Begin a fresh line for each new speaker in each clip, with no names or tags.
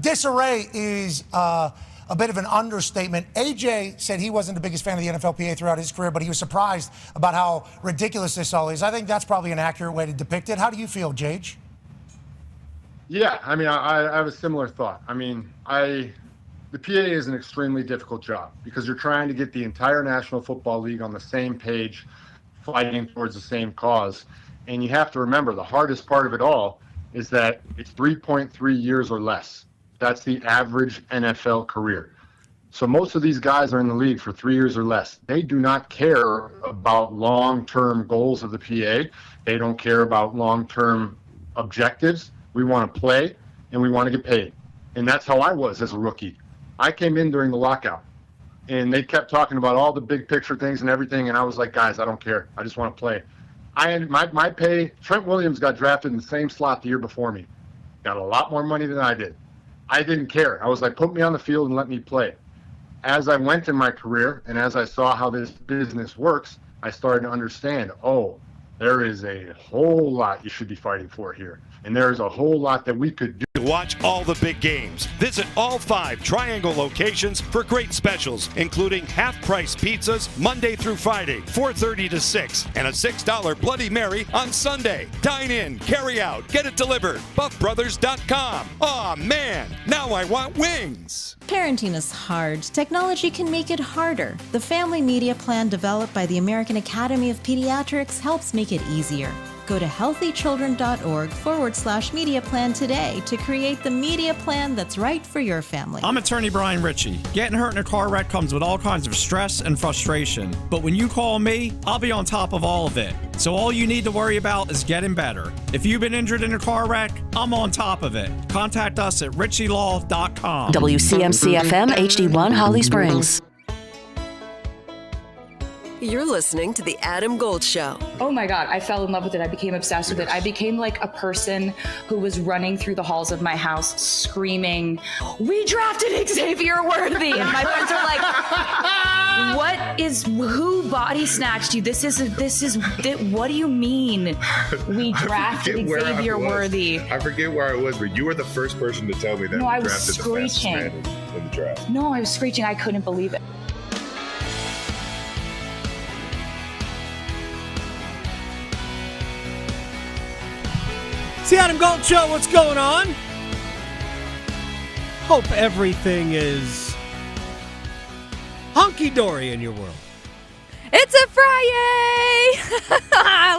disarray is a bit of an understatement. AJ said he wasn't the biggest fan of the NFLPA throughout his career, but he was surprised about how ridiculous this all is. I think that's probably an accurate way to depict it. How do you feel, Jage?
Yeah, I mean, I have a similar thought. I mean, the PA is an extremely difficult job because you're trying to get the entire National Football League on the same page, fighting towards the same cause. And you have to remember, the hardest part of it all is that it's 3.3 years or less. That's the average NFL career. So most of these guys are in the league for 3 years or less. They do not care about long-term goals of the PA. They don't care about long-term objectives. We want to play, and we want to get paid. And that's how I was as a rookie. I came in during the lockout, and they kept talking about all the big picture things and everything, and I was like, guys, I don't care. I just want to play. My pay, Trent Williams got drafted in the same slot the year before me. Got a lot more money than I did. I didn't care. I was like, put me on the field and let me play. As I went in my career and as I saw how this business works, I started to understand, there is a whole lot you should be fighting for here. And there is a whole lot that we could do.
Watch all the big games. Visit all 5 Triangle locations for great specials, including half-price pizzas Monday through Friday, 4:30 to 6, and a $6 Bloody Mary on Sunday. Dine in, carry out, get it delivered. BuffBrothers.com. Aw, man, now I want wings.
Parenting is hard. Technology can make it harder. The Family Media Plan developed by the American Academy of Pediatrics helps make it easier. Go to healthychildren.org/media plan today to create the media plan that's right for your family.
I'm attorney Brian Ritchie. Getting hurt in a car wreck comes with all kinds of stress and frustration. But when you call me, I'll be on top of all of it. So all you need to worry about is getting better. If you've been injured in a car wreck, I'm on top of it. Contact us at ritchielaw.com.
WCMC-FM HD1 Holly Springs.
You're listening to The Adam Gold Show.
Oh my God, I fell in love with it. I became obsessed with it. I became like a person who was running through the halls of my house screaming, "We drafted Xavier Worthy!" And my friends are like, who body snatched you? What do you mean we drafted Xavier Worthy?
I forget where I was, but you were the first person to tell me that
No,
we
I was
drafted
screeching.
the fastest man in the draft.
No, I was screeching. I couldn't believe it.
It's the Adam Gold Show. What's going on? Hope everything is hunky-dory in your world.
It's a Friday!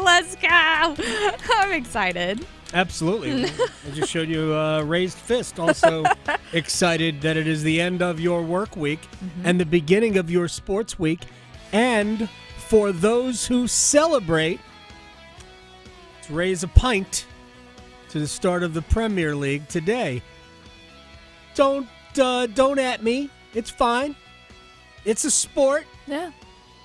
Let's go! I'm excited.
Absolutely. I just showed you a raised fist. Also excited that it is the end of your work week and the beginning of your sports week. And for those who celebrate, let's raise a pint to the start of the Premier League today. Don't at me. It's fine. It's a sport.
Yeah.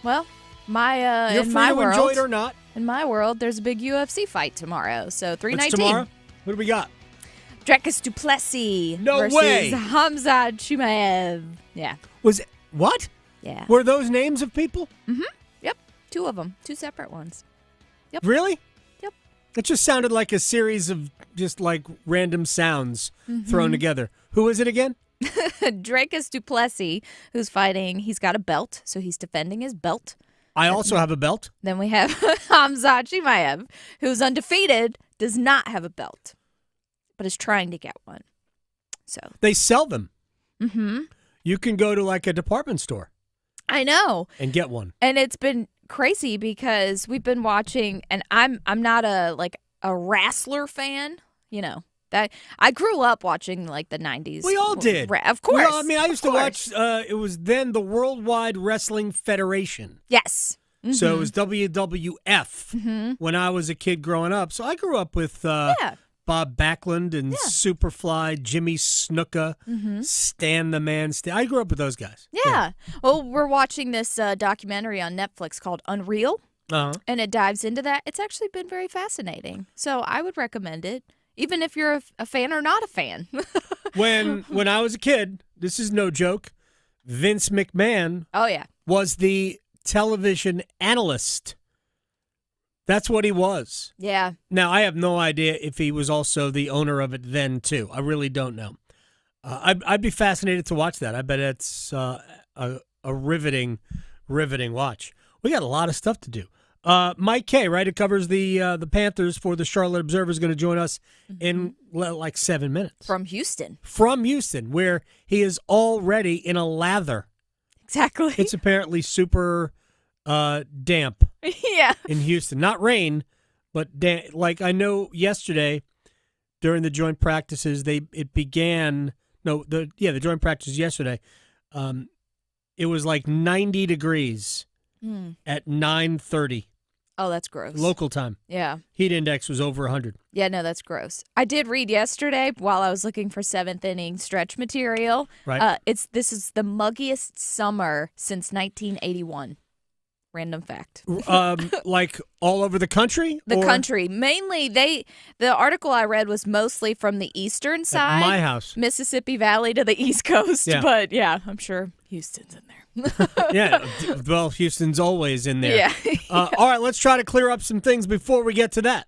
Well,
you're
in
free
my
to
world,
enjoy it or not.
In my world, there's a big UFC fight tomorrow. So 3:19.
What's tomorrow? What do we got?
Dricus du Plessis
No
versus
way.
Hamza Chimaev. Yeah.
Was it what?
Yeah.
Were those names of people?
Mm-hmm. Yep. 2 of them. 2 separate ones. Yep.
Really?
Yep.
It just sounded like a series of just like random sounds thrown together. Who is it again?
Dricus du Plessis, who's fighting. He's got a belt, so he's defending his belt.
I also have a belt.
Then we have Hamza Chimaev, who's undefeated, does not have a belt, but is trying to get one. So
they sell them.
Mm-hmm.
You can go to like a department store.
I know.
And get one.
And it's been crazy because we've been watching, and I'm not a wrestler fan, you know. That I grew up watching like the 90s.
We all did.
Of course.
I mean, I used to watch, it was then the Worldwide Wrestling Federation.
Yes. Mm-hmm.
So it was WWF when I was a kid growing up. So I grew up with Bob Backlund and Superfly, Jimmy Snuka, Stan the Man. I grew up with those guys.
Yeah. Well, we're watching this documentary on Netflix called Unreal, and it dives into that. It's actually been very fascinating. So I would recommend it. Even if you're a fan or not a fan.
When I was a kid, this is no joke, Vince McMahon was the television analyst. That's what he was.
Yeah.
Now, I have no idea if he was also the owner of it then, too. I really don't know. I'd be fascinated to watch that. I bet it's a riveting watch. We got a lot of stuff to do. Mike Kaye, right? It covers the Panthers for the Charlotte Observer, is going to join us in like 7 minutes.
From Houston.
From Houston, where he is already in a lather.
Exactly.
It's apparently super damp
yeah.
in Houston. Not rain, but damp. Like I know yesterday during the joint practices, the joint practices yesterday, it was like 90 degrees at 9:30.
Oh, that's gross.
Local time.
Yeah.
Heat index was over 100.
Yeah, no, that's gross. I did read yesterday while I was looking for seventh inning stretch material.
Right.
This is the muggiest summer since 1981. Random fact.
Like all over the country?
The country. Mainly, the article I read was mostly from the eastern side.
At my house.
Mississippi Valley to the East Coast.
Yeah.
But yeah, I'm sure Houston's in there.
Yeah, well, Houston's always in there.
Yeah.
All right, let's try to clear up some things before we get to that.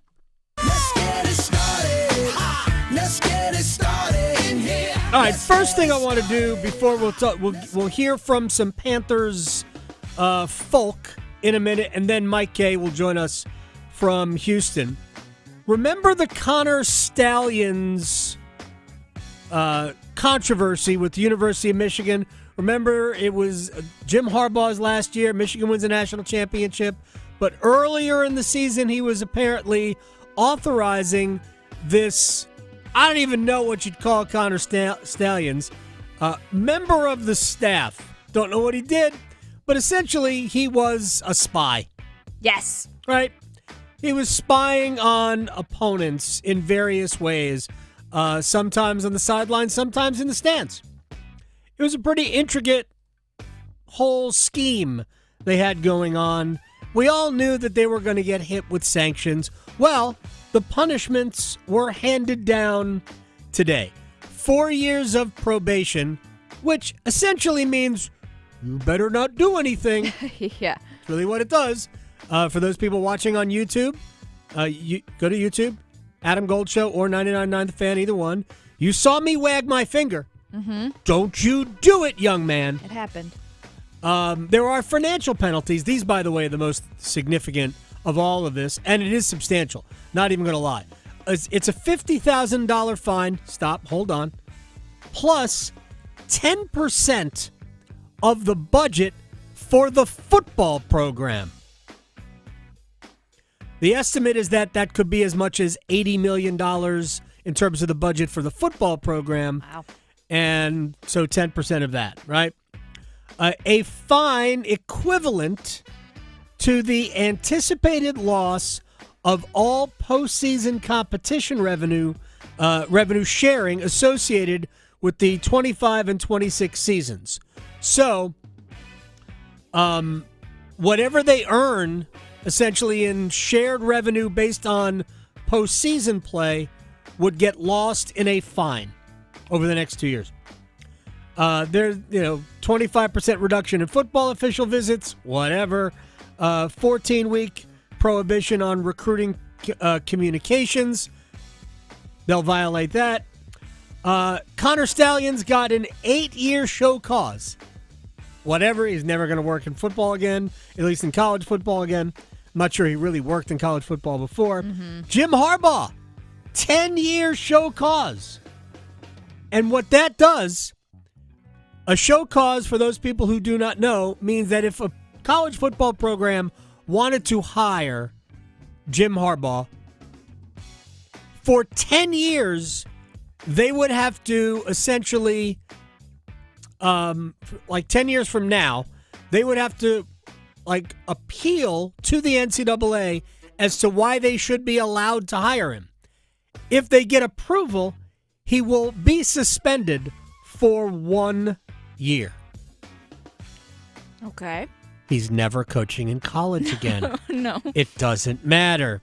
Let's get it started. Let's get it started in here.
All right, first thing I want to do before we'll hear from some Panthers folk in a minute, and then Mike Kaye will join us from Houston. Remember the Connor Stalions controversy with the University of Michigan? Remember, it was Jim Harbaugh's last year. Michigan wins a national championship. But earlier in the season, he was apparently authorizing this, I don't even know what you'd call Connor Stalions, member of the staff. Don't know what he did, but essentially he was a spy.
Yes.
Right? He was spying on opponents in various ways, sometimes on the sidelines, sometimes in the stands. It was a pretty intricate whole scheme they had going on. We all knew that they were going to get hit with sanctions. Well, the punishments were handed down today. 4 years of probation, which essentially means you better not do anything.
Yeah.
That's really what it does. For those people watching on YouTube, you go to YouTube, Adam Gold Show or 99.9 The Fan, either one. You saw me wag my finger.
Mm-hmm.
Don't you do it, young man.
It happened.
There are financial penalties. These, by the way, are the most significant of all of this, and it is substantial. Not even going to lie. It's a $50,000 fine. Stop. Hold on. Plus 10% of the budget for the football program. The estimate is that could be as much as $80 million in terms of the budget for the football program.
Wow.
And so 10% of that, right? A fine equivalent to the anticipated loss of all postseason competition revenue sharing associated with the 25 and 26 seasons. So, whatever they earn, essentially in shared revenue based on postseason play, would get lost in a fine over the next 2 years. There's 25% reduction in football official visits, whatever. 14-week prohibition on recruiting communications. They'll violate that. Connor Stalions got an 8-year show cause. Whatever, he's never going to work in football again, at least in college football again. I'm not sure he really worked in college football before. Mm-hmm. Jim Harbaugh, 10-year show cause. And what that does, a show cause, for those people who do not know, means that if a college football program wanted to hire Jim Harbaugh for 10 years, they would have to essentially, like 10 years from now, they would have to appeal to the NCAA as to why they should be allowed to hire him. If they get approval, he will be suspended for 1 year.
Okay.
He's never coaching in college again.
No.
It doesn't matter.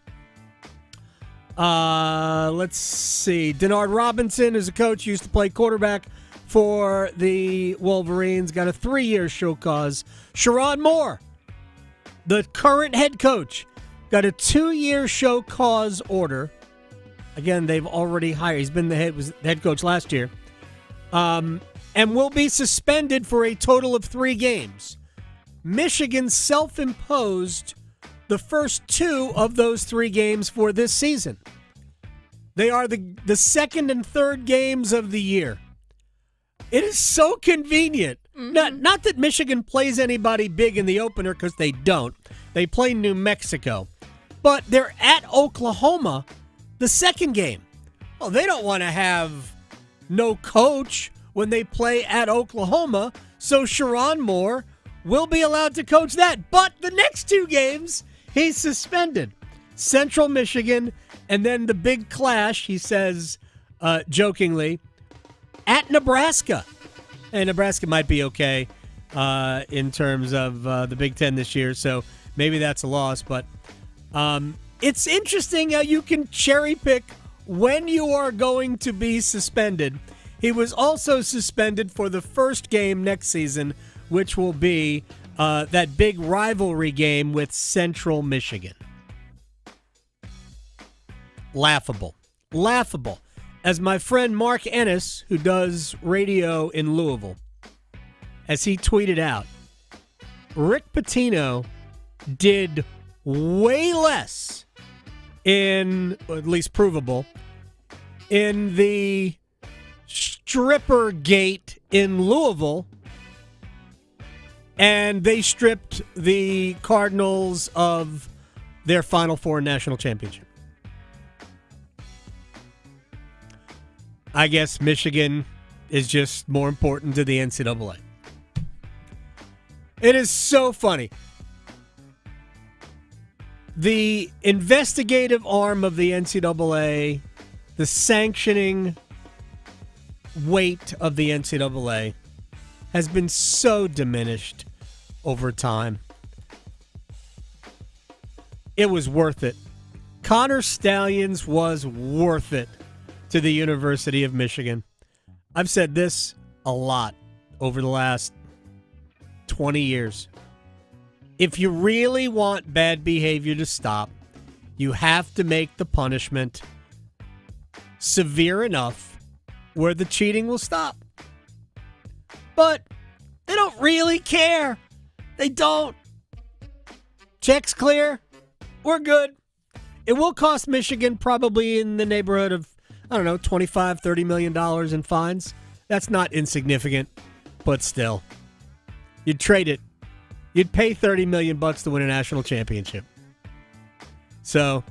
Let's see. Denard Robinson is a coach, used to play quarterback for the Wolverines, got a 3-year show cause. Sherrod Moore, the current head coach, got a 2-year show cause order. Again, they've already hired. He's been the head coach last year. and will be suspended for a total of 3 games. Michigan self-imposed the first 2 of those 3 games for this season. They are the second and third games of the year. It is so convenient. Not that Michigan plays anybody big in the opener, because they don't. They play New Mexico. But they're at Oklahoma the second game. Oh, they don't want to have no coach when they play at Oklahoma, so Sharon Moore will be allowed to coach that. But the next 2 games, he's suspended. Central Michigan, and then the big clash, he says jokingly, at Nebraska. And Nebraska might be okay in terms of the Big Ten this year, so maybe that's a loss. But it's interesting how you can cherry pick when you are going to be suspended. He was also suspended for the first game next season, which will be that big rivalry game with Central Michigan. Laughable. As my friend Mark Ennis, who does radio in Louisville, as he tweeted out, Rick Pitino did way less or at least provable, in the stripper gate in Louisville, and they stripped the Cardinals of their Final Four national championship. I guess Michigan is just more important to the NCAA. It is so funny. The investigative arm of the NCAA, the sanctioning weight of the NCAA, has been so diminished over time. It was worth it. Connor Stalions was worth it to the University of Michigan. I've said this a lot over the last 20 years. If you really want bad behavior to stop, you have to make the punishment severe enough where the cheating will stop. But they don't really care. They don't. Check's clear. We're good. It will cost Michigan probably in the neighborhood of, $25, $30 million in fines. That's not insignificant, but still. You'd trade it. You'd pay $30 million to win a national championship. So,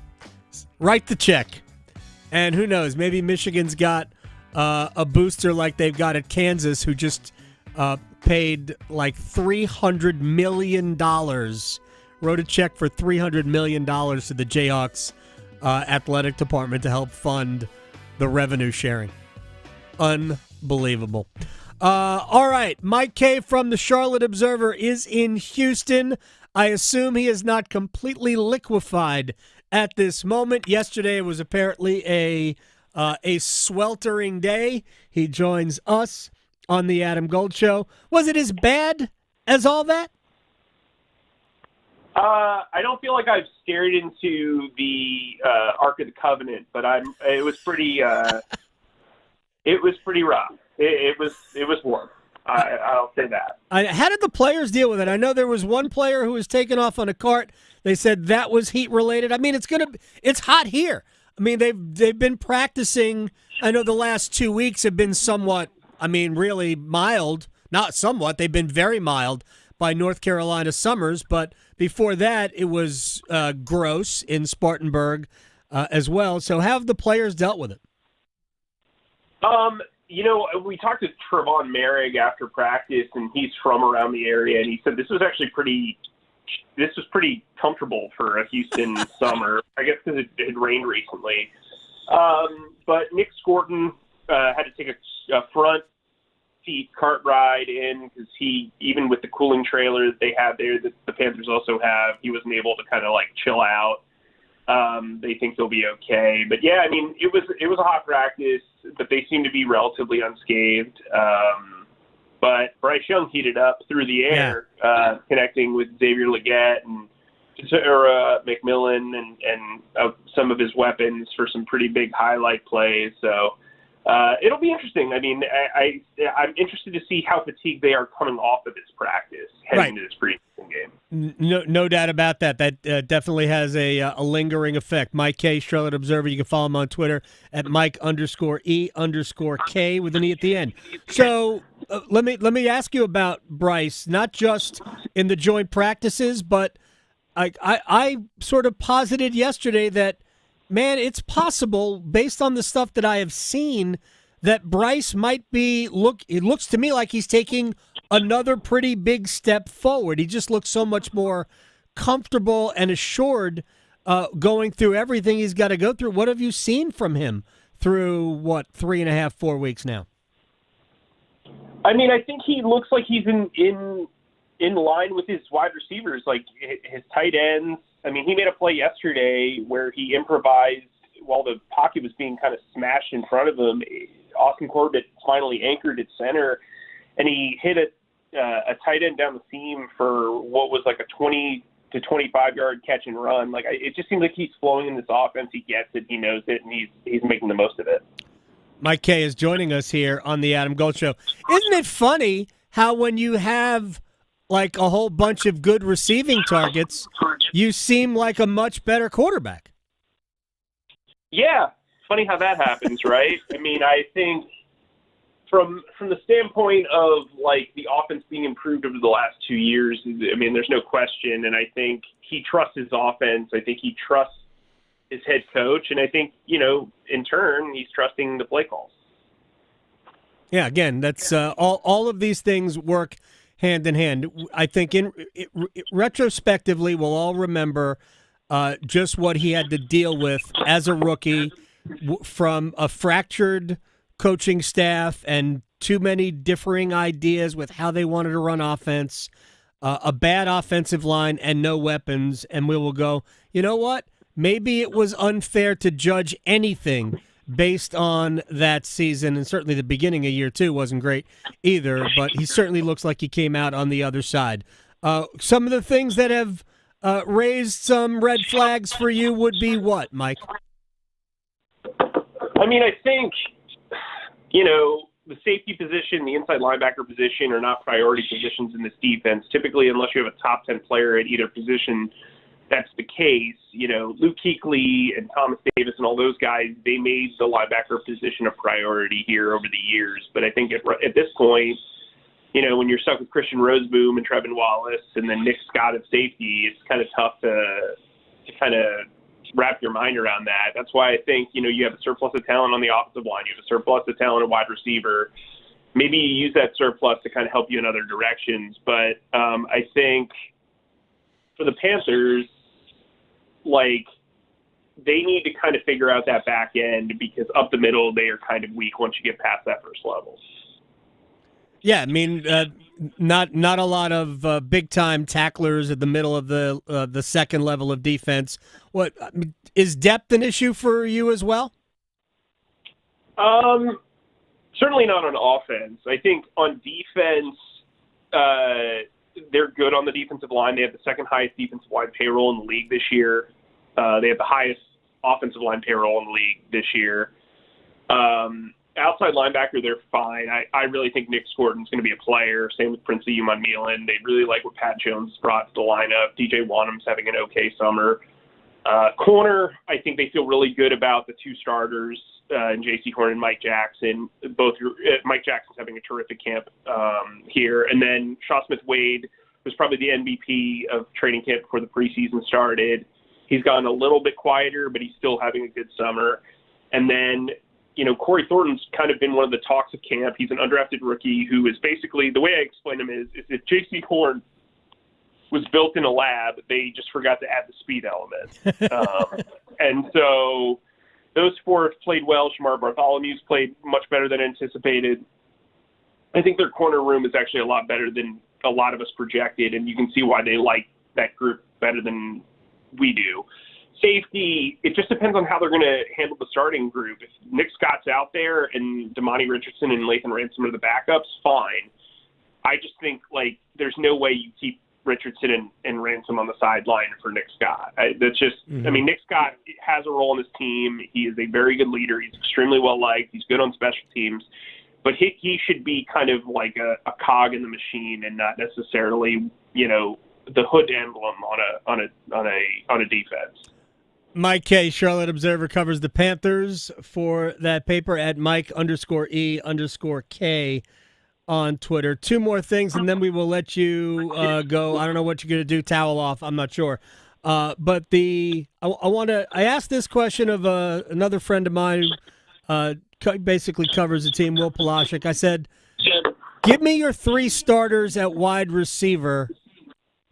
write the check. And who knows, maybe Michigan's got a booster like they've got at Kansas, who just paid like $300 million, wrote a check for $300 million to the Jayhawks athletic department to help fund the revenue sharing. Unbelievable. All right, Mike Kaye from the Charlotte Observer is in Houston. I assume he is not completely liquefied at this moment. Yesterday was apparently a sweltering day. He joins us on the Adam Gold Show. Was it as bad as all that?
I don't feel like I've stared into the Ark of the Covenant, but it was pretty rough. It was warm. I'll say that.
How did the players deal with it? I know there was one player who was taken off on a cart. They said that was heat related. I mean, it's hot here. I mean, they've been practicing. I know the last 2 weeks have been somewhat, really mild. Not somewhat. They've been very mild by North Carolina summers. But before that, it was gross in Spartanburg as well. So how have the players dealt with it?
We talked to Trevon Merrick after practice, and he's from around the area, and he said this was actually pretty comfortable for a Houston summer, I guess because it had rained recently. But Nick Scorton had to take a front seat cart ride in because even with the cooling trailer that they have there that the Panthers also have, he wasn't able to kind of like chill out. They think they'll be okay. But yeah, it was a hot practice, but they seem to be relatively unscathed. But Bryce Young heated up through the air, connecting with Xavier Legette and McMillan and some of his weapons for some pretty big highlight plays. So it'll be interesting. I mean, I'm interested to see how fatigued they are coming off of this practice heading into this preseason game.
No doubt about that. That definitely has a lingering effect. Mike Kaye, Charlotte Observer. You can follow him on Twitter at Mike_E_K with an E at the end. So let me ask you about Bryce, not just in the joint practices, but I sort of posited yesterday that, man, it's possible, based on the stuff that I have seen, that Bryce might be it looks to me like he's taking another pretty big step forward. He just looks so much more comfortable and assured going through everything he's got to go through. What have you seen from him through, 3.5, 4 weeks now?
I mean, I think he looks like he's in line with his wide receivers, like his tight ends. I mean, he made a play yesterday where he improvised while the pocket was being kind of smashed in front of him. Austin Corbett finally anchored at center, and he hit a tight end down the seam for what was like a 20 to 25-yard catch and run. Like, it just seems like he's flowing in this offense. He gets it, he knows it, and he's making the most of it.
Mike Kaye is joining us here on the Adam Gold Show. Isn't it funny how when you have like a whole bunch of good receiving targets, you seem like a much better quarterback?
Yeah, funny how that happens, right? I mean, I think from the standpoint of like the offense being improved over the last 2 years, I mean, there's no question, and I think he trusts his offense. I think he trusts his head coach, and I think, in turn, he's trusting the play calls.
Yeah, again, that's all of these things work hand in hand. I think retrospectively, we'll all remember just what he had to deal with as a rookie from a fractured coaching staff and too many differing ideas with how they wanted to run offense, a bad offensive line and no weapons, and we will go, you know what? Maybe it was unfair to judge anything based on that season, and certainly the beginning of year 2 wasn't great either, but he certainly looks like he came out on the other side. Some of the things that have raised some red flags for you would be what, Mike?
I mean, I think, the safety position, the inside linebacker position are not priority positions in this defense. Typically, unless you have a top 10 player at either position, that's the case. Luke Kuechly and Thomas Davis and all those guys, they made the linebacker position a priority here over the years. But I think at this point, when you're stuck with Christian Roseboom and Trevin Wallace and then Nick Scott at safety, it's kind of tough to kind of wrap your mind around that. That's why I think, you have a surplus of talent on the offensive line. You have a surplus of talent at wide receiver. Maybe you use that surplus to kind of help you in other directions. But I think for the Panthers, they need to kind of figure out that back end, because up the middle, they are kind of weak once you get past that first level.
Yeah, I mean, not a lot of big-time tacklers at the middle of the second level of defense. What is depth an issue for you as well?
Certainly not on offense. I think on defense, they're good on the defensive line. They have the second highest defensive line payroll in the league this year. They have the highest offensive line payroll in the league this year. Outside linebacker, they're fine. I really think Nick Scorton's going to be a player. Same with Princey Uman-Milan. They really like what Pat Jones brought to the lineup. DJ Wanham's having an okay summer. Corner, I think they feel really good about the two starters, and J.C. Horn and Mike Jackson. Mike Jackson's having a terrific camp here. And then Shaw Smith-Wade was probably the MVP of training camp before the preseason started. He's gotten a little bit quieter, but he's still having a good summer. And then, Corey Thornton's kind of been one of the talks of camp. He's an undrafted rookie who is basically, the way I explain him is if J.C. Horn was built in a lab, they just forgot to add the speed element. And so those four have played well. Shamar Bartholomew's played much better than anticipated. I think their corner room is actually a lot better than a lot of us projected, and you can see why they like that group better than we do. Safety, it just depends on how they're going to handle the starting group. If Nick Scott's out there and Damani Richardson and Lathan Ransom are the backups, fine. I just think, there's no way you keep Richardson and Ransom on the sideline for Nick Scott. I mean, Nick Scott has a role in this team. He is a very good leader. He's extremely well liked. He's good on special teams, but he should be kind of like a cog in the machine and not necessarily, the hood emblem on a defense.
Mike Kaye, Charlotte Observer, covers the Panthers for that paper at Mike_E_K on Twitter. Two more things, and then we will let you go. I don't know what you're going to do, towel off. I'm not sure. But I asked this question of another friend of mine who basically covers the team, Will Palashik. I said, give me your 3 starters at wide receiver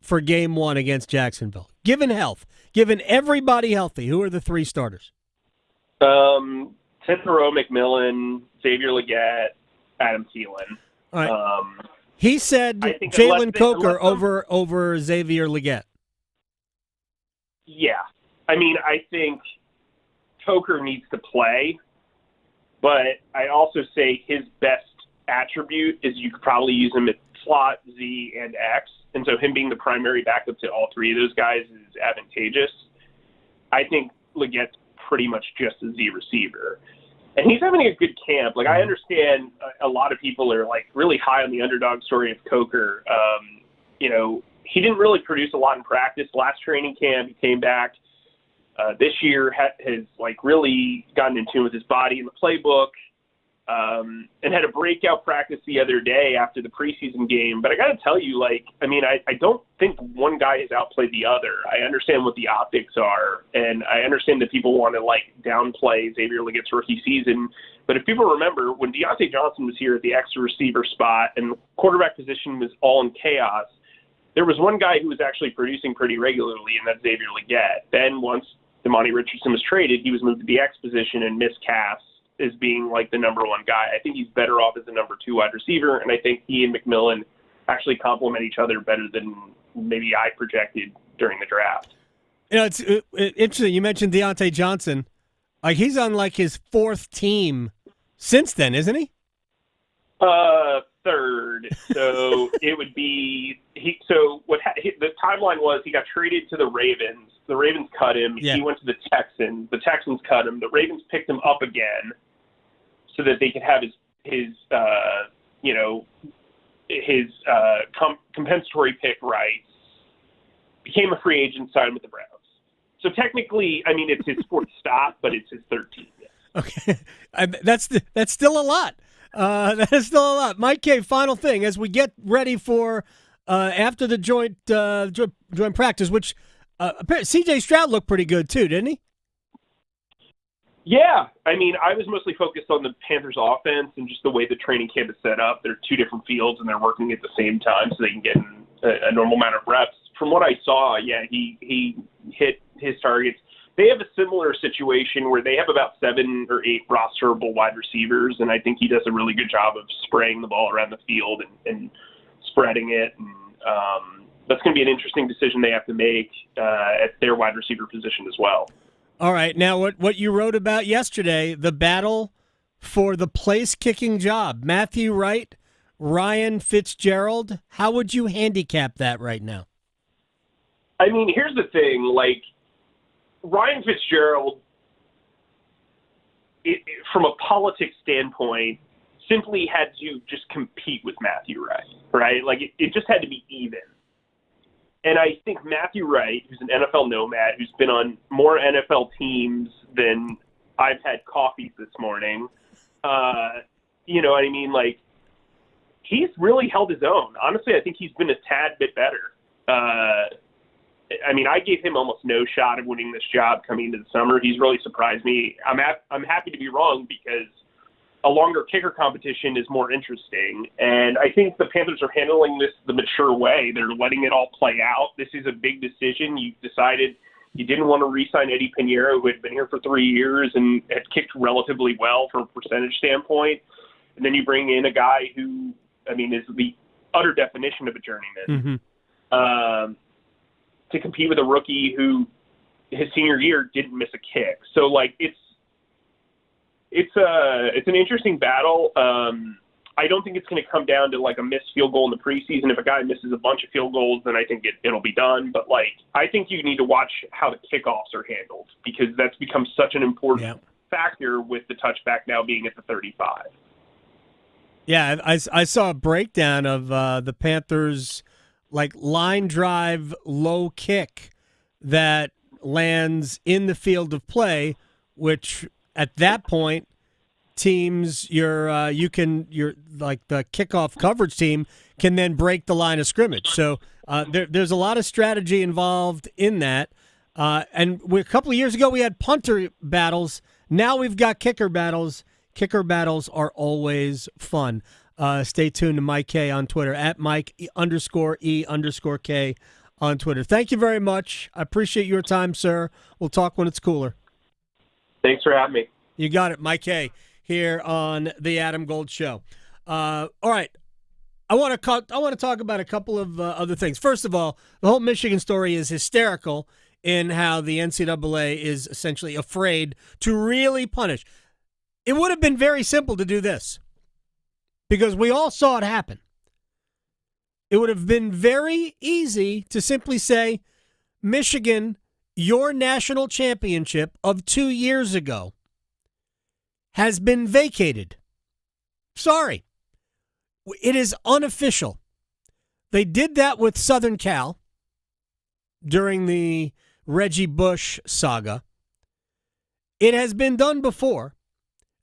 for game 1 against Jacksonville. Given health, given everybody healthy, who are the 3 starters?
Tenthero, McMillan, Xavier Legette, Adam Thielen.
All right. He said Jalen Coker over Xavier Legette.
Yeah. I mean, I think Coker needs to play, but I also say his best attribute is you could probably use him at slot, Z, and X. And so him being the primary backup to all 3 of those guys is advantageous. I think Legette's pretty much just a Z receiver. And he's having a good camp. Like, I understand a lot of people are, like, really high on the underdog story of Coker. He didn't really produce a lot in practice. Last training camp, he came back. This year has, like, really gotten in tune with his body in the playbook. And had a breakout practice the other day after the preseason game. But I got to tell you, I don't think one guy has outplayed the other. I understand what the optics are, and I understand that people want to, downplay Xavier Legette's rookie season. But if people remember, when Deontay Johnson was here at the extra receiver spot and the quarterback position was all in chaos, there was one guy who was actually producing pretty regularly, and that's Xavier Legette. Then once Damani Richardson was traded, he was moved to the X position and miscast as being the number 1 guy. I think he's better off as the number 2 wide receiver, and I think he and McMillan actually complement each other better than maybe I projected during the draft.
It's interesting. You mentioned Deontay Johnson. He's on his 4th team since then, isn't he?
3rd. So it would be the timeline was he got traded to the Ravens. The Ravens cut him. Yeah. He went to the Texans. The Texans cut him. The Ravens picked him up again so that they could have his compensatory pick rights. Became a free agent, signed with the Browns. So technically, it's his 4th stop, but it's his 13th. Yes.
Okay, that's still a lot. That is still a lot. Mike Kaye, final thing as we get ready for after the joint practice, which C.J. Stroud looked pretty good too, didn't he?
Yeah, I was mostly focused on the Panthers' offense and just the way the training camp is set up. They're 2 different fields and they're working at the same time, so they can get a normal amount of reps. From what I saw, he hit his targets. They have a similar situation where they have about 7 or 8 rosterable wide receivers, and I think he does a really good job of spraying the ball around the field and spreading it. And that's going to be an interesting decision they have to make at their wide receiver position as well.
All right. Now, what you wrote about yesterday, the battle for the place-kicking job, Matthew Wright, Ryan Fitzgerald, how would you handicap that right now?
Here's the thing, Ryan Fitzgerald, from a politics standpoint, simply had to just compete with Matthew Wright, right? It just had to be even. And I think Matthew Wright, who's an NFL nomad, who's been on more NFL teams than I've had coffees this morning, you know what I mean? He's really held his own. Honestly, I think he's been a tad bit better. I gave him almost no shot of winning this job coming into the summer. He's really surprised me. I'm happy to be wrong because a longer kicker competition is more interesting. And I think the Panthers are handling this the mature way. They're letting it all play out. This is a big decision. You decided you didn't want to re-sign Eddie Pinheiro, who had been here for 3 years and had kicked relatively well from a percentage standpoint. And then you bring in a guy who, is the utter definition of a journeyman. Mm-hmm. To compete with a rookie who his senior year didn't miss a kick. So it's an interesting battle. I don't think it's going to come down to like a missed field goal in the preseason. If a guy misses a bunch of field goals, then I think it'll be done. But like, I think you need to watch how the kickoffs are handled, because that's become such an important factor with the touchback now being at the 35.
Yeah, I saw a breakdown of the Panthers' like line drive low kick that lands in the field of play, which at that point teams your like the kickoff coverage team can then break the line of scrimmage. So there's a lot of strategy involved in that. And a couple of years ago we had punter battles. Now we've got kicker battles. Kicker battles are always fun. Stay tuned to Mike Kaye on Twitter, at Mike_E_K on Twitter. Thank you very much. I appreciate your time, sir. We'll talk when it's cooler.
Thanks for having me.
You got it, Mike Kaye, here on the Adam Gold Show. All right. I want to talk about a couple of other things. First of all, the whole Michigan story is hysterical in how the NCAA is essentially afraid to really punish. It would have been very simple to do this, because we all saw it happen. It would have been very easy to simply say, Michigan, your national championship of 2 years ago has been vacated. Sorry. It is unofficial. They did that with Southern Cal during the Reggie Bush saga. It has been done before.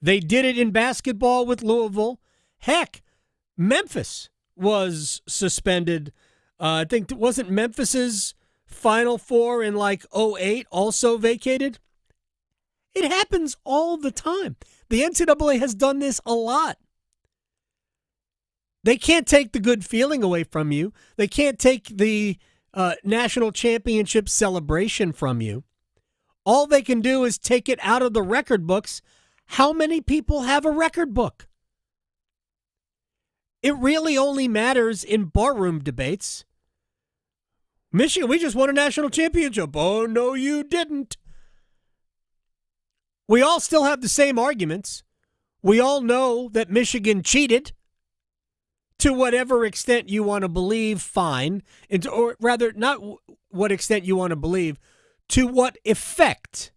They did it in basketball with Louisville. Heck, Memphis was suspended. I think, wasn't Memphis's Final Four in like 2008 also vacated? It happens all the time. The NCAA has done this a lot. They can't take the good feeling away from you. They can't take the national championship celebration from you. All they can do is take it out of the record books. How many people have a record book? It really only matters in barroom debates. Michigan, we just won a national championship. Oh, no, you didn't. We all still have the same arguments. We all know that Michigan cheated. To whatever extent you want to believe, fine. Or rather, not what extent you want to believe, to what effect.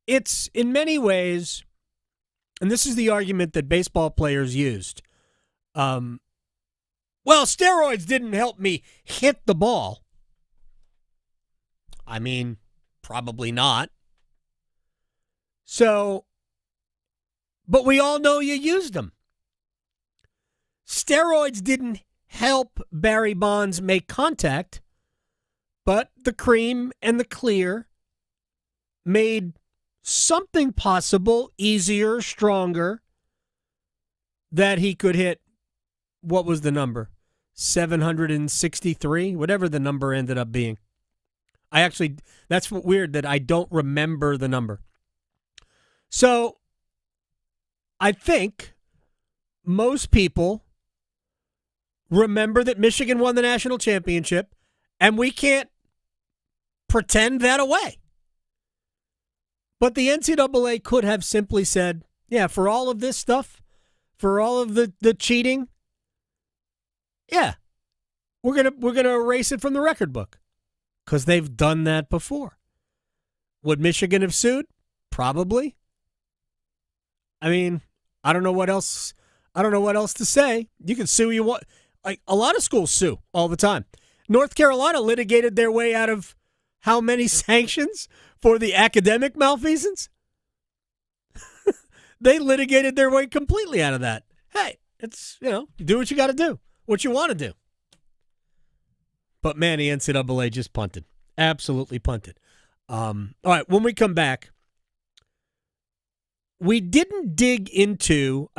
It's, in many ways, and this is the argument that baseball players used. Well, steroids didn't help me hit the ball. I mean, probably not. So, but we all know you used them. Steroids didn't help Barry Bonds make contact, but the cream and the clear made something possible, easier, stronger, that he could hit, what was the number? 763? Whatever the number ended up being. That's weird that I don't remember the number. So, I think most people remember that Michigan won the national championship, and we can't pretend that away. But the NCAA could have simply said, yeah, for all of this stuff, for all of the cheating, yeah, we're gonna erase it from the record book, because they've done that before. Would Michigan have sued? Probably. I mean, I don't know what else to say. You can sue you want. Like, a lot of schools sue all the time. North Carolina litigated their way out of how many sanctions for the academic malfeasance? They litigated their way completely out of that. Hey, it's, you do what you got to do, what you want to do. But, man, the NCAA just punted. Absolutely punted. All right, when we come back, we didn't dig into,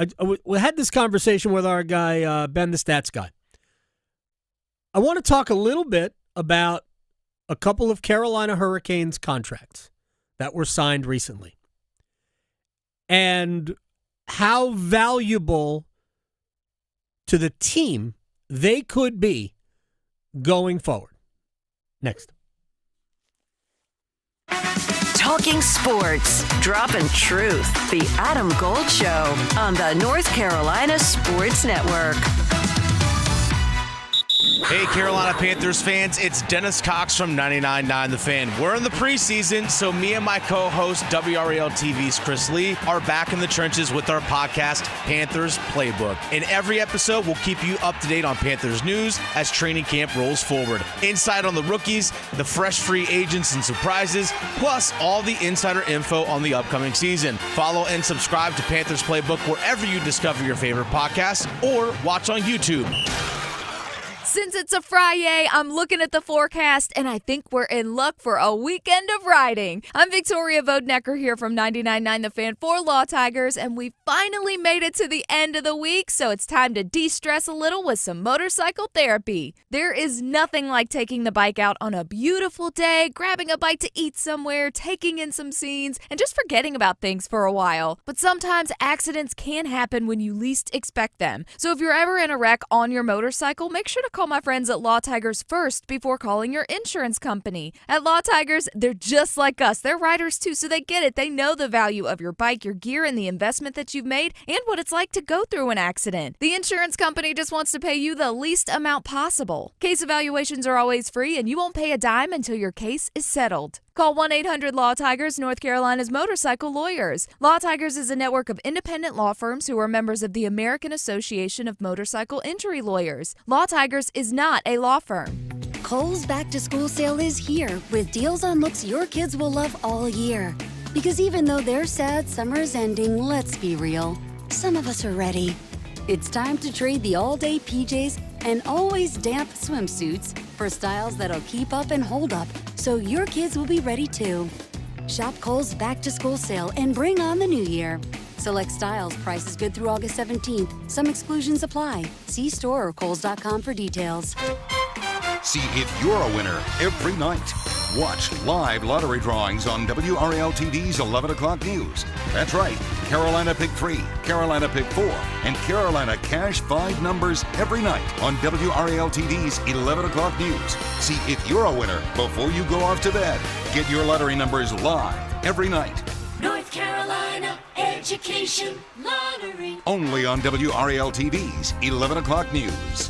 we had this conversation with our guy, Ben the Stats Guy. I want to talk a little bit about a couple of Carolina Hurricanes contracts that were signed recently and how valuable to the team they could be going forward. Next.
Talking sports, dropping truth. The Adam Gold Show on the North Carolina Sports Network.
Hey, Carolina Panthers fans, it's Dennis Cox from 99.9 The Fan. We're in the preseason, so me and my co-host, WRAL TV's Chris Lee, are back in the trenches with our podcast, Panthers Playbook. In every episode, we'll keep you up to date on Panthers news as training camp rolls forward. Insight on the rookies, the fresh free agents and surprises, plus all the insider info on the upcoming season. Follow and subscribe to Panthers Playbook wherever you discover your favorite podcasts or watch on YouTube.
Since it's a Friday, I'm looking at the forecast, and I think we're in luck for a weekend of riding. I'm Victoria Vodnecker here from 99.9 The Fan for Law Tigers, and we finally made it to the end of the week, so it's time to de-stress a little with some motorcycle therapy. There is nothing like taking the bike out on a beautiful day, grabbing a bite to eat somewhere, taking in some scenes, and just forgetting about things for a while. But sometimes accidents can happen when you least expect them. So if you're ever in a wreck on your motorcycle, make sure to call my friends at Law Tigers first before calling your insurance company. At Law Tigers, they're just like us. They're riders too, so they get it. They know the value of your bike, your gear, and the investment that you've made, and what it's like to go through an accident. The insurance company just wants to pay you the least amount possible. Case evaluations are always free, and you won't pay a dime until your case is settled. Call 1-800-LAW-TIGERS, North Carolina's motorcycle lawyers. Law Tigers is a network of independent law firms who are members of the American Association of Motorcycle Injury Lawyers. Law Tigers is not a law firm.
Kohl's Back to School sale is here with deals on looks your kids will love all year. Because even though they're sad summer's ending, let's be real, some of us are ready. It's time to trade the all-day PJs and always damp swimsuits for styles that'll keep up and hold up, so your kids will be ready too. Shop Kohl's Back to School sale and bring on the new year. Select styles, prices good through August 17th. Some exclusions apply. See store or kohls.com for details.
See if you're a winner every night. Watch live lottery drawings on WRAL TV's 11 o'clock news. That's right, Carolina Pick 3, Carolina Pick 4, and Carolina Cash 5 numbers every night on WRAL TV's 11 o'clock news. See if you're a winner before you go off to bed. Get your lottery numbers live every night.
North Carolina Education Lottery.
Only on WRAL TV's 11 o'clock news.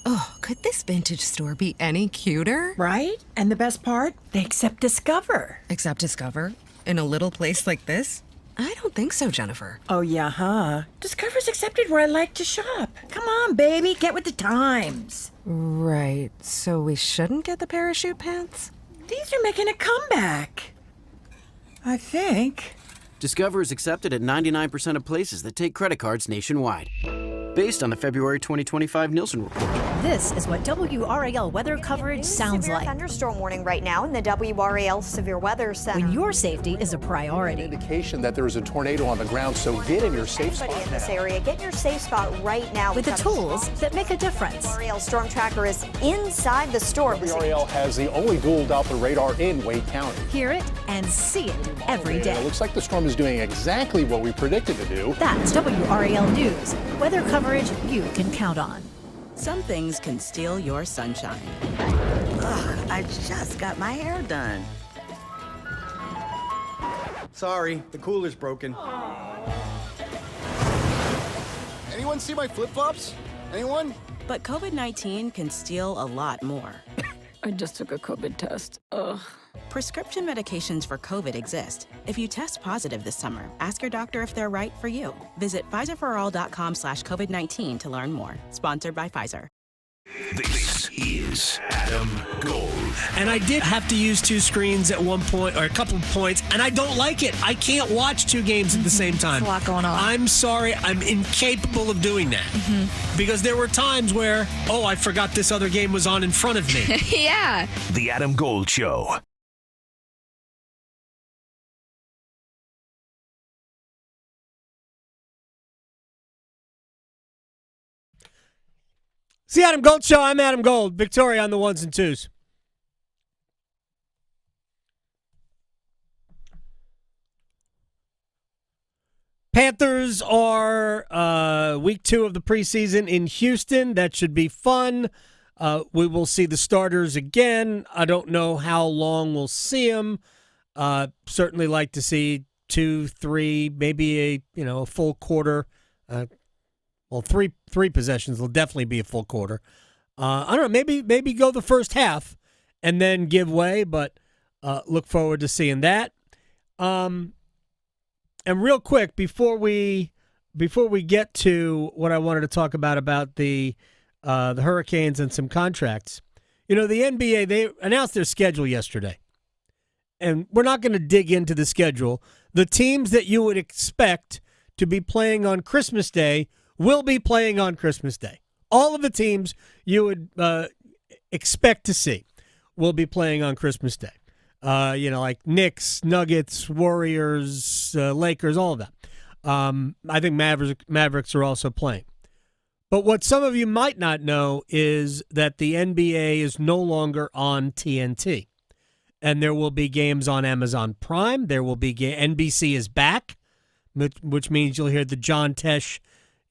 Oh, could this vintage store be any cuter?
Right? And the best part? They accept Discover.
Accept Discover? In a little place like this? I don't think so, Jennifer.
Oh, yeah, huh? Discover's accepted where I like to shop. Come on, baby, get with the times.
Right, so we shouldn't get the parachute pants?
These are making a comeback. I think.
Discover is accepted at 99% of places that take credit cards nationwide. Based on the February 2025 Nielsen report.
This is what WRAL weather coverage sounds
severe
like.
Thunderstorm warning right now in the WRAL Severe Weather Center.
When your safety is a priority.
An indication that there is a tornado on the ground, so get in your safe spot
in this area, get in your safe spot right now.
With the tools that make a difference.
WRAL Storm Tracker is inside the storm.
WRAL has the only dual Doppler radar in Wade County.
Hear it and see it every day.
It looks like the storm is doing exactly what we predicted to do.
That's WRAL News. Weather coverage you can count on.
Some things can steal your sunshine. Ugh, I just got my hair done.
Sorry, the cooler's broken.
Anyone see my flip-flops? Anyone? But COVID-19 can steal a lot more.
I just took a COVID test. Ugh.
Prescription medications for COVID exist. If you test positive this summer, ask your doctor if they're right for you. Visit PfizerForAll.com/COVID-19 to learn more. Sponsored by Pfizer.
This is Adam Gold.
And I did have to use two screens at one point, or a couple of points, and I don't like it. I can't watch two games at the same time.
There's a lot going on.
I'm sorry, I'm incapable of doing that. Because there were times where, I forgot this other game was on in front of me.
Yeah.
The Adam Gold Show.
It's the Adam Gold Show. I'm Adam Gold. Victoria on the ones and twos. Panthers are week 2 of the preseason in Houston. That should be fun. We will see the starters again. I don't know how long we'll see them. Certainly like to see 2, 3, maybe a full quarter. Three possessions will definitely be a full quarter. I don't know. Maybe go the first half and then give way, but look forward to seeing that. And real quick before we get to what I wanted to talk about the Hurricanes and some contracts. The NBA, they announced their schedule yesterday. And we're not going to dig into the schedule. The teams that you would expect to be playing on Christmas Day will be playing on Christmas Day. All of the teams you would expect to see will be playing on Christmas Day. Like Knicks, Nuggets, Warriors, Lakers, all of that. I think Mavericks are also playing. But what some of you might not know is that the NBA is no longer on TNT. And there will be games on Amazon Prime. There will be NBC is back, which means you'll hear the John Tesh,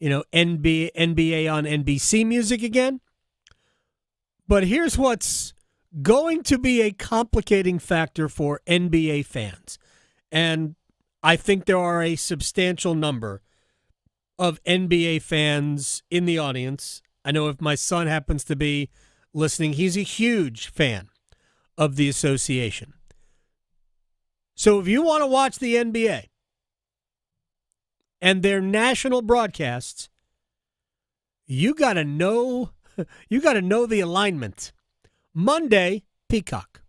NBA on NBC music again. But here's what's going to be a complicating factor for NBA fans. And I think there are a substantial number of NBA fans in the audience. I know if my son happens to be listening, he's a huge fan of the association. So if you want to watch the NBA and their national broadcasts, you got to know the alignment. Monday, Peacock.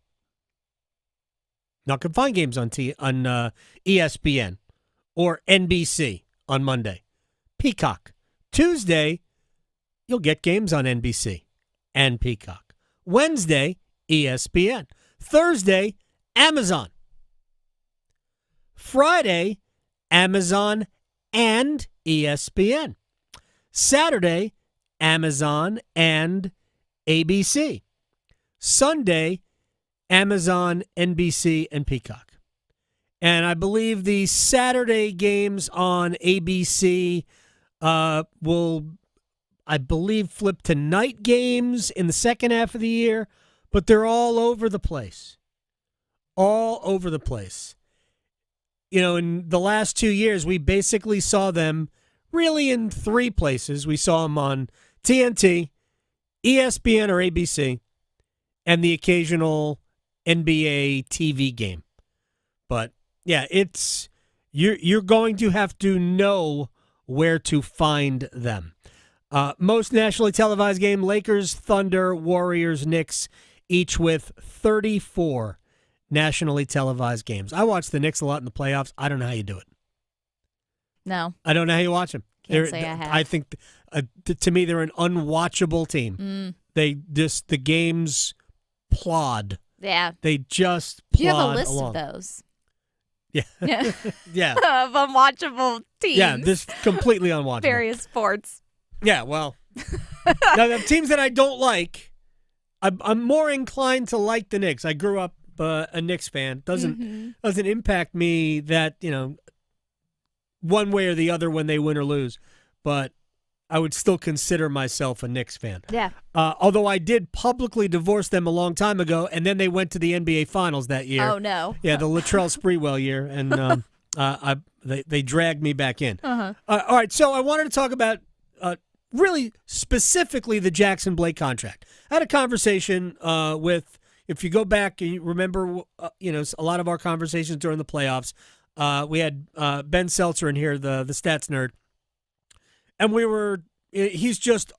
Not going to find games on ESPN or NBC on Monday. Peacock. Tuesday, you'll get games on NBC and Peacock. Wednesday, ESPN. Thursday, Amazon. Friday, Amazon and ESPN. Saturday, Amazon and ABC. Sunday, Amazon, NBC, and Peacock. And I believe the Saturday games on ABC will, I believe, flip to night games in the second half of the year. But they're all over the place. All over the place. In the last 2 years, we basically saw them really in 3 places. We saw them on TNT, ESPN or ABC, and the occasional NBA TV game. But, yeah, you're going to have to know where to find them. Most nationally televised game, Lakers, Thunder, Warriors, Knicks, each with 34 nationally televised games. I watch the Knicks a lot in the playoffs. I don't know how you do it.
No.
I don't know how you watch them.
Can't say I have.
I think, to me, they're an unwatchable team. The games plod.
Yeah.
They just plod
You have a list
along.
of those.
Yeah. Yeah.
Of unwatchable teams.
Yeah, this completely unwatchable.
Various sports.
Yeah, well. Now, the teams that I don't like, I'm more inclined to like the Knicks. I grew up a Knicks fan. Doesn't impact me that, one way or the other when they win or lose. But I would still consider myself a Knicks fan. Yeah. Although I did publicly divorce them a long time ago, and then they went to the NBA Finals that year.
Oh, no.
Yeah, the Latrell Sprewell year, and they dragged me back in.
Uh-huh.
All right, so I wanted to talk about really specifically the Jackson Blake contract. I had a conversation with, if you go back and you remember, a lot of our conversations during the playoffs, we had Ben Seltzer in here, the stats nerd, and he's just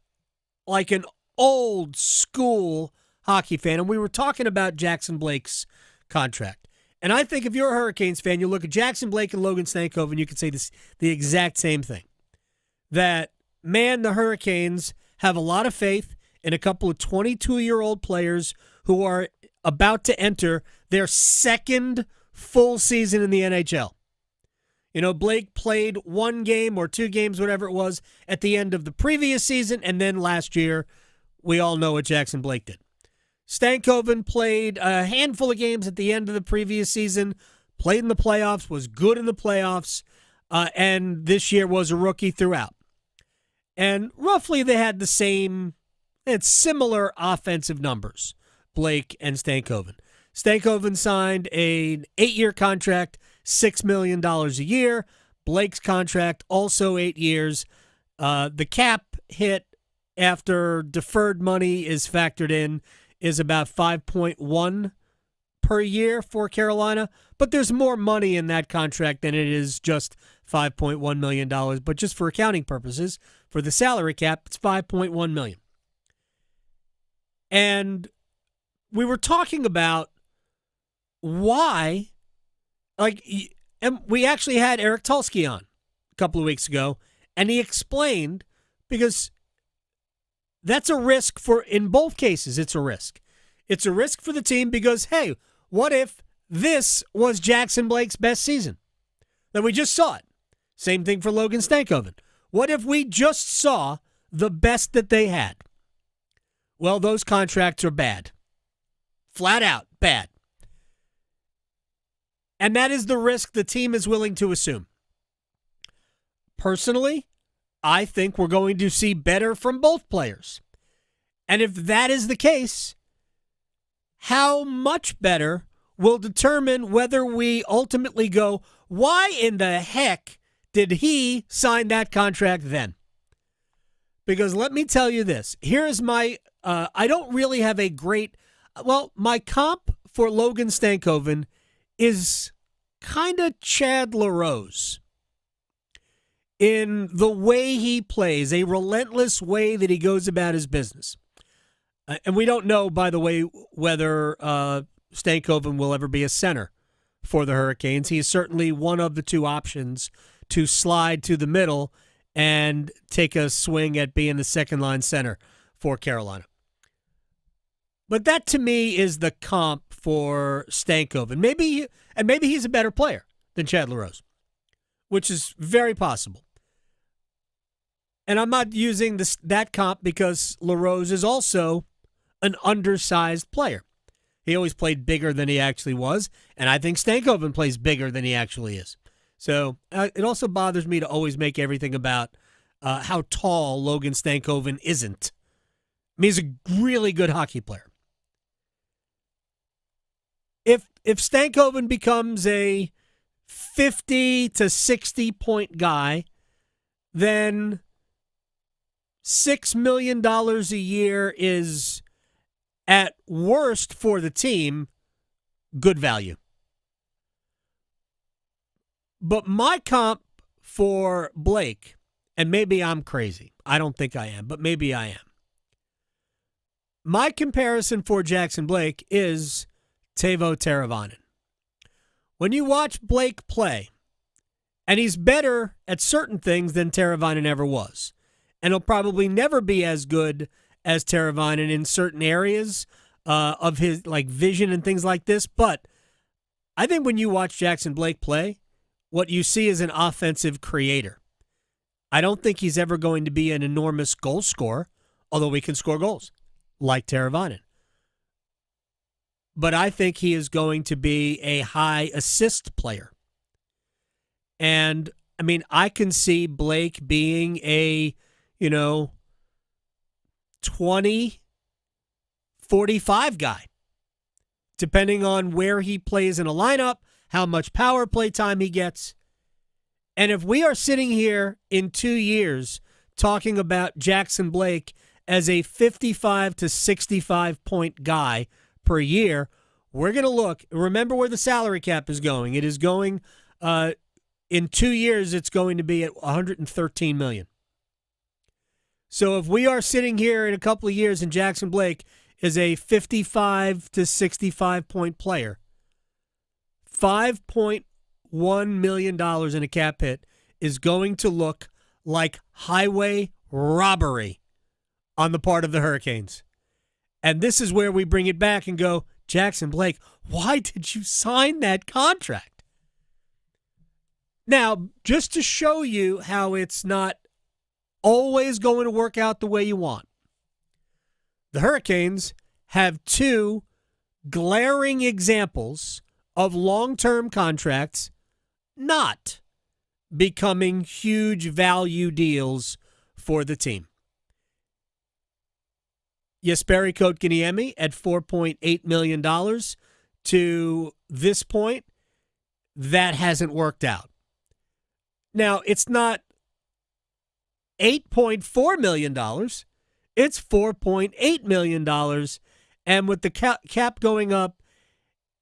like an old school hockey fan, and we were talking about Jackson Blake's contract. And I think if you're a Hurricanes fan, you look at Jackson Blake and Logan Stankoven, and you could say the exact same thing. That, man, the Hurricanes have a lot of faith in a couple of 22-year-old players who are about to enter their second full season in the NHL. Blake played 1 game or 2 games, whatever it was, at the end of the previous season, and then last year, we all know what Jackson Blake did. Stankoven played a handful of games at the end of the previous season, played in the playoffs, was good in the playoffs, and this year was a rookie throughout. And roughly they had the same It's similar offensive numbers, Blake and Stankoven. Stankoven signed an 8-year contract, $6 million a year. Blake's contract, also 8 years. The cap hit after deferred money is factored in is about 5.1 per year for Carolina, but there's more money in that contract than it is just $5.1 million. But just for accounting purposes, for the salary cap, it's $5.1 million. And we were talking about why, and we actually had Eric Tulsky on a couple of weeks ago, and he explained, because that's a risk in both cases, it's a risk. It's a risk for the team because, hey, what if this was Jackson Blake's best season? Then we just saw it. Same thing for Logan Stankoven. What if we just saw the best that they had? Well, those contracts are bad. Flat out bad. And that is the risk the team is willing to assume. Personally, I think we're going to see better from both players. And if that is the case, how much better will determine whether we ultimately go, why in the heck did he sign that contract then? Because let me tell you this. Here is my, I don't really have a great, my comp for Logan Stankoven is kind of Chad LaRose in the way he plays, a relentless way that he goes about his business. And we don't know, by the way, whether Stankoven will ever be a center for the Hurricanes. He is certainly one of the two options to slide to the middle and take a swing at being the second-line center for Carolina. But that, to me, is the comp for Stankoven. Maybe he's a better player than Chad LaRose, which is very possible. And I'm not using that comp because LaRose is also an undersized player. He always played bigger than he actually was, and I think Stankoven plays bigger than he actually is. So it also bothers me to always make everything about how tall Logan Stankoven isn't. I mean, he's a really good hockey player. If Stankoven becomes a 50 to 60 point guy, then $6 million a year is, at worst for the team, good value. But my comp for Blake, and maybe I'm crazy. I don't think I am, but maybe I am. My comparison for Jackson Blake is Teuvo Teravainen. When you watch Blake play, and he's better at certain things than Teravainen ever was, and he'll probably never be as good as Teravainen in certain areas of his vision and things like this, but I think when you watch Jackson Blake play, what you see is an offensive creator. I don't think he's ever going to be an enormous goal scorer, although he can score goals, like Teravainen. But I think he is going to be a high assist player. And, I mean, I can see Blake being a, 20, 45 guy, depending on where he plays in a lineup, how much power play time he gets. And if we are sitting here in 2 years talking about Jackson Blake as a 55 to 65 point guy per year, we're going to look. Remember where the salary cap is going. It is going, in 2 years, it's going to be at $113 million. So if we are sitting here in a couple of years and Jackson Blake is a 55 to 65 point player, $5.1 million in a cap hit is going to look like highway robbery on the part of the Hurricanes. And this is where we bring it back and go, Jackson Blake, why did you sign that contract? Now, just to show you how it's not always going to work out the way you want, the Hurricanes have two glaring examples of long-term contracts not becoming huge value deals for the team. Jesperi Kotkaniemi at $4.8 million. To this point, that hasn't worked out. Now, it's not $8.4 million. It's $4.8 million. And with the cap going up,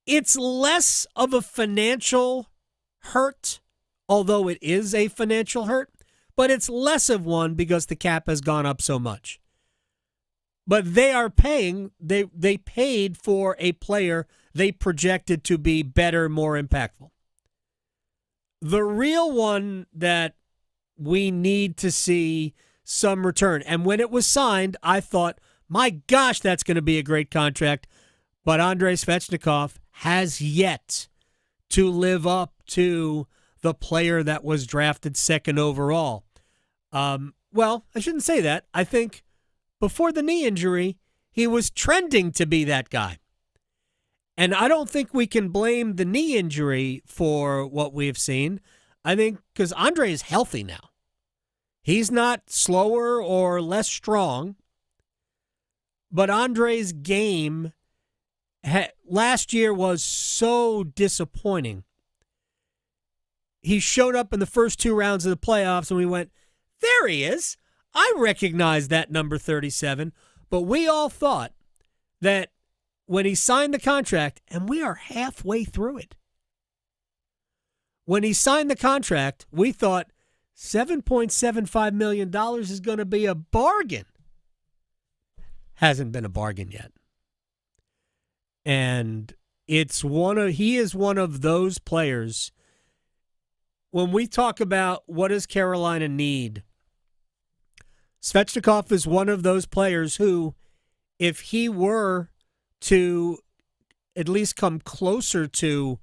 it's less of a financial hurt, although it is a financial hurt, but it's less of one because the cap has gone up so much. But they are paying, they paid for a player they projected to be better, more impactful. The real one that we need to see some return, and when it was signed, I thought, my gosh, that's going to be a great contract. But Andrei Svechnikov has yet to live up to the player that was drafted second overall. Well, I shouldn't say that. I think before the knee injury, he was trending to be that guy. And I don't think we can blame the knee injury for what we've seen. I think because Andre is healthy now. He's not slower or less strong. But Andre's game last year was so disappointing. He showed up in the first 2 rounds of the playoffs, and we went, there he is. I recognize that number 37. But we all thought that when he signed the contract, and we are halfway through it. When he signed the contract, we thought $7.75 million is going to be a bargain. Hasn't been a bargain yet. And he is one of those players. When we talk about what does Carolina need, Svechnikov is one of those players who, if he were to at least come closer to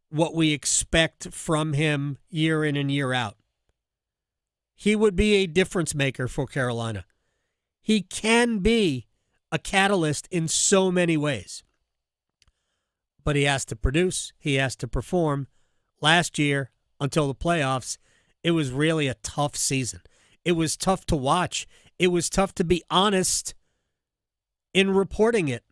what we expect from him year in and year out, he would be a difference maker for Carolina. He can be a catalyst in so many ways. But he has to produce. He has to perform. Last year, until the playoffs, it was really a tough season. It was tough to watch. It was tough to be honest in reporting it.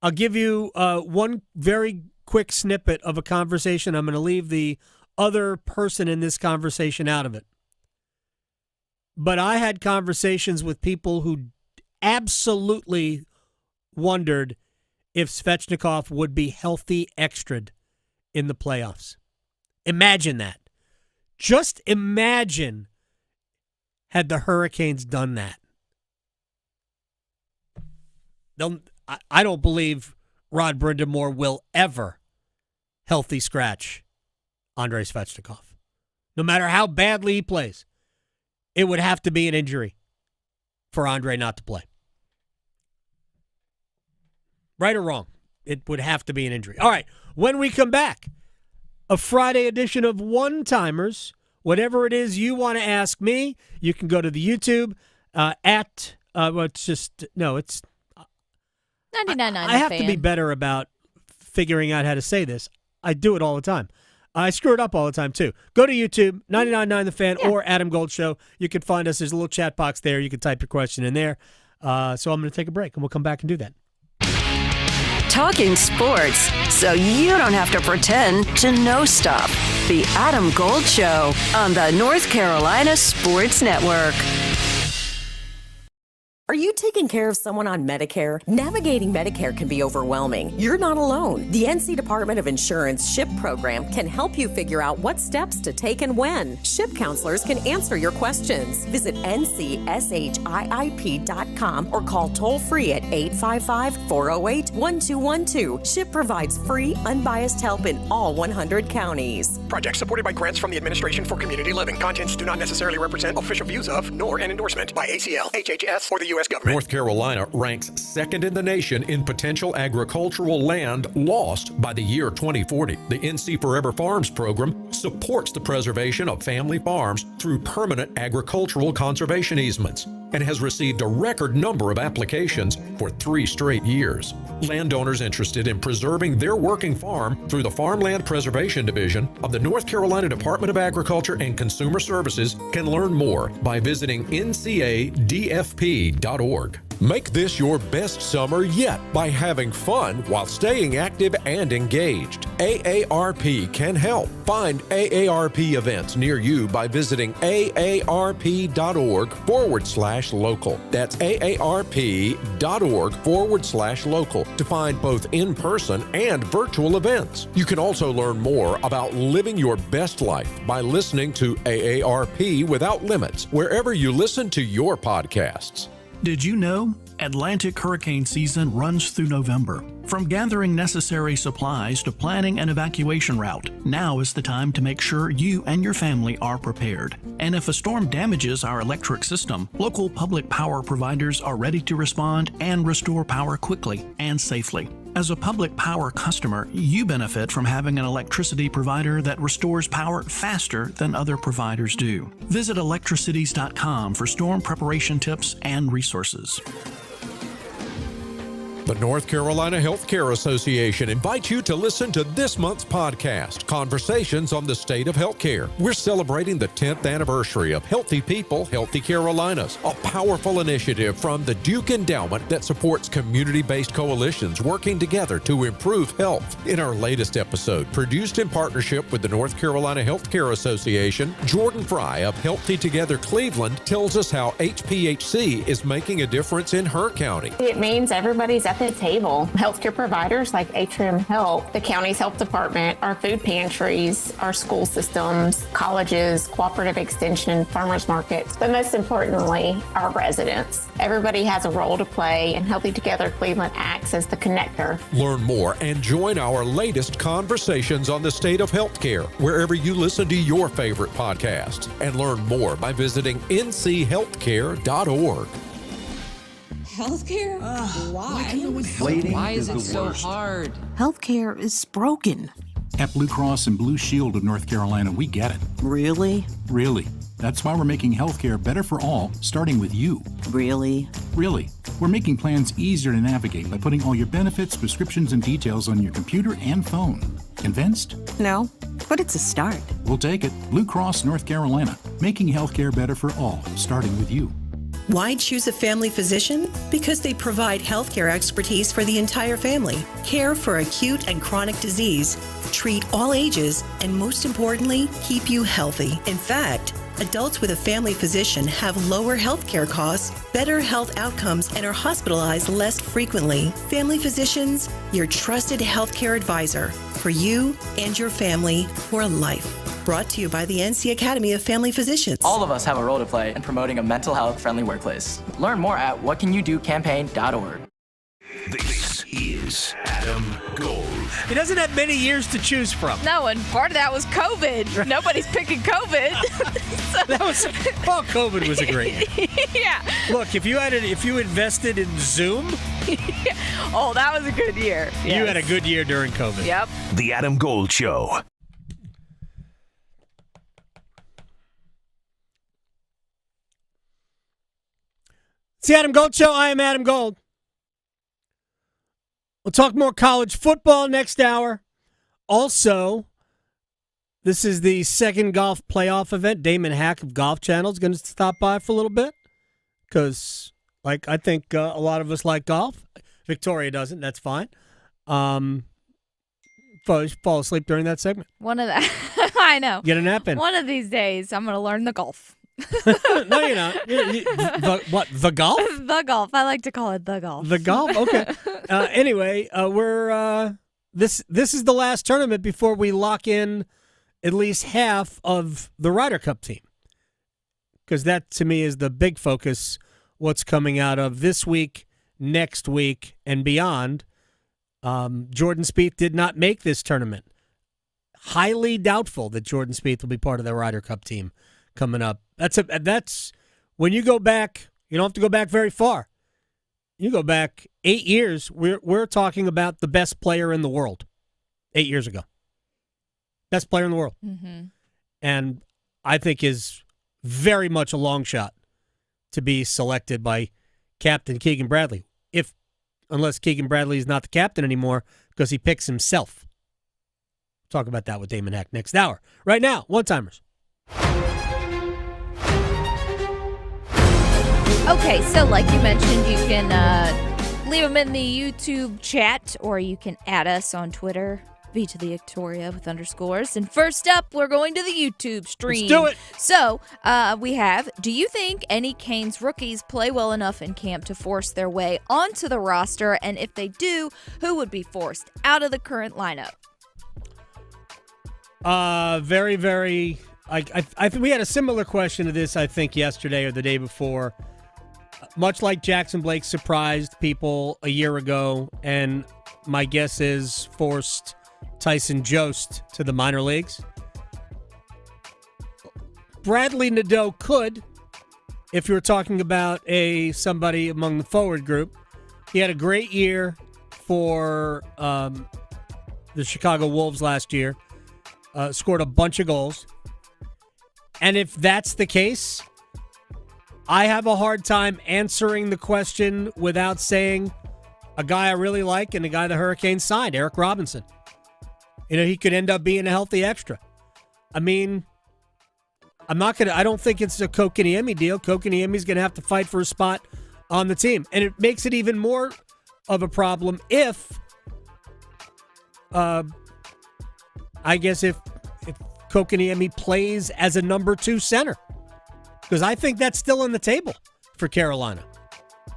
I'll give you one very quick snippet of a conversation. I'm going to leave the other person in this conversation out of it. But I had conversations with people who absolutely wondered if Svechnikov would be healthy extra'd in the playoffs. Imagine that. Just imagine had the Hurricanes done that. I don't believe Rod Brindamore will ever healthy scratch Andrei Svechnikov. No matter how badly he plays, it would have to be an injury for Andre not to play. Right or wrong, it would have to be an injury. All right, when we come back, a Friday edition of One Timers. Whatever it is you want to ask me, you can go to the YouTube it's
99.9
I have to be better about figuring out how to say this. I do it all the time. I screw it up all the time, too. Go to YouTube, 99.9 The Fan, or Adam Gold Show. You can find us. There's a little chat box there. You can type your question in there. So I'm going to take a break, and we'll come back and do that.
Talking sports, so you don't have to pretend to know stuff. The Adam Gold Show on the North Carolina Sports Network.
Are you taking care of someone on Medicare? Navigating Medicare can be overwhelming. You're not alone. The NC Department of Insurance SHIP program can help you figure out what steps to take and when. SHIP counselors can answer your questions. Visit ncshiip.com or call toll-free at 855-408-1212. SHIP provides free, unbiased help in all 100 counties.
Project supported by grants from the Administration for Community Living. Contents do not necessarily represent official views of, nor an endorsement by ACL, HHS, or the U.S. government.
North Carolina ranks second in the nation in potential agricultural land lost by the year 2040. The NC Forever Farms program supports the preservation of family farms through permanent agricultural conservation easements and has received a record number of applications for 3 straight years. Landowners interested in preserving their working farm through the Farmland Preservation Division of the North Carolina Department of Agriculture and Consumer Services can learn more by visiting ncadfp.org. Make this your best summer yet by having fun while staying active and engaged. AARP can help. Find AARP events near you by visiting aarp.org/local. That's aarp.org/local to find both in-person and virtual events. You can also learn more about living your best life by listening to AARP Without Limits, wherever you listen to your podcasts.
Did you know? Atlantic hurricane season runs through November. From gathering necessary supplies to planning an evacuation route, now is the time to make sure you and your family are prepared. And if a storm damages our electric system, local public power providers are ready to respond and restore power quickly and safely. As a public power customer, you benefit from having an electricity provider that restores power faster than other providers do. Visit electricities.com for storm preparation tips and resources.
The North Carolina Healthcare Association invites you to listen to this month's podcast, Conversations on the State of Healthcare. We're celebrating the 10th anniversary of Healthy People, Healthy Carolinas, a powerful initiative from the Duke Endowment that supports community-based coalitions working together to improve health. In our latest episode, produced in partnership with the North Carolina Healthcare Association, Jordan Fry of Healthy Together Cleveland tells us how HPHC is making a difference in her county.
It means everybody's at the table. Healthcare providers like Atrium Health, the county's health department, our food pantries, our school systems, colleges, cooperative extension, farmers markets, but most importantly, our residents. Everybody has a role to play, and Healthy Together Cleveland acts as the connector.
Learn more and join our latest Conversations on the State of Healthcare wherever you listen to your favorite podcasts. And learn more by visiting nchealthcare.org.
Healthcare? Why?
Why is it so hard?
Healthcare is broken.
At Blue Cross and Blue Shield of North Carolina, we get it.
Really?
Really. That's why we're making healthcare better for all, starting with you.
Really?
Really. We're making plans easier to navigate by putting all your benefits, prescriptions, and details on your computer and phone. Convinced?
No, but it's a start.
We'll take it. Blue Cross North Carolina, making healthcare better for all, starting with you.
Why choose a family physician? Because they provide healthcare expertise for the entire family, care for acute and chronic disease, treat all ages, and most importantly, keep you healthy. In fact, adults with a family physician have lower healthcare costs, better health outcomes, and are hospitalized less frequently. Family physicians, your trusted healthcare advisor for you and your family for life. Brought to you by the NC Academy of Family Physicians.
All of us have a role to play in promoting a mental health friendly workplace. Learn more at whatcanyoudocampaign.org.
This is Adam Gold.
He doesn't have many years to choose from.
No, and part of that was COVID. Nobody's picking COVID.
COVID was a great year.
Yeah.
Look, if you invested in Zoom,
oh, that was a good year. Yes.
You had a good year during COVID.
Yep.
The Adam Gold Show.
It's the Adam Gold Show. I am Adam Gold. We'll talk more college football next hour. Also, this is the second golf playoff event. Damon Hack of Golf Channel is going to stop by for a little bit because, I think a lot of us like golf. Victoria doesn't. That's fine. Fall asleep during that segment.
I know.
Get a nap in.
One of these days, I'm going to learn the golf.
No, you're not. The golf?
The golf. I like to call it the golf.
The golf? Okay. Anyway, we're this is the last tournament before we lock in at least half of the Ryder Cup team. Because that, to me, is the big focus, what's coming out of this week, next week, and beyond. Jordan Spieth did not make this tournament. Highly doubtful that Jordan Spieth will be part of the Ryder Cup team coming up. That's when you go back. You don't have to go back very far. You go back 8 years. We're talking about the best player in the world. 8 years ago, best player in the world, and I think is very much a long shot to be selected by Captain Keegan Bradley. Unless Keegan Bradley is not the captain anymore because he picks himself. Talk about that with Damon Hack next hour. Right now, one-timers.
Okay, so like you mentioned, you can leave them in the YouTube chat, or you can add us on Twitter, V to the Victoria with underscores. And first up, we're going to the YouTube stream.
Let's do it.
So we have, do you think any Canes rookies play well enough in camp to force their way onto the roster? And if they do, who would be forced out of the current lineup?
Very, very. I think we had a similar question to this, I think, yesterday or the day before. Much like Jackson Blake surprised people a year ago, and my guess is forced Tyson Jost to the minor leagues. Bradley Nadeau could, if you were talking about somebody among the forward group. He had a great year for the Chicago Wolves last year. Scored a bunch of goals. And if that's the case, I have a hard time answering the question without saying a guy I really like and a guy the Hurricanes signed, Eric Robinson. He could end up being a healthy extra. I mean, I don't think it's a Kokiniemi deal. Kokiniemi's going to have to fight for a spot on the team. And it makes it even more of a problem if Kokiniemi plays as a number 2 center. Because I think that's still on the table for Carolina.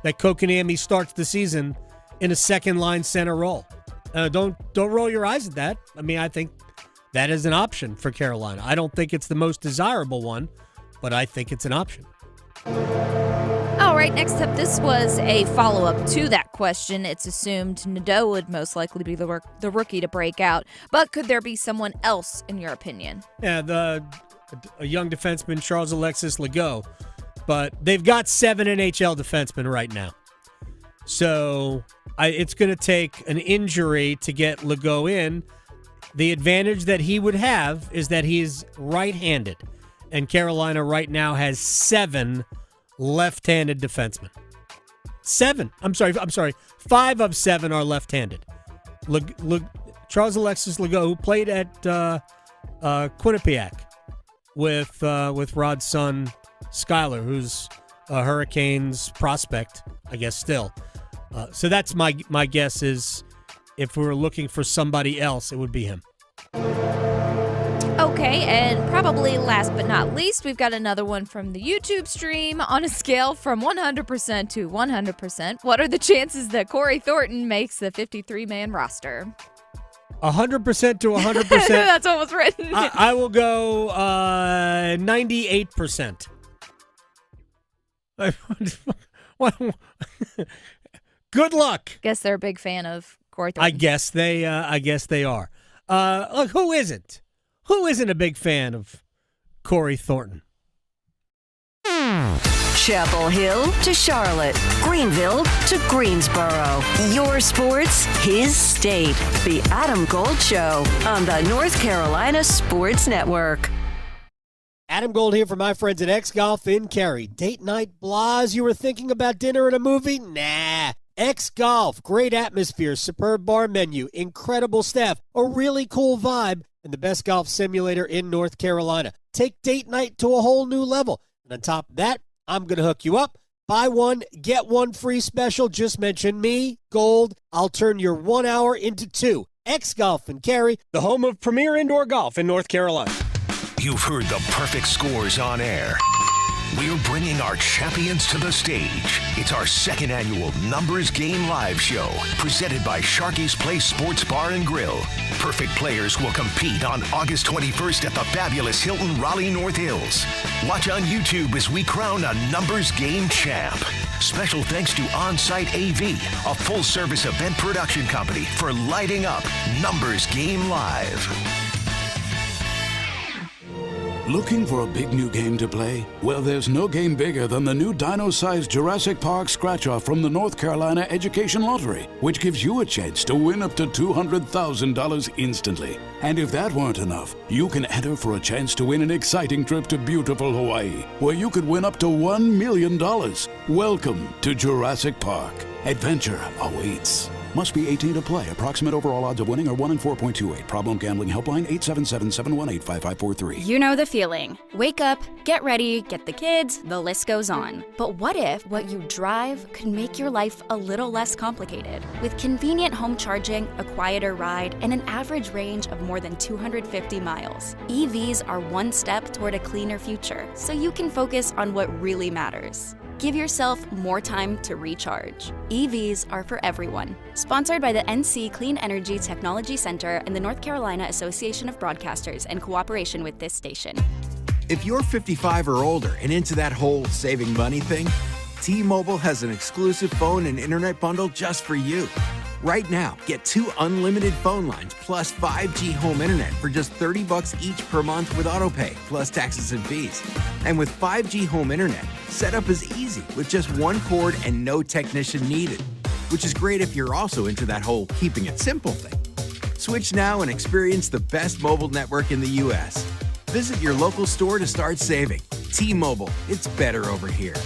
That Kokiniemi starts the season in a second-line center role. Don't roll your eyes at that. I mean, I think that is an option for Carolina. I don't think it's the most desirable one, but I think it's an option.
All right, next up, this was a follow-up to that question. It's assumed Nadeau would most likely be the rookie to break out, but could there be someone else, in your opinion?
Yeah, a young defenseman, Charles Alexis Legault, but they've got 7 NHL defensemen right now. So it's going to take an injury to get Legault in. The advantage that he would have is that he's right-handed, and Carolina right now has 7 left-handed defensemen. 7. I'm sorry. 5 of 7 are left-handed. Charles Alexis Legault, who played at Quinnipiac with Rod's son Skyler, who's a Hurricanes prospect, I guess still. So that's my guess is if we were looking for somebody else, it would be him.
Okay, and probably last but not least, we've got another one from the YouTube stream. On a scale from 100% to 100%, what are the chances that Corey Thornton makes the 53-man roster?
100% to 100%.
That's what was written.
I will go 98%. Good luck.
Guess they're a big fan of Corey Thornton.
I guess they are. Look, who isn't? Who isn't a big fan of Corey Thornton?
Chapel Hill to Charlotte, Greenville to Greensboro. Your sports, his state. The Adam Gold Show on the North Carolina Sports Network.
Adam Gold here for my friends at X Golf in Cary. Date night blahs, you were thinking about dinner and a movie? Nah. X Golf, great atmosphere, superb bar menu, incredible staff, a really cool vibe, and the best golf simulator in North Carolina. Take date night to a whole new level. And on top of that, I'm going to hook you up. Buy one, get one free special. Just mention me, Gold. I'll turn your 1 hour into 2. X Golf in Cary, the home of premier indoor golf in North Carolina.
You've heard the perfect scores on air. We're bringing our champions to the stage. It's our second annual Numbers Game Live show, presented by Sharky's Place Sports Bar and Grill. Perfect players will compete on August 21st at the fabulous Hilton Raleigh North Hills. Watch on YouTube as we crown a Numbers Game champ. Special thanks to On-Site AV, a full-service event production company, for lighting up Numbers Game Live.
Looking for a big new game to play? Well, there's no game bigger than the new dino-sized Jurassic Park scratch-off from the North Carolina Education Lottery, which gives you a chance to win up to $200,000 instantly. And if that weren't enough, you can enter for a chance to win an exciting trip to beautiful Hawaii, where you could win up to $1 million. Welcome to Jurassic Park. Adventure awaits. Must be 18 to play. Approximate overall odds of winning are 1 in 4.28. Problem gambling helpline 877-718-5543.
You know the feeling. Wake up, get ready, get the kids, the list goes on. But what if what you drive could make your life a little less complicated? With convenient home charging, a quieter ride, and an average range of more than 250 miles, EVs are one step toward a cleaner future, so you can focus on what really matters. Give yourself more time to recharge. EVs are for everyone. Sponsored by the NC Clean Energy Technology Center and the North Carolina Association of Broadcasters in cooperation with this station.
If you're 55 or older and into that whole saving money thing, T-Mobile has an exclusive phone and internet bundle just for you. Right now, get 2 unlimited phone lines plus 5G home internet for just $30 each per month with autopay, plus taxes and fees. And with 5G home internet, setup is easy with just one cord and no technician needed, which is great if you're also into that whole keeping it simple thing. Switch now and experience the best mobile network in the U.S. Visit your local store to start saving. T-Mobile, it's better over here.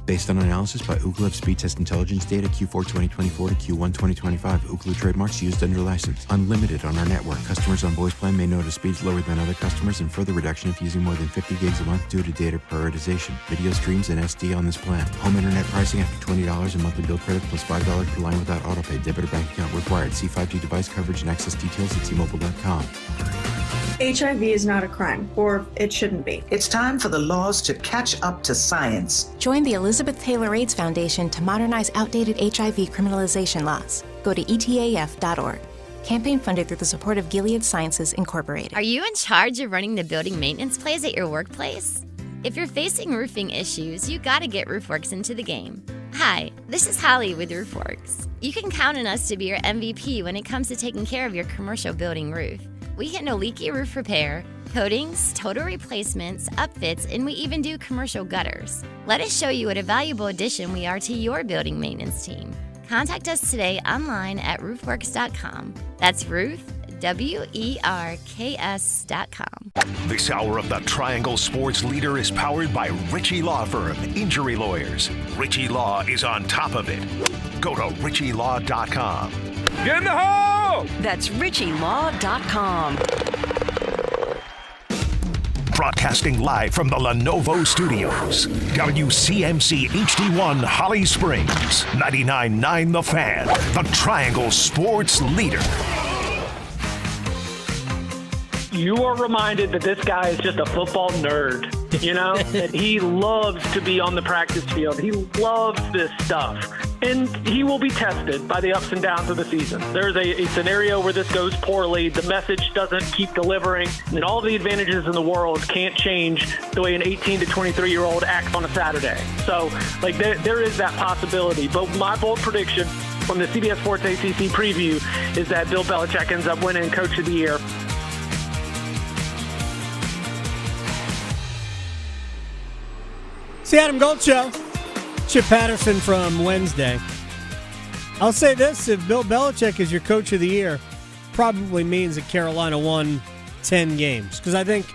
Based on analysis by Ookla of Speed Test Intelligence data Q4 2024 to Q1 2025. Ookla trademarks used under license. Unlimited on our network. Customers on voice plan may notice speeds lower than other customers and further reduction if using more than 50 gigs a month due to data prioritization. Video streams and SD on this plan. Home internet pricing after $20 and monthly bill credit plus $5 per line without autopay. Debit or bank account required. See 5G device coverage and access details at T-Mobile.com.
HIV is not a crime, or it shouldn't be.
It's time for the laws to catch up to science.
Join the Elizabeth Taylor AIDS Foundation to modernize outdated HIV criminalization laws. Go to etaf.org. Campaign funded through the support of Gilead Sciences Incorporated.
Are you in charge of running the building maintenance plays at your workplace? If you're facing roofing issues, you gotta get RoofWorks into the game. Hi, this is Holly with RoofWorks. You can count on us to be your MVP when it comes to taking care of your commercial building roof. We handle leaky roof repair, coatings, total replacements, upfits, and we even do commercial gutters. Let us show you what a valuable addition we are to your building maintenance team. Contact us today online at roofworks.com. That's roof, WERKS.com.
This hour of the Triangle Sports Leader is powered by Ritchie Law Firm, Injury Lawyers. Ritchie Law is on top of it. Go to RitchieLaw.com.
Get in the hole!
That's RitchieLaw.com.
Broadcasting live from the Lenovo Studios. WCMC HD1 Holly Springs. 99.9 The Fan. The Triangle Sports Leader.
You are reminded that this guy is just a football nerd. You know, that he loves to be on the practice field. He loves this stuff. And he will be tested by the ups and downs of the season. There's a scenario where this goes poorly, the message doesn't keep delivering, and all the advantages in the world can't change the way an 18 to 23-year-old acts on a Saturday. So, like, there is that possibility. But my bold prediction from the CBS Sports ACC preview is that Bill Belichick ends up winning Coach of the Year.
It's the Adam Gold Show. Chip Patterson from Wednesday. I'll say this, if Bill Belichick is your Coach of the Year, probably means that Carolina won 10 games. Because I think,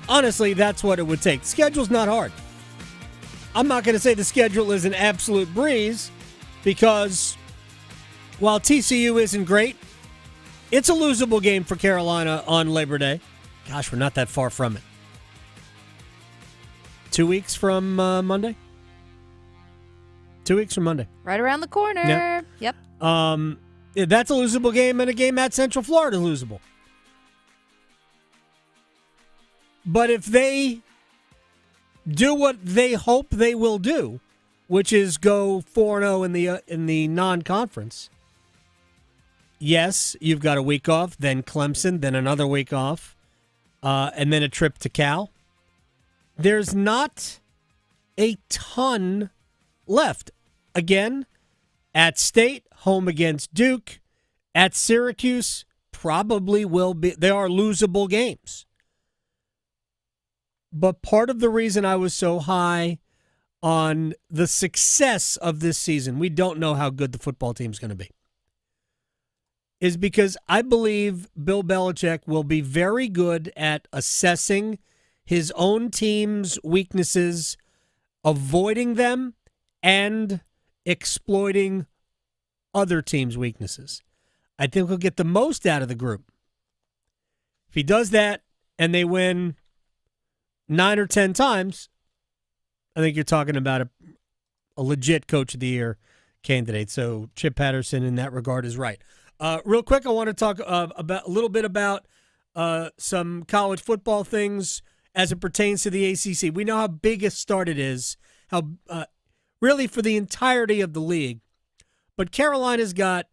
honestly, that's what it would take. The schedule's not hard. I'm not going to say the schedule is an absolute breeze, because while TCU isn't great, it's a losable game for Carolina on Labor Day. Gosh, we're not that far from it. 2 weeks from Monday? 2 weeks from Monday.
Right around the corner. Yep.
That's a losable game, and a game at Central Florida is losable. But if they do what they hope they will do, which is go 4-0 in the non-conference, yes, you've got a week off, then Clemson, then another week off, and then a trip to Cal. There's not a ton left. Again, at State, home against Duke. At Syracuse, probably will be. They are losable games. But part of the reason I was so high on the success of this season, we don't know how good the football team's going to be, is because I believe Bill Belichick will be very good at assessing his own team's weaknesses, avoiding them, and exploiting other teams' weaknesses. I think he'll get the most out of the group. If he does that and they win 9 or 10 times, I think you're talking about a legit Coach of the Year candidate. So Chip Patterson in that regard is right. Real quick, I want to talk about a little bit about some college football things as it pertains to the ACC. We know how big a start it is, how really for the entirety of the league. But the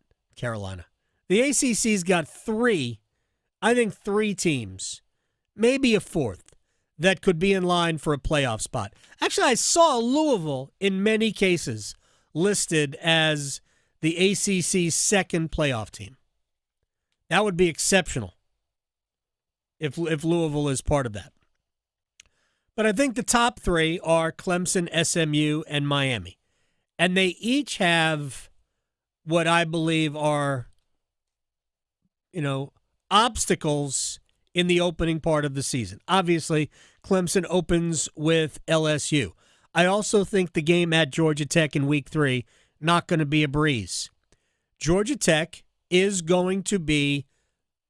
ACC's got three teams, maybe a fourth, that could be in line for a playoff spot. Actually, I saw Louisville in many cases listed as the ACC's second playoff team. That would be exceptional if Louisville is part of that. But I think the top three are Clemson, SMU, and Miami. And they each have what I believe are, obstacles in the opening part of the season. Obviously, Clemson opens with LSU. I also think the game at Georgia Tech in Week 3, not going to be a breeze. Georgia Tech is going to be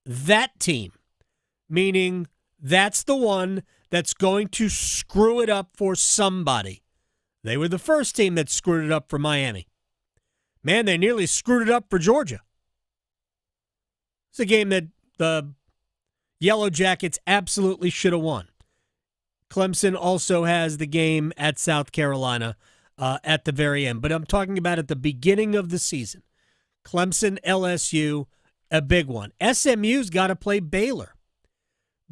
that team, meaning that's the one that's going to screw it up for somebody. They were the first team that screwed it up for Miami. Man, they nearly screwed it up for Georgia. It's a game that the Yellow Jackets absolutely should have won. Clemson also has the game at South Carolina at the very end. But I'm talking about at the beginning of the season. Clemson, LSU, a big one. SMU's got to play Baylor.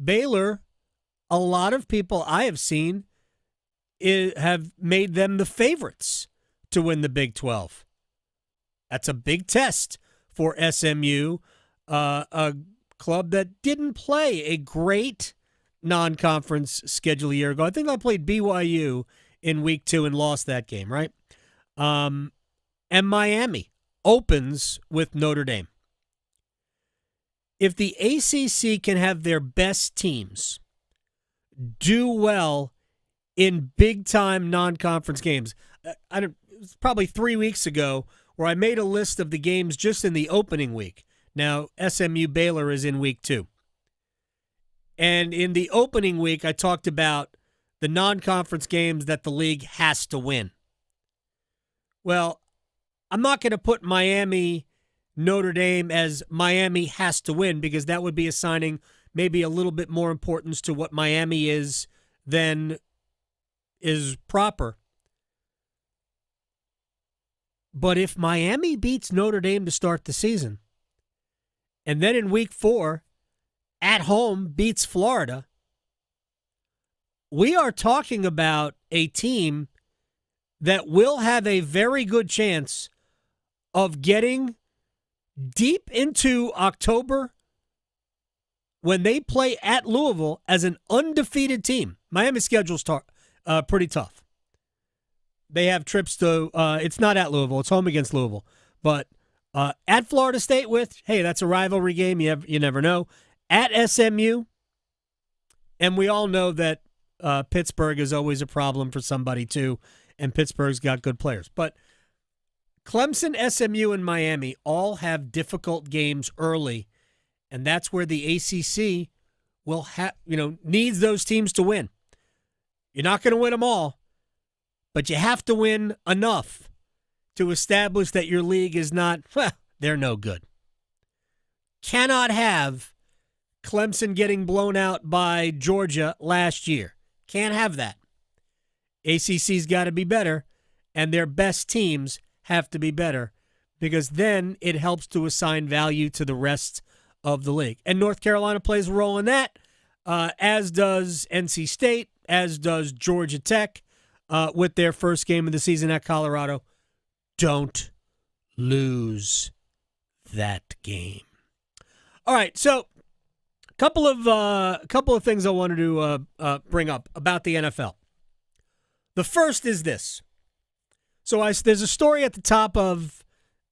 Baylor, a lot of people I have seen have made them the favorites to win the Big 12. That's a big test for SMU, a club that didn't play a great non-conference schedule a year ago. I think I played BYU in Week 2 and lost that game, right? And Miami opens with Notre Dame. If the ACC can have their best teams do well in big-time non-conference games, it was probably 3 weeks ago where I made a list of the games just in the opening week. Now, SMU Baylor is in Week 2. And in the opening week, I talked about the non-conference games that the league has to win. Well, I'm not going to put Miami, Notre Dame as Miami has to win because that would be assigning maybe a little bit more importance to what Miami is than is proper. But if Miami beats Notre Dame to start the season, and then in Week 4, at home beats Florida, we are talking about a team that will have a very good chance of getting deep into October when they play at Louisville as an undefeated team. Miami's schedule's pretty tough. They have trips to, it's not at Louisville, it's home against Louisville. But at Florida State that's a rivalry game, you never know. At SMU, and we all know that Pittsburgh is always a problem for somebody too, and Pittsburgh's got good players. But Clemson, SMU, and Miami all have difficult games early, and that's where the ACC will needs those teams to win. You're not going to win them all, but you have to win enough to establish that your league is not, they're no good. Cannot have Clemson getting blown out by Georgia last year. Can't have that. ACC's got to be better, and their best teams have to be better because then it helps to assign value to the rest of the league. And North Carolina plays a role in that, as does NC State, as does Georgia Tech with their first game of the season at Colorado. Don't lose that game. All right, so couple of things I wanted to bring up about the NFL. The first is this. So there's a story at the top of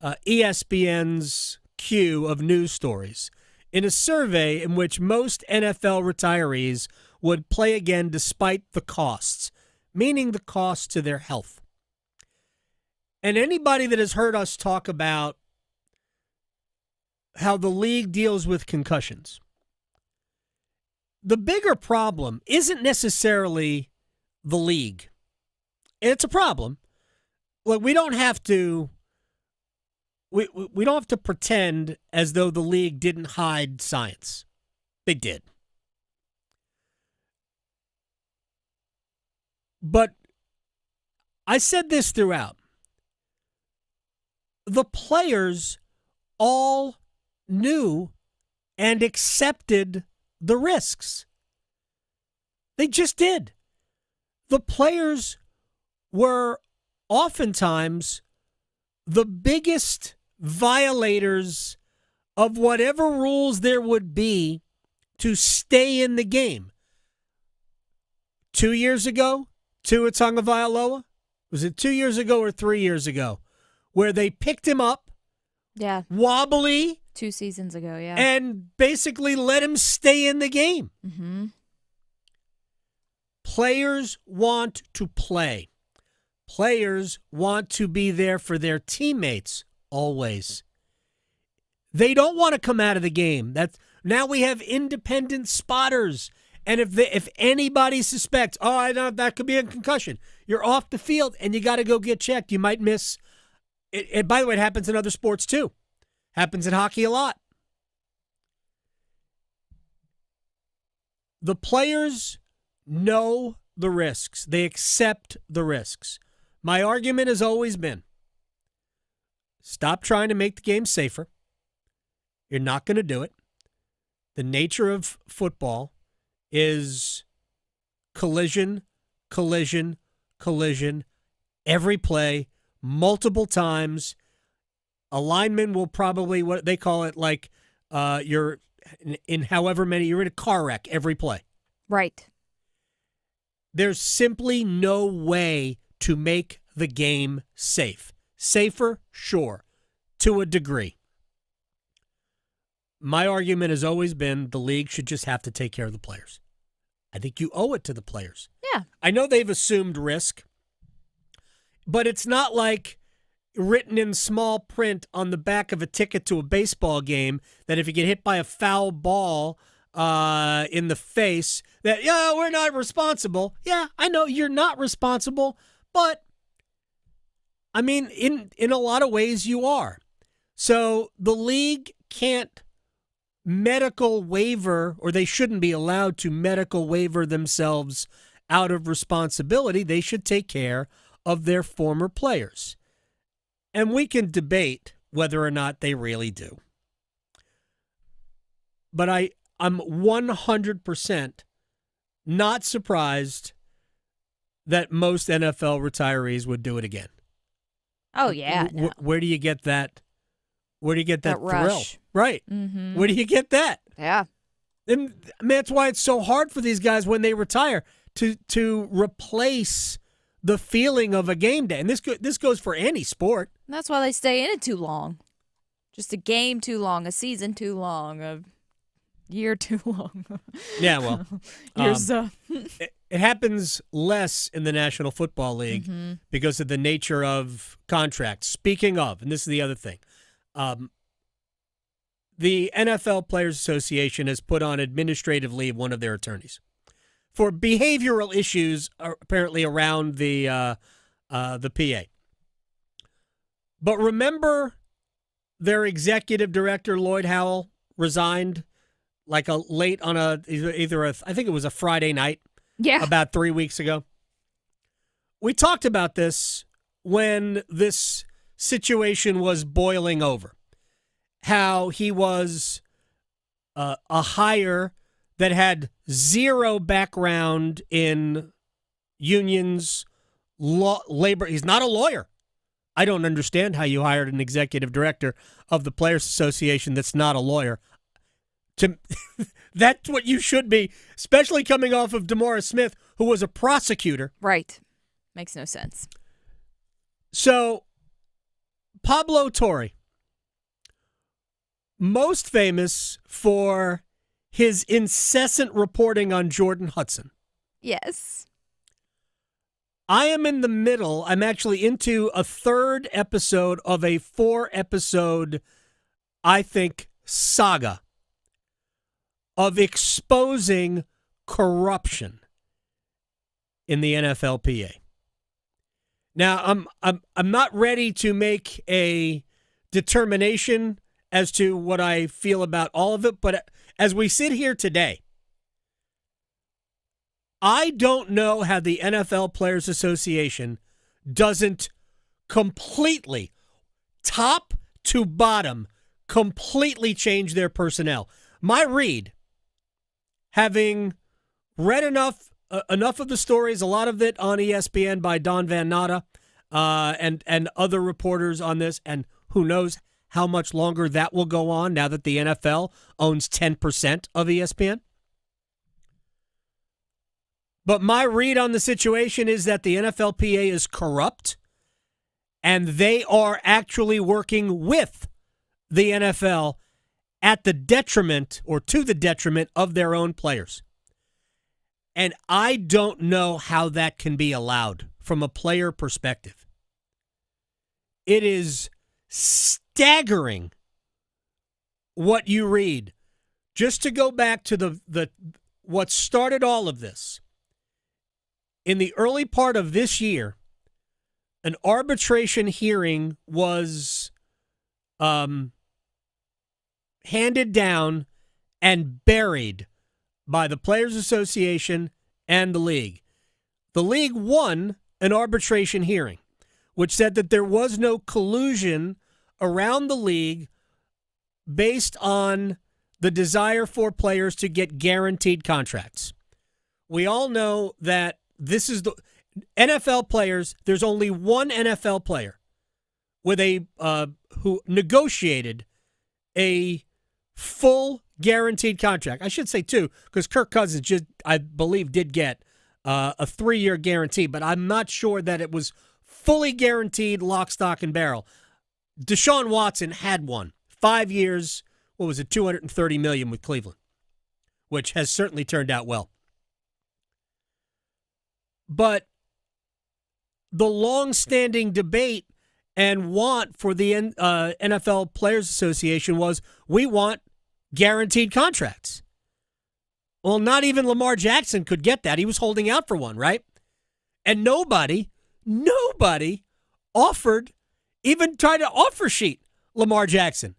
ESPN's queue of news stories in a survey in which most NFL retirees would play again despite the costs, meaning the cost to their health. And anybody that has heard us talk about how the league deals with concussions. The bigger problem isn't necessarily the league. It's a problem. Look, we don't have to pretend as though the league didn't hide science. They did. But I said this throughout. The players all knew and accepted the risks. They just did. The players were oftentimes the biggest violators of whatever rules there would be to stay in the game. 2 years ago, Tua Tagovailoa, was it 2 years ago or 3 years ago, where they picked him up, wobbly,
2 seasons ago,
and basically let him stay in the game.
Mm-hmm.
Players want to play. Players want to be there for their teammates always. They don't want to come out of the game. Now we have independent spotters. And if anybody suspects, that could be a concussion, you're off the field and you got to go get checked. You might miss. By the way, it happens in other sports too. Happens in hockey a lot. The players know the risks. They accept the risks. My argument has always been, stop trying to make the game safer. You're not going to do it. The nature of football is collision, collision, collision, every play, multiple times. A lineman will probably, what they call it, like you're in however many, you're in a car wreck every play.
Right.
There's simply no way to make the game safe. Safer, sure, to a degree. My argument has always been the league should just have to take care of the players. I think you owe it to the players.
Yeah.
I know they've assumed risk, but it's not like written in small print on the back of a ticket to a baseball game that if you get hit by a foul ball in the face, that, we're not responsible. Yeah, I know you're not responsible, but, I mean, in a lot of ways you are. So the league can't medical waiver, or they shouldn't be allowed to medical waiver themselves out of responsibility. They should take care of their former players. And we can debate whether or not they really do. But I'm 100% not surprised that most NFL retirees would do it again.
Oh, yeah. No.
Where do you get that? Where do you get that thrill?
Rush.
Right.
Mm-hmm.
Where do you get that?
Yeah.
And I mean, that's why it's so hard for these guys when they retire to replace the feeling of a game day. And this goes for any sport.
That's why they stay in it too long. Just a game too long, a season too long, a year too long.
Yeah, well. It happens less in the National Football League because of the nature of contracts. Speaking of, and this is the other thing, the NFL Players Association has put on administrative leave one of their attorneys for behavioral issues apparently around the PA. But remember their executive director, Lloyd Howell, resigned like I think it was a Friday night.
Yeah.
About 3 weeks ago. We talked about this when this situation was boiling over. How he was a hire that had zero background in unions, labor. He's not a lawyer. I don't understand how you hired an executive director of the Players Association that's not a lawyer. That's what you should be, especially coming off of DeMaurice Smith, who was a prosecutor.
Right. Makes no sense.
So, Pablo Torre, most famous for his incessant reporting on Jordan Hudson.
Yes.
I'm actually into a third episode of a 4-episode, I think, saga of exposing corruption in the NFLPA. Now, I'm not ready to make a determination as to what I feel about all of it, but as we sit here today, I don't know how the NFL Players Association doesn't completely, top to bottom, completely change their personnel. My read, having read enough of the stories, a lot of it on ESPN by Don Van Natta and other reporters on this, and who knows how much longer that will go on now that the NFL owns 10% of ESPN. But my read on the situation is that the NFLPA is corrupt, and they are actually working with the NFL at the detriment or to the detriment of their own players. And I don't know how that can be allowed from a player perspective. It is staggering what you read. Just to go back to the what started all of this. In the early part of this year, an arbitration hearing was handed down and buried by the Players Association and the league. The league won an arbitration hearing, which said that there was no collusion around the league based on the desire for players to get guaranteed contracts. We all know that this is the NFL players. There's only one NFL player with who negotiated a full guaranteed contract. I should say two, because Kirk Cousins just, I believe, did get a 3-year guarantee, but I'm not sure that it was fully guaranteed, lock, stock, and barrel. Deshaun Watson had one. 5 years, what was it, $230 million with Cleveland, which has certainly turned out well. But the long-standing debate and want for the NFL Players Association was, we want guaranteed contracts. Well, not even Lamar Jackson could get that. He was holding out for one, right? And nobody offered, even tried to offer sheet Lamar Jackson.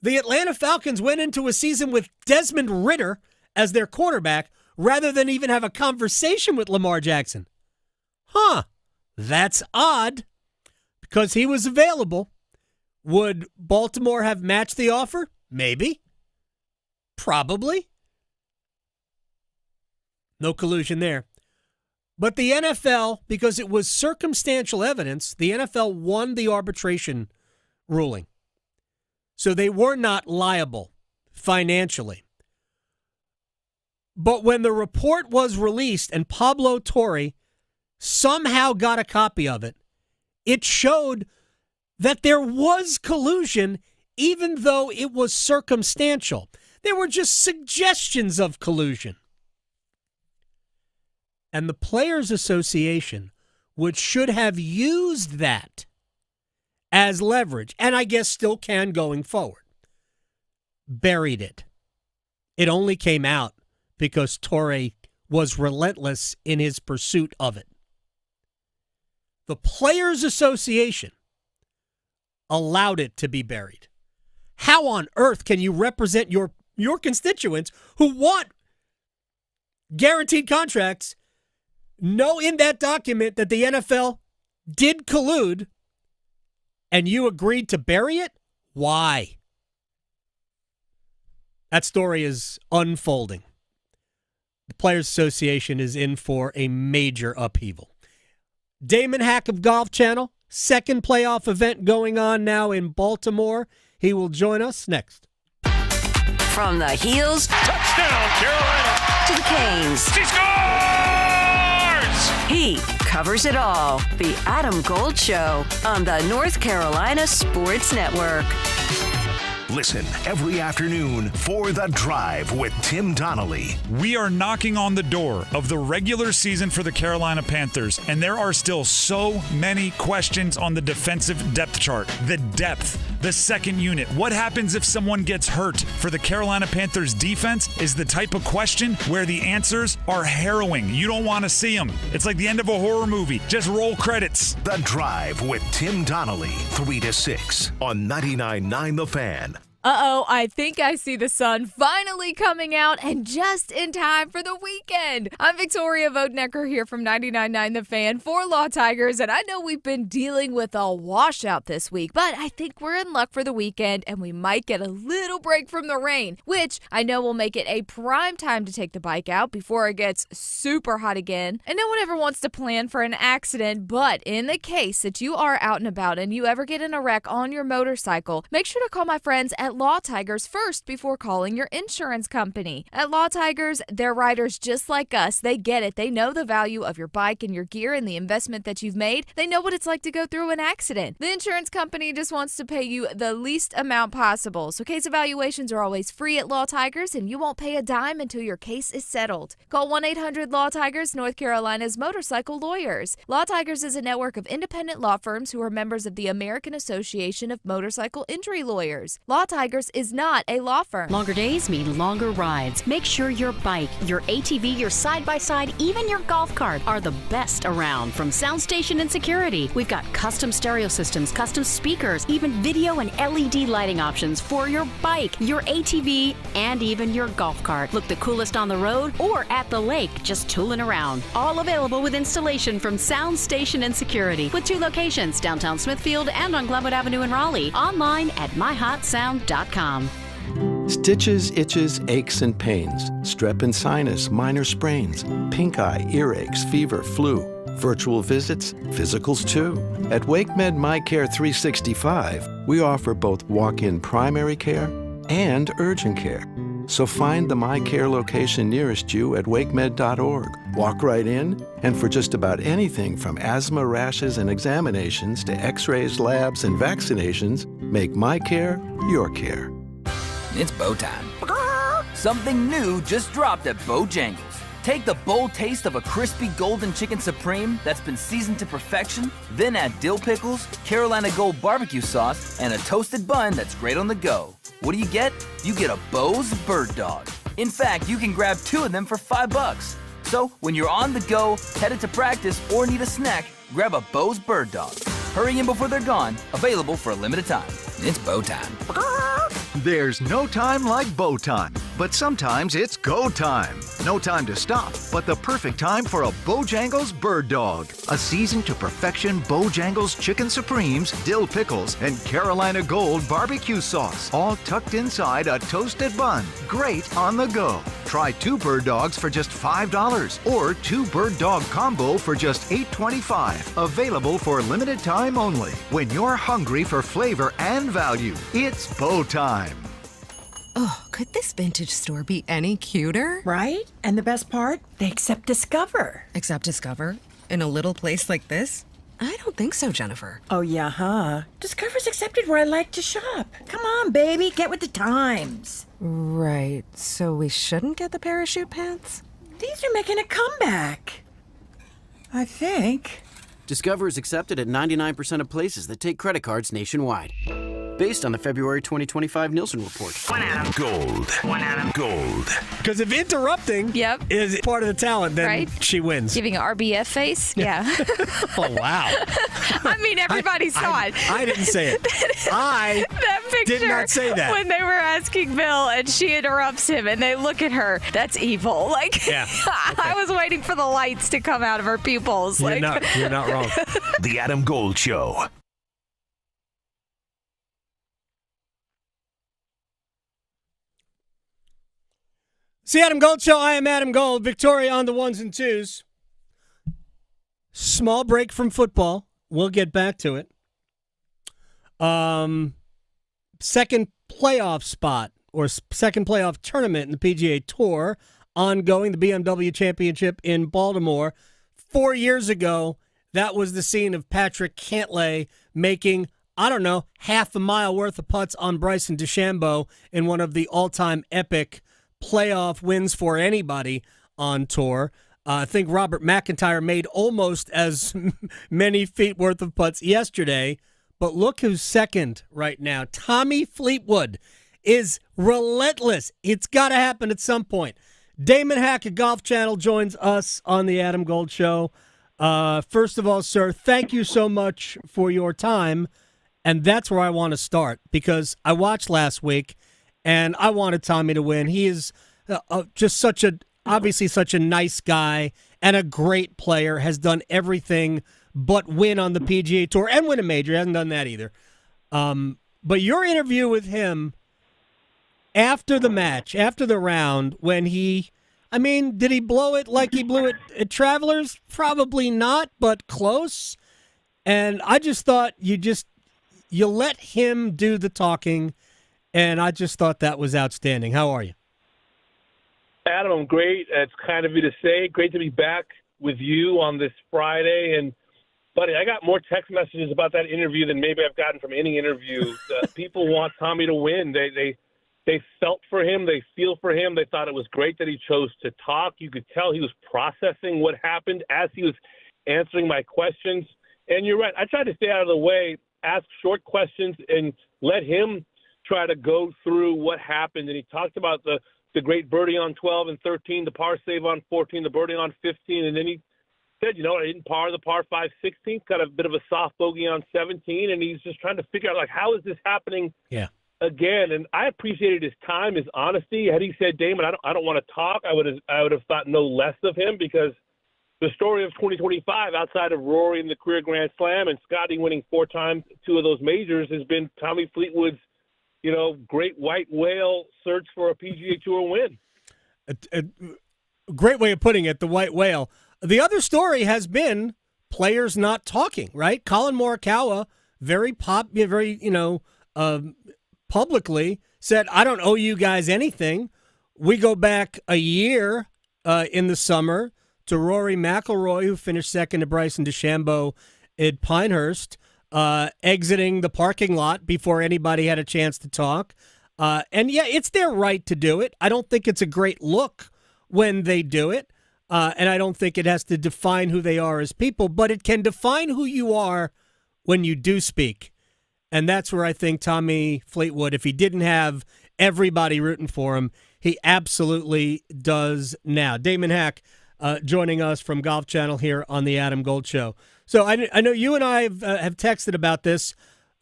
The Atlanta Falcons went into a season with Desmond Ridder as their quarterback rather than even have a conversation with Lamar Jackson. That's odd, because he was available. Would Baltimore have matched the offer? Maybe. Probably. No collusion there. But the NFL, because it was circumstantial evidence, the NFL won the arbitration ruling. So they were not liable financially. But when the report was released and Pablo Torre somehow got a copy of it, it showed that there was collusion, even though it was circumstantial. There were just suggestions of collusion. And the Players Association, which should have used that as leverage, and I guess still can going forward, buried it. It only came out because Torre was relentless in his pursuit of it. The Players Association allowed it to be buried. How on earth can you represent your constituents who want guaranteed contracts, know in that document that the NFL did collude, and you agreed to bury it? Why? That story is unfolding. The Players Association is in for a major upheaval. Damon Hack of Golf Channel, second playoff event going on now in Baltimore. He will join us next.
From the heels,
touchdown Carolina,
to the canes.
She scores!
He covers it all. The Adam Gold Show on the North Carolina Sports Network.
Listen every afternoon for The Drive with Tim Donnelly.
We are knocking on the door of the regular season for the Carolina Panthers, and there are still so many questions on the defensive depth chart. The depth the second unit. What happens if someone gets hurt? For the Carolina Panthers defense is the type of question where the answers are harrowing. You don't want to see them. It's like the end of a horror movie. Just roll credits.
The Drive with Tim Donnelly, 3 to 6 on 99.9 The Fan.
Uh-oh, I think I see the sun finally coming out and just in time for the weekend. I'm Victoria Vodnecker here from 99.9 The Fan for Law Tigers, and I know we've been dealing with a washout this week, but I think we're in luck for the weekend, and we might get a little break from the rain, which I know will make it a prime time to take the bike out before it gets super hot again. And no one ever wants to plan for an accident, but in the case that you are out and about and you ever get in a wreck on your motorcycle, make sure to call my friends at Law Tigers first before calling your insurance company. At Law Tigers, they're riders just like us. They get it. They know the value of your bike and your gear and the investment that you've made. They know what it's like to go through an accident. The insurance company just wants to pay you the least amount possible. So case evaluations are always free at Law Tigers, and you won't pay a dime until your case is settled. Call 1-800-LAW-TIGERS, North Carolina's motorcycle lawyers. Law Tigers is a network of independent law firms who are members of the American Association of Motorcycle Injury Lawyers. Law Tigers is not a law firm.
Longer days mean longer rides. Make sure your bike, your ATV, your side-by-side, even your golf cart are the best around. From sound station and security, we've got custom stereo systems, custom speakers, even video and LED lighting options for your bike, your ATV, and even your golf cart. Look the coolest on the road or at the lake, just tooling around. All available with installation from sound station and security, with 2 locations, downtown Smithfield and on Glenwood Avenue in Raleigh. Online at myhotsound.com.
Stitches, itches, aches, and pains. Strep and sinus, minor sprains. Pink eye, earaches, fever, flu. Virtual visits, physicals too. At WakeMed MyCare 365, we offer both walk-in primary care and urgent care. So find the MyCare location nearest you at wakemed.org. Walk right in, and for just about anything from asthma, rashes, and examinations to x-rays, labs, and vaccinations, make MyCare your care.
It's bow time. Something new just dropped at Bojangles. Take the bold taste of a crispy golden chicken supreme that's been seasoned to perfection, then add dill pickles, Carolina Gold barbecue sauce, and a toasted bun that's great on the go. What do you get? You get a Bo's Bird Dog. In fact, you can grab 2 of them for $5. So when you're on the go, headed to practice, or need a snack, grab a Bo's Bird Dog. Hurry in before they're gone. Available for a limited time. It's bow time.
There's no time like bow time, but sometimes it's go time. No time to stop, but the perfect time for a Bojangles Bird Dog. A seasoned to perfection Bojangles Chicken Supremes, dill pickles, and Carolina Gold barbecue sauce, all tucked inside a toasted bun. Great on the go. Try 2 Bird Dogs for just $5 or 2 Bird Dog combo for just $8.25. Available for limited time only. When you're hungry for flavor and value, it's bow time.
Oh, could this vintage store be any cuter?
Right? And the best part? They accept Discover.
Accept Discover? In a little place like this? I don't think so, Jennifer.
Oh, yeah, huh? Discover's accepted where I like to shop. Come on, baby, get with the times.
Right, so we shouldn't get the parachute pants?
These are making a comeback. I think.
Discover is accepted at 99% of places that take credit cards nationwide. Based on the February 2025 Nielsen report.
Gold.
Because if interrupting is part of the talent, then she wins.
Giving an RBF face? Yeah.
Oh, wow.
I mean, everybody saw it.
I didn't say it. I
that picture
did not say that.
When they were asking Bill and she interrupts him and they look at her, that's evil. Like,
yeah. Okay.
I was waiting for the lights to come out of her pupils.
You're not wrong.
The Adam Gold Show.
It's the Adam Gold Show. I am Adam Gold. Victoria on the 1s and 2s. Small break from football. We'll get back to it. Second playoff spot or second playoff tournament in the PGA Tour ongoing. The BMW Championship in Baltimore. 4 years ago, that was the scene of Patrick Cantlay making, half a mile worth of putts on Bryce and DeChambeau in one of the all-time epic playoff wins for anybody on tour. I think Robert McIntyre made almost as many feet worth of putts yesterday, But look who's second right now. Tommy Fleetwood is relentless. It's got to happen at some point. Damon Hack at Golf Channel joins us on the Adam Gold Show. First of all, sir, thank you so much for your time. And that's where I want to start because I watched last week and I wanted Tommy to win. He is just obviously such a nice guy and a great player, has done everything but win on the PGA Tour and win a major. He hasn't done that either. But your interview with him after the match, after the round, when did he blow it like he blew it at Travelers? Probably not, but close. And I just thought you let him do the talking, and I just thought that was outstanding. How are you?
Adam, I'm great. It's kind of you to say. Great to be back with you on this Friday. And, buddy, I got more text messages about that interview than maybe I've gotten from any interview. People want Tommy to win. They felt for him. They feel for him. They thought it was great that he chose to talk. You could tell he was processing what happened as he was answering my questions. And you're right. I tried to stay out of the way, ask short questions, and let him try to go through what happened. And he talked about the great birdie on 12 and 13, the par save on 14, the birdie on 15. And then he said, I didn't par the par 5 16, got a bit of a soft bogey on 17. And he's just trying to figure out, how is this happening again? And I appreciated his time, his honesty. Had he said, Damon, I don't want to talk, I would have thought no less of him, because the story of 2025, outside of Rory and the career Grand Slam and Scotty winning 4 times 2 of those majors, has been Tommy Fleetwood's, great white whale search for a PGA Tour win.
A great way of putting it, the white whale. The other story has been players not talking, right? Colin Morikawa, very publicly said, I don't owe you guys anything. We go back a year in the summer to Rory McIlroy, who finished second to Bryce and DeChambeau at Pinehurst, exiting the parking lot before anybody had a chance to talk. It's their right to do it. I don't think it's a great look when they do it, and I don't think it has to define who they are as people, but it can define who you are when you do speak. And that's where I think Tommy Fleetwood, if he didn't have everybody rooting for him, he absolutely does now. Damon Hack joining us from Golf Channel here on the Adam Gold Show. So I know you and I have texted about this.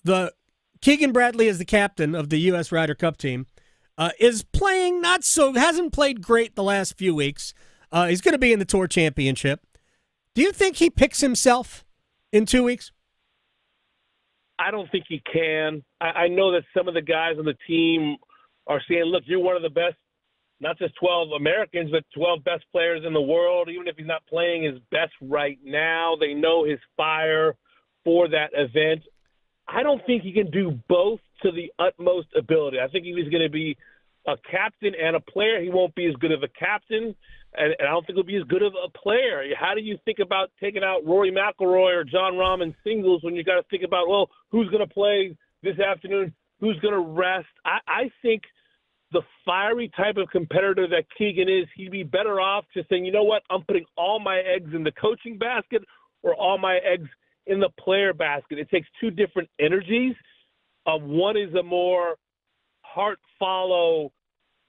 The Keegan Bradley is the captain of the U.S. Ryder Cup team, is playing hasn't played great the last few weeks. He's going to be in the Tour Championship. Do you think he picks himself in 2 weeks?
I don't think he can. I know that some of the guys on the team are saying, look, you're one of the best, not just 12 Americans, but 12 best players in the world. Even if he's not playing his best right now, they know his fire for that event. I don't think he can do both to the utmost ability. I think if he's going to be a captain and a player, he won't be as good of a captain, and I don't think he'll be as good of a player. How do you think about taking out Rory McIlroy or Jon Rahm in singles when you got to think about, well, who's going to play this afternoon, who's going to rest? I think the fiery type of competitor that Keegan is, he'd be better off just saying, you know what, I'm putting all my eggs in the coaching basket or all my eggs in the player basket. It takes 2 different energies. One is a more heart follow,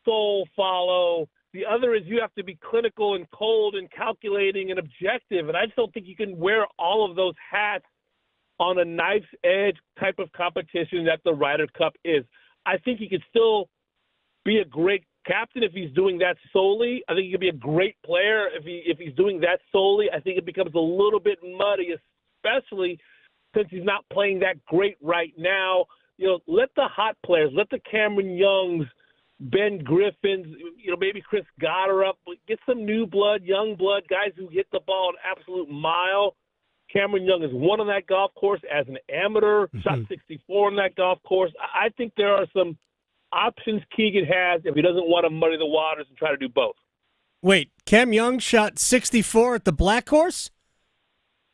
soul follow. The other is you have to be clinical and cold and calculating and objective. And I just don't think you can wear all of those hats on a knife's edge type of competition that the Ryder Cup is. I think he could still be a great captain if he's doing that solely. I think he could be a great player if he's doing that solely. I think it becomes a little bit muddy, especially since he's not playing that great right now. Let the hot players, let the Cameron Youngs, Ben Griffins, maybe Chris Goddard up, get some new blood, young blood, guys who hit the ball an absolute mile. Cameron Young has won on that golf course as an amateur, shot 64 on that golf course. I think there are some options Keegan has if he doesn't want to muddy the waters and try to do both.
Wait, Cam Young shot 64 at the Black Course?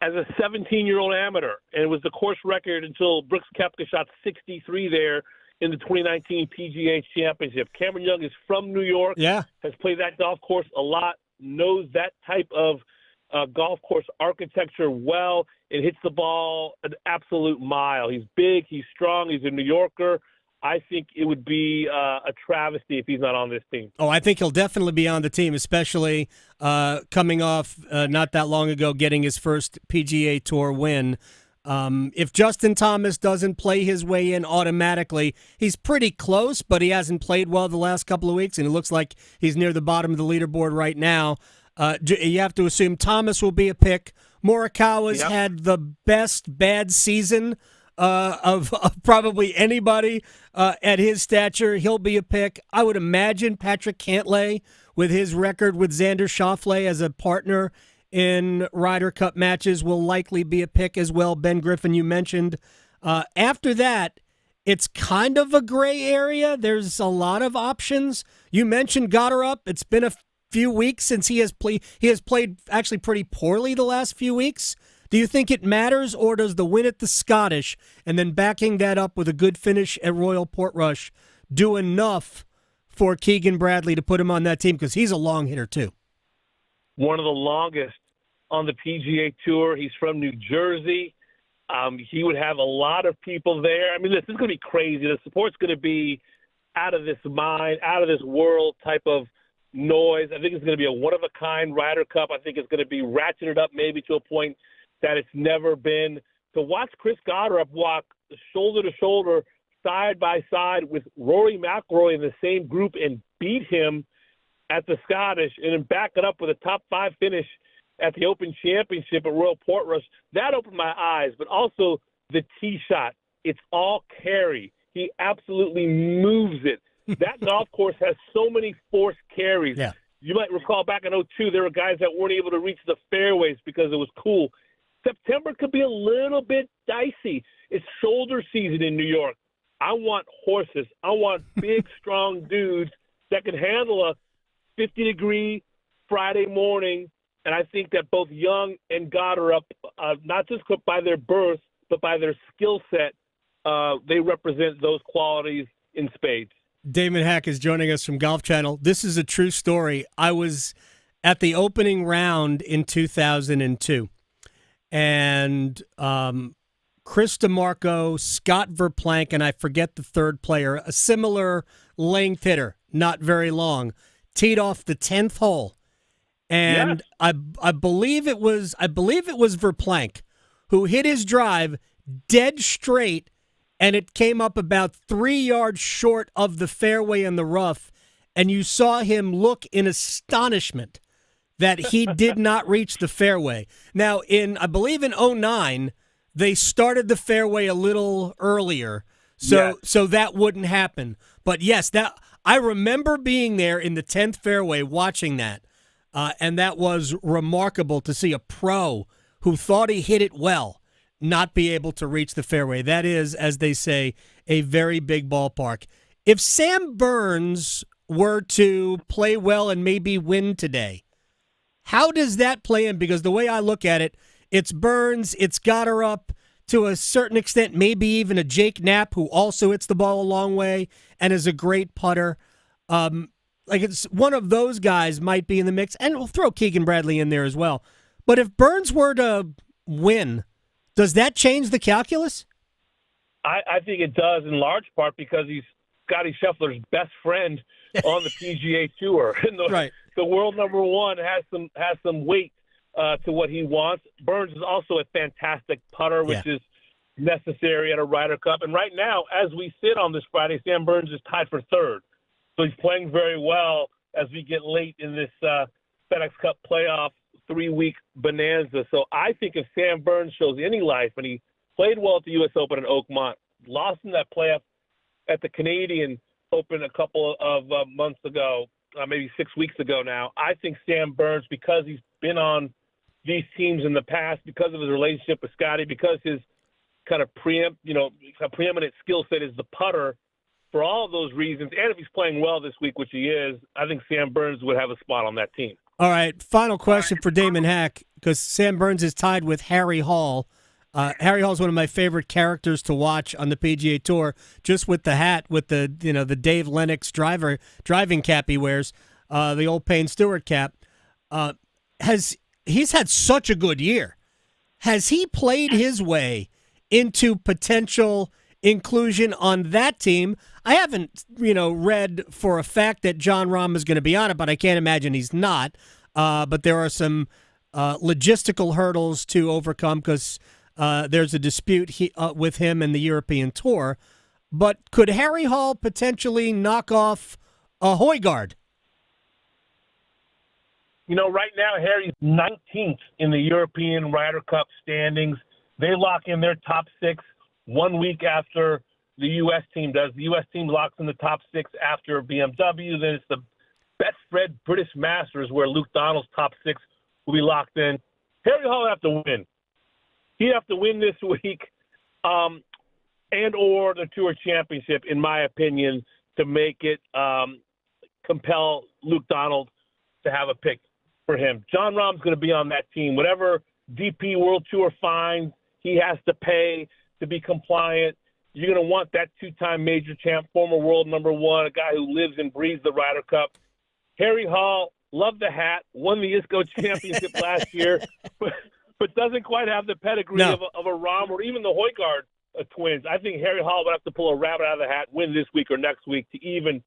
As a 17-year-old amateur, and it was the course record until Brooks Koepka shot 63 there in the 2019 PGA Championship. Cameron Young is from New York, has played that golf course a lot, knows that type of golf course architecture well. It hits the ball an absolute mile. He's big. He's strong. He's a New Yorker. I think it would be a travesty if he's not on this team.
Oh, I think he'll definitely be on the team, especially coming off not that long ago getting his first PGA Tour win. If Justin Thomas doesn't play his way in automatically, he's pretty close, but he hasn't played well the last couple of weeks, and it looks like he's near the bottom of the leaderboard right now. You have to assume Thomas will be a pick. Morikawa's had the best bad season of probably anybody at his stature. He'll be a pick. I would imagine Patrick Cantlay, with his record with Xander Schauffele as a partner in Ryder Cup matches, will likely be a pick as well. Ben Griffin, you mentioned. After that, it's kind of a gray area. There's a lot of options. You mentioned Goddard. It's been a few weeks since he has played actually pretty poorly the last few weeks. Do you think it matters, or does the win at the Scottish and then backing that up with a good finish at Royal Portrush do enough for Keegan Bradley to put him on that team? Because he's a long hitter too.
One of the longest on the PGA Tour. He's from New Jersey. He would have a lot of people there. I mean, this is going to be crazy. The support's going to be out of this mind, out of this world type of noise. I think it's going to be a one-of-a-kind Ryder Cup. I think it's going to be ratcheted up maybe to a point that it's never been. To watch Chris Goddard walk shoulder to shoulder, side by side with Rory McIlroy in the same group and beat him at the Scottish and then back it up with a top 5 finish at the Open Championship at Royal Portrush, that opened my eyes. But also the tee shot. It's all carry. He absolutely moves it. That golf course has so many forced carries.
Yeah.
You might recall back in 2002, there were guys that weren't able to reach the fairways because it was cool. September could be a little bit dicey. It's shoulder season in New York. I want horses. I want big, strong dudes that can handle a 50-degree Friday morning. And I think that both Young and Goddard, not just by their birth, but by their skill set, they represent those qualities in spades.
Damon Hack is joining us from Golf Channel. This is a true story. I was at the opening round in 2002, and Chris DeMarco, Scott Verplank, and I forget the third player, a similar length hitter, not very long, teed off the 10th hole. And yes. I believe it was Verplank who hit his drive dead straight, and it came up about 3 yards short of the fairway in the rough, and you saw him look in astonishment that he did not reach the fairway. Now, I believe in 2009, they started the fairway a little earlier, so that wouldn't happen. But yes, I remember being there in the 10th fairway watching that, and that was remarkable to see a pro who thought he hit it well not be able to reach the fairway. That is, as they say, a very big ballpark. If Sam Burns were to play well and maybe win today, how does that play in? Because the way I look at it, it's Burns, it's Goddard up to a certain extent, maybe even a Jake Knapp who also hits the ball a long way and is a great putter. It's one of those guys might be in the mix, and we'll throw Keegan Bradley in there as well. But if Burns were to win, does that change the calculus?
I think it does in large part because he's Scottie Scheffler's best friend on the PGA Tour. And the world number one has some weight to what he wants. Burns is also a fantastic putter, which is necessary at a Ryder Cup. And right now, as we sit on this Friday, Sam Burns is tied for third. So he's playing very well as we get late in this FedEx Cup playoff 3-week bonanza. So I think if Sam Burns shows any life, and he played well at the U.S. Open in Oakmont, lost in that playoff at the Canadian Open a couple of months ago, maybe 6 weeks ago now, I think Sam Burns, because he's been on these teams in the past, because of his relationship with Scotty, because his kind of preeminent skill set is the putter, for all of those reasons, and if he's playing well this week, which he is, I think Sam Burns would have a spot on that team.
All right, final question for Damon Hack, because Sam Burns is tied with Harry Hall. Harry Hall is one of my favorite characters to watch on the PGA Tour, just with the hat, with the Dave Lennox driving cap he wears, the old Payne Stewart cap. Has he's had such a good year. Has he played his way into potential inclusion on that team? I haven't, read for a fact that John Rahm is going to be on it, but I can't imagine he's not. But there are some logistical hurdles to overcome because there's a dispute with him and the European Tour. But could Harry Hall potentially knock off a Højgaard?
Right now, Harry's 19th in the European Ryder Cup standings. They lock in their top 6 1 week after the U.S. team does. The U.S. team locks in the top 6 after BMW. Then it's the Betfred British Masters where Luke Donald's top 6 will be locked in. Harry Hall would have to win. He'd have to win this week and or the Tour Championship, in my opinion, to make it compel Luke Donald to have a pick for him. John Rahm's going to be on that team. Whatever DP World Tour fine he has to pay to be compliant, you're going to want that 2-time major champ, former world number 1, a guy who lives and breathes the Ryder Cup. Harry Hall, love the hat, won the ISCO championship last year, but doesn't quite have the pedigree of a Rahm or even the Højgaard twins. I think Harry Hall would have to pull a rabbit out of the hat, win this week or next week to even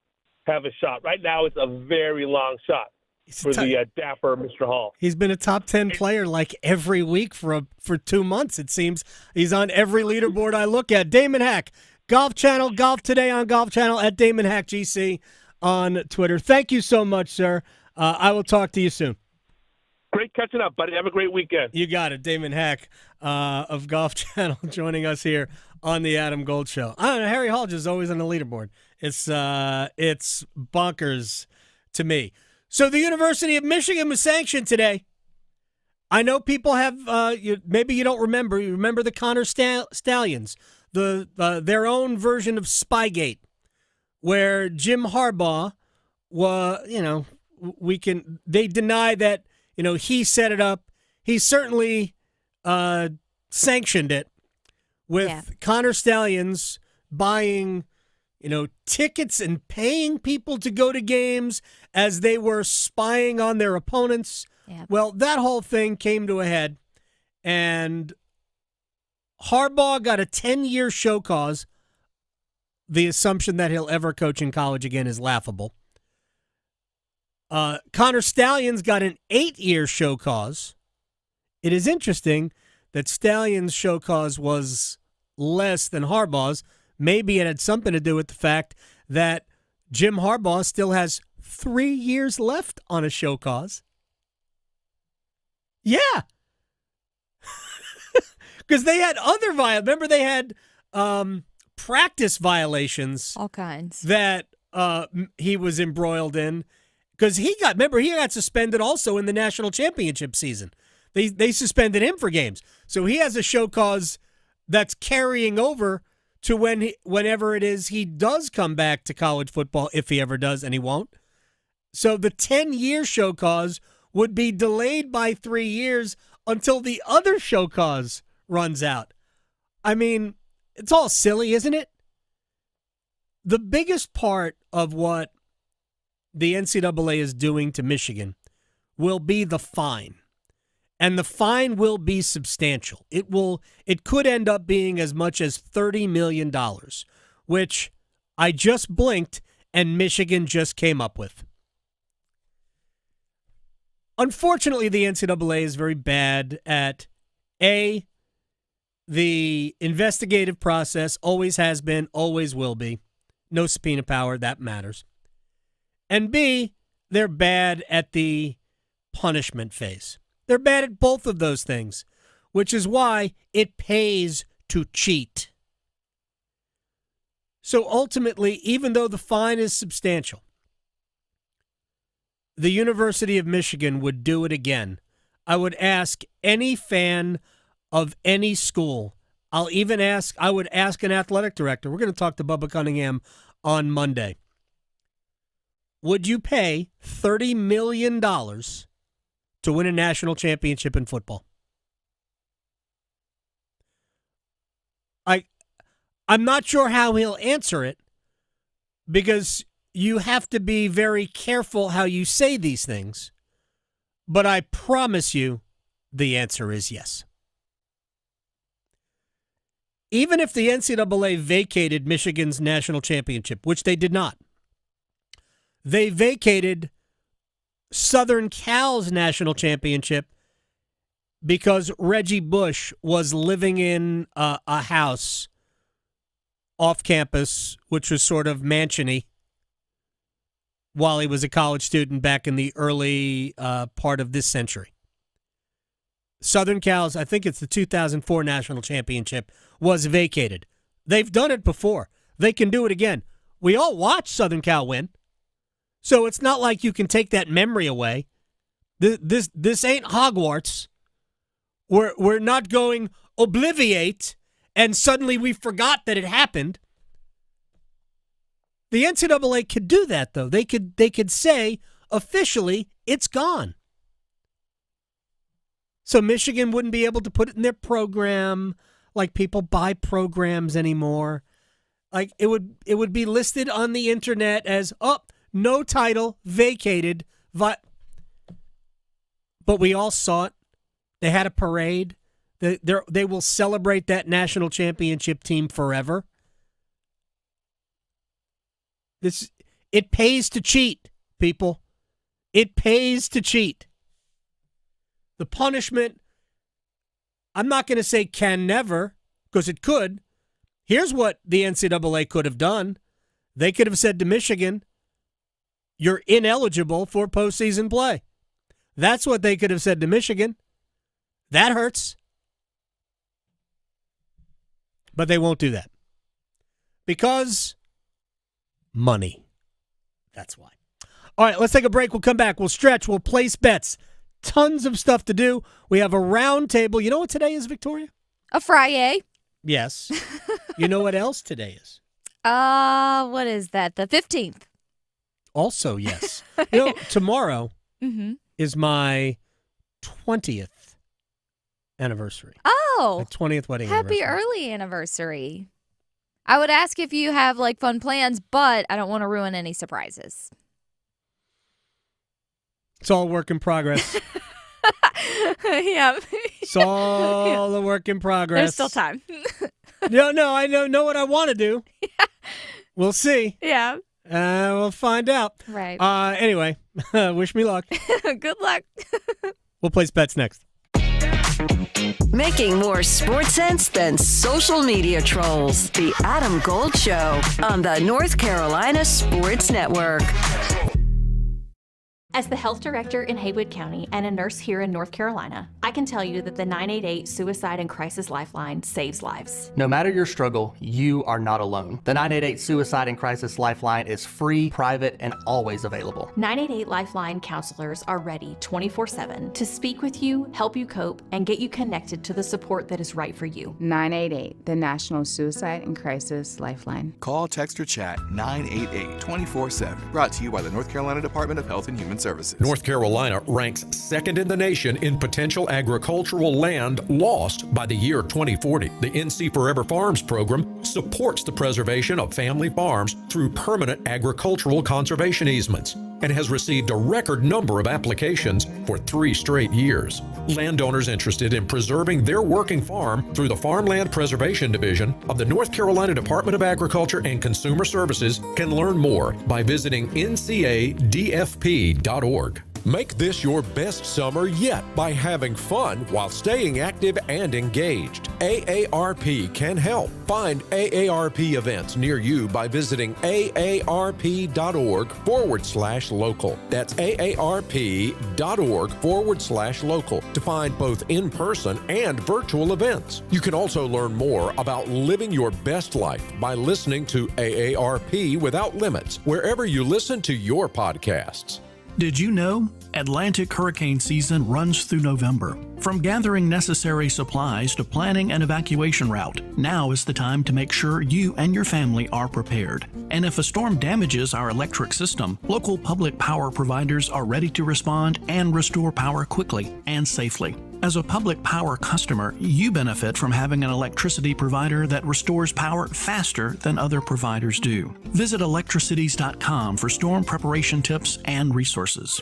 have a shot. Right now, it's a very long shot for the dapper Mr. Hall.
He's been a top 10 player like every week for 2 months, it seems. He's on every leaderboard I look at. Damon Hack, Golf Channel, Golf Today on Golf Channel, at Damon Hack GC on Twitter. Thank you so much, sir. I will talk to you soon.
Great catching up, buddy. Have a great weekend.
You got it. Damon Hack of Golf Channel joining us here on the Adam Gold Show. I don't know, Harry Hall just always on the leaderboard. It's bonkers to me. So the University of Michigan was sanctioned today. I know people have, maybe you don't remember. You remember the Connor Stallions, their own version of Spygate, where Jim Harbaugh, they deny that, he set it up. He certainly sanctioned it with Connor Stallions buying tickets and paying people to go to games as they were spying on their opponents. Yeah. Well, that whole thing came to a head, and Harbaugh got a 10-year show cause. The assumption that he'll ever coach in college again is laughable. Connor Stallions got an 8-year show cause. It is interesting that Stallions' show cause was less than Harbaugh's. Maybe it had something to do with the fact that Jim Harbaugh still has 3 years left on a show cause. Yeah. Because they had other remember they had practice violations.
All kinds.
That he was embroiled in. Because he got suspended also in the national championship season. They suspended him for games. So he has a show cause that's carrying over to whenever it is he does come back to college football, if he ever does, and he won't. So the 10-year show cause would be delayed by 3 years until the other show cause runs out. I mean, it's all silly, isn't it? The biggest part of what the NCAA is doing to Michigan will be the fine. And the fine will be substantial. It could end up being as much as $30 million, which I just blinked and Michigan just came up with. Unfortunately, the NCAA is very bad at A, the investigative process, always has been, always will be. No subpoena power, that matters. And B, they're bad at the punishment phase. They're bad at both of those things, which is why it pays to cheat. So ultimately, even though the fine is substantial, the University of Michigan would do it again. I would ask any fan of any school. I would ask an athletic director. We're going to talk to Bubba Cunningham on Monday. Would you pay $30 million to win a national championship in football? I'm not sure how he'll answer it, because you have to be very careful how you say these things. But I promise you The answer is yes. Even if the NCAA vacated Michigan's national championship, which they did not, they vacated Southern Cal's national championship because Reggie Bush was living in a house off campus, which was sort of mansion-y, while he was a college student back in the early part of this century. Southern Cal's, I think it's the 2004 national championship, was vacated. They've done it before. They can do it again. We all watched Southern Cal win, so it's not like you can take that memory away. This ain't Hogwarts. We're not going obliviate, and suddenly we forgot that it happened. The NCAA could do that, though. They could say, officially, it's gone. So Michigan wouldn't be able to put it in their program, like people buy programs anymore. Like it would be listed on the internet as, no title, vacated. But we all saw it. They had a parade. They will celebrate that national championship team forever. It pays to cheat, people. It pays to cheat. The punishment, I'm not going to say can never, because it could. Here's what the NCAA could have done. They could have said to Michigan, you're ineligible for postseason play. That's what they could have said to Michigan. That hurts. But they won't do that. Because money. That's why. All right, let's take a break. We'll come back. We'll stretch. We'll place bets. Tons of stuff to do. We have a round table. You know what today is, Victoria?
A Friday.
Yes. You know what else today is?
What is that? The 15th.
Also, yes. Tomorrow is my 20th anniversary.
Oh.
My 20th wedding anniversary.
Happy early anniversary. I would ask if you have fun plans, but I don't want to ruin any surprises.
It's all work in progress.
Yeah.
It's all a work in progress.
There's still time.
No, I know what I want to do.
Yeah.
We'll see.
Yeah.
We'll find out.
Right.
Anyway, wish me luck.
Good luck.
We'll place bets next.
Making more sports sense than social media trolls. The Adam Gold Show on the North Carolina Sports Network.
As the health director in Haywood County and a nurse here in North Carolina, I can tell you that the 988 Suicide and Crisis Lifeline saves lives.
No matter your struggle, you are not alone. The 988 Suicide and Crisis Lifeline is free, private, and always available.
988 Lifeline counselors are ready 24/7 to speak with you, help you cope, and get you connected to the support that is right for you.
988, the National Suicide and Crisis Lifeline.
Call, text, or chat 988 24/7. Brought to you by the North Carolina Department of Health and Human Services.
North Carolina ranks second in the nation in potential agricultural land lost by the year 2040. The NC Forever Farms program supports the preservation of family farms through permanent agricultural conservation easements and has received a record number of applications for 3 straight years. Landowners interested in preserving their working farm through the Farmland Preservation Division of the North Carolina Department of Agriculture and Consumer Services can learn more by visiting ncadfp.org. Make this your best summer yet by having fun while staying active and engaged. AARP can help. Find AARP events near you by visiting aarp.org/local. That's aarp.org/local to find both in-person and virtual events. You can also learn more about living your best life by listening to AARP Without Limits, wherever you listen to your podcasts.
Did you know Atlantic hurricane season runs through November? From gathering necessary supplies to planning an evacuation route, now is the time to make sure you and your family are prepared. And if a storm damages our electric system, local public power providers are ready to respond and restore power quickly and safely. As a public power customer, you benefit from having an electricity provider that restores power faster than other providers do. Visit electricities.com for storm preparation tips and resources.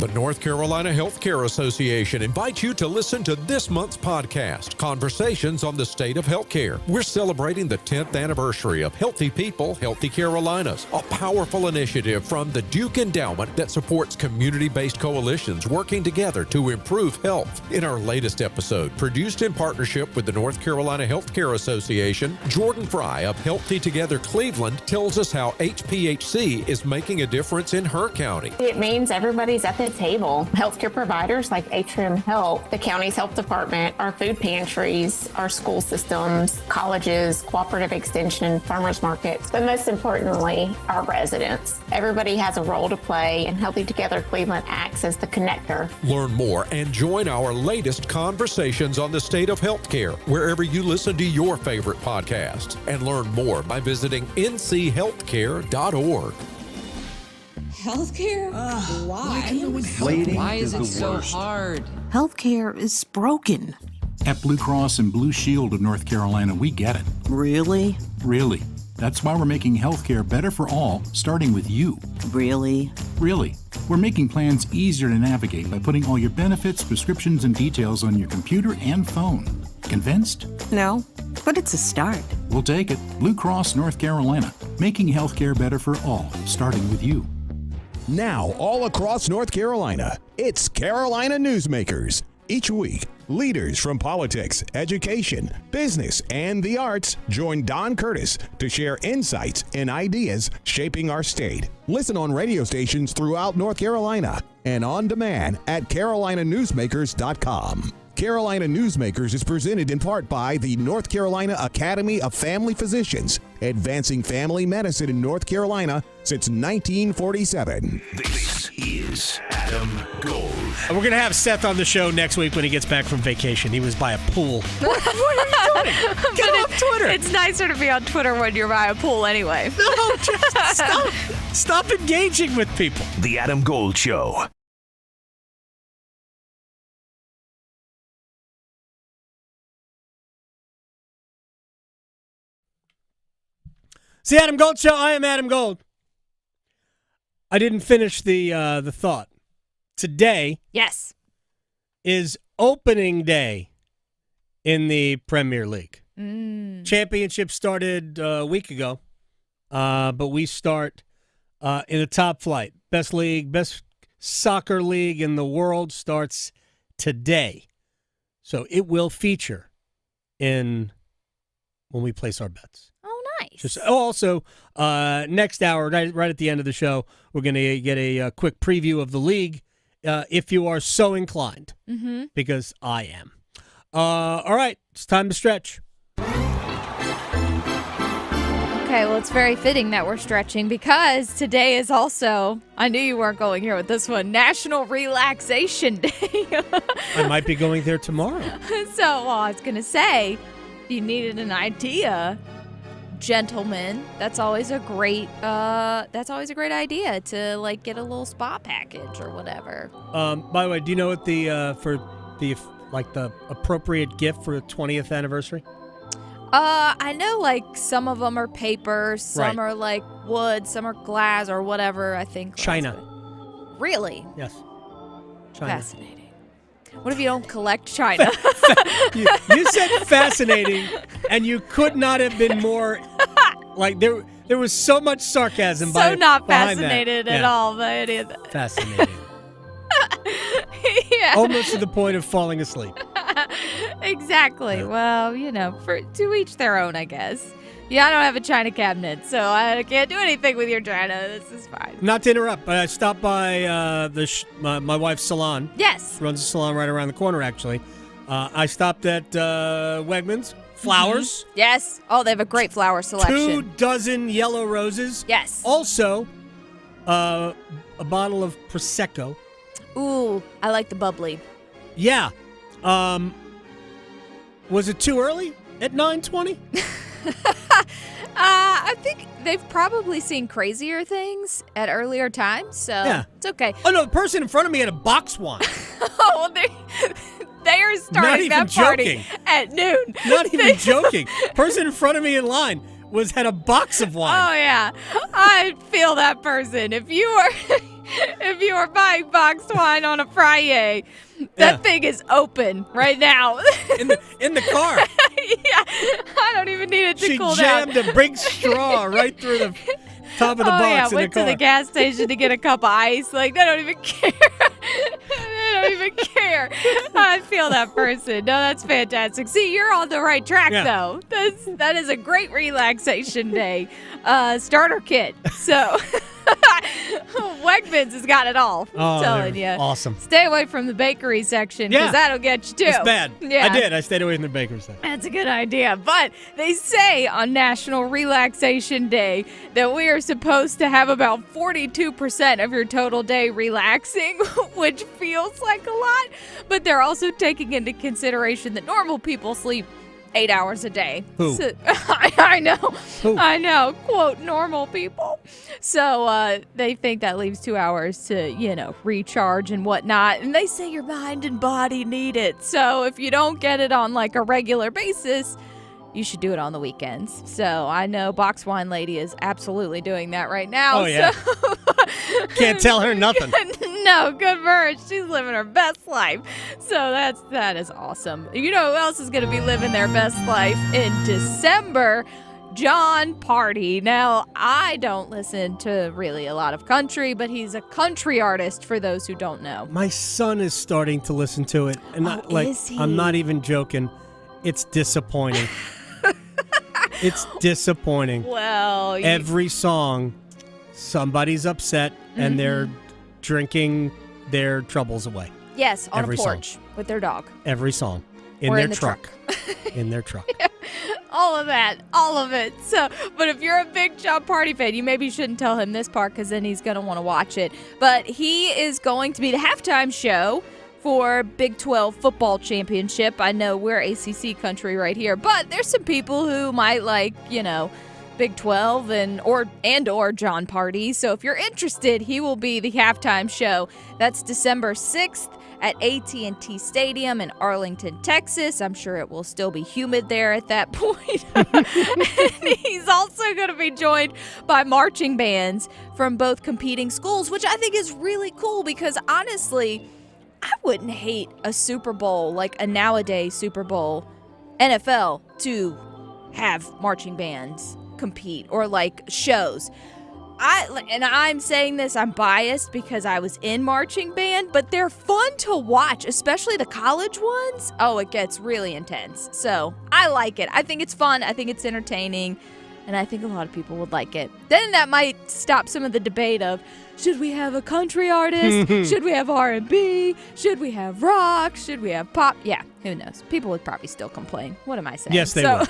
The North Carolina Healthcare Association invites you to listen to this month's podcast, Conversations on the State of Healthcare. We're celebrating the 10th anniversary of Healthy People, Healthy Carolinas, a powerful initiative from the Duke Endowment that supports community-based coalitions working together to improve health. In our latest episode, produced in partnership with the North Carolina Healthcare Association, Jordan Fry of Healthy Together Cleveland tells us how HPHC is making a difference in her county.
It means everybody's at the table. Healthcare providers like Atrium Health, the county's health department, our food pantries, our school systems, colleges, cooperative extension, farmers markets, but most importantly, our residents. Everybody has a role to play, and Healthy Together Cleveland acts as the connector.
Learn more and join our latest Conversations on the State of Healthcare wherever you listen to your favorite podcast. And learn more by visiting nchealthcare.org.
Healthcare?
Why? Why is it so hard?
Healthcare is broken.
At Blue Cross and Blue Shield of North Carolina, we get it.
Really?
Really. That's why we're making healthcare better for all, starting with you.
Really?
Really. We're making plans easier to navigate by putting all your benefits, prescriptions, and details on your computer and phone. Convinced?
No, but it's a start.
We'll take it. Blue Cross North Carolina, making healthcare better for all, starting with you.
Now, all across North Carolina, it's Carolina Newsmakers. Each week, leaders from politics, education, business, and the arts join Don Curtis to share insights and ideas shaping our state. Listen on radio stations throughout North Carolina and on demand at carolinanewsmakers.com. Carolina Newsmakers is presented in part by the North Carolina Academy of Family Physicians, advancing family medicine in North Carolina since 1947.
This is Adam Gold.
We're going to have Seth on the show next week when he gets back from vacation. He was by a pool. What are you doing? Get off Twitter.
It's nicer to be on Twitter when you're by a pool anyway.
No, just stop engaging with people.
The Adam Gold Show.
It's the Adam Gold Show. I am Adam Gold. I didn't finish the thought. Today,
yes,
is opening day in the Premier League. Championship started a week ago, but we start in the top flight. Best league, best soccer league in the world starts today. So it will feature when we place our bets. Also, next hour, right at the end of the show, we're going to get a quick preview of the league, if you are so inclined, because I am. All right, it's time to stretch.
Okay, well, it's very fitting that we're stretching because today is also, I knew you weren't going here with this one, National Relaxation Day.
I might be going there tomorrow.
I was going to say, if you needed an idea, gentlemen, that's always a great idea to get a little spa package or whatever.
By the way, do you know what the appropriate gift for the 20th anniversary?
I know some of them are paper, some are wood, some are glass or whatever. I think
China.
Really?
Yes. China.
Fascinating. What if you don't collect China?
You said fascinating, and you could not have been more there was so much sarcasm.
So not fascinated at all by any of that.
Fascinating.
Yeah.
Almost to the point of falling asleep.
Exactly. Yeah. Well, to each their own, I guess. Yeah, I don't have a China cabinet, so I can't do anything with your China. This is fine.
Not to interrupt, but I stopped by my wife's salon.
Yes.
She runs a salon right around the corner, actually. I stopped at Wegmans. Flowers.
Mm-hmm. Yes. Oh, they have a great flower selection.
24 yellow roses.
Yes.
Also, a bottle of Prosecco.
Ooh, I like the bubbly.
Yeah. Was it too early at 9:20?
I think they've probably seen crazier things at earlier times, so it's okay.
Oh, no, the person in front of me had a box wine.
Oh, they are starting that party at noon.
Not even joking. Person in front of me in line had a box of wine.
Oh, yeah. I feel that person. If you are if you are buying boxed wine on a Friday, that thing is open right now.
in the car.
Yeah, I don't even need it to cool down.
She jammed a big straw right through the top of the box
yeah,
in
went
the car.
to the gas station to get a cup of ice. Like, they don't even care. They don't even care. I feel that person. No, that's fantastic. See, you're on the right track, though. That is a great relaxation day starter kit. So Wegmans has got it all. I'm telling you.
Awesome.
Stay away from the bakery section because that'll get you too.
It's bad.
Yeah.
I did. I stayed away from the bakery section.
That's a good idea. But they say on National Relaxation Day that we are supposed to have about 42% of your total day relaxing, which feels like a lot. But they're also taking into consideration that normal people sleep 8 hours a day.
Who?
So, I know.
Who?
I know. Quote, normal people. So they think that leaves 2 hours to, recharge and whatnot. And they say your mind and body need it. So if you don't get it on like a regular basis, you should do it on the weekends. So I know Box Wine Lady is absolutely doing that right now.
Oh, yeah.
So
Can't tell her nothing.
No, good for her. She's living her best life. So that is awesome. You know who else is going to be living their best life in December? John Party. Now, I don't listen to really a lot of country, but he's a country artist for those who don't know.
My son is starting to listen to it. And
is he?
I'm not even joking. It's disappointing. It's disappointing.
Well,
every song, somebody's upset and they're drinking their troubles away.
Yes, on
every
a porch
song.
with their dog.
Every song.
Or
their
in the truck.
In their truck.
All of that. All of it. So, but if you're a big John Party fan, you maybe shouldn't tell him this part because then he's going to want to watch it. But he is going to be the halftime show for Big 12 football championship. I know we're ACC country right here, but there's some people who might like, Big 12 and or John Party. So if you're interested, he will be the halftime show. That's December 6th at AT&T Stadium in Arlington, Texas. I'm sure it will still be humid there at that point. And he's also going to be joined by marching bands from both competing schools, which I think is really cool because honestly, I wouldn't hate a Super Bowl, like a nowadays Super Bowl, NFL, to have marching bands compete or like shows. I'm saying this, I'm biased because I was in marching band, but they're fun to watch, especially the college ones. Oh, it gets really intense. So I like it. I think it's fun. I think it's entertaining. And I think a lot of people would like it. Then that might stop some of the debate of, should we have a country artist? Should we have R&B? Should we have rock? Should we have pop? Yeah, who knows? People would probably still complain. What am I saying?
Yes, they would.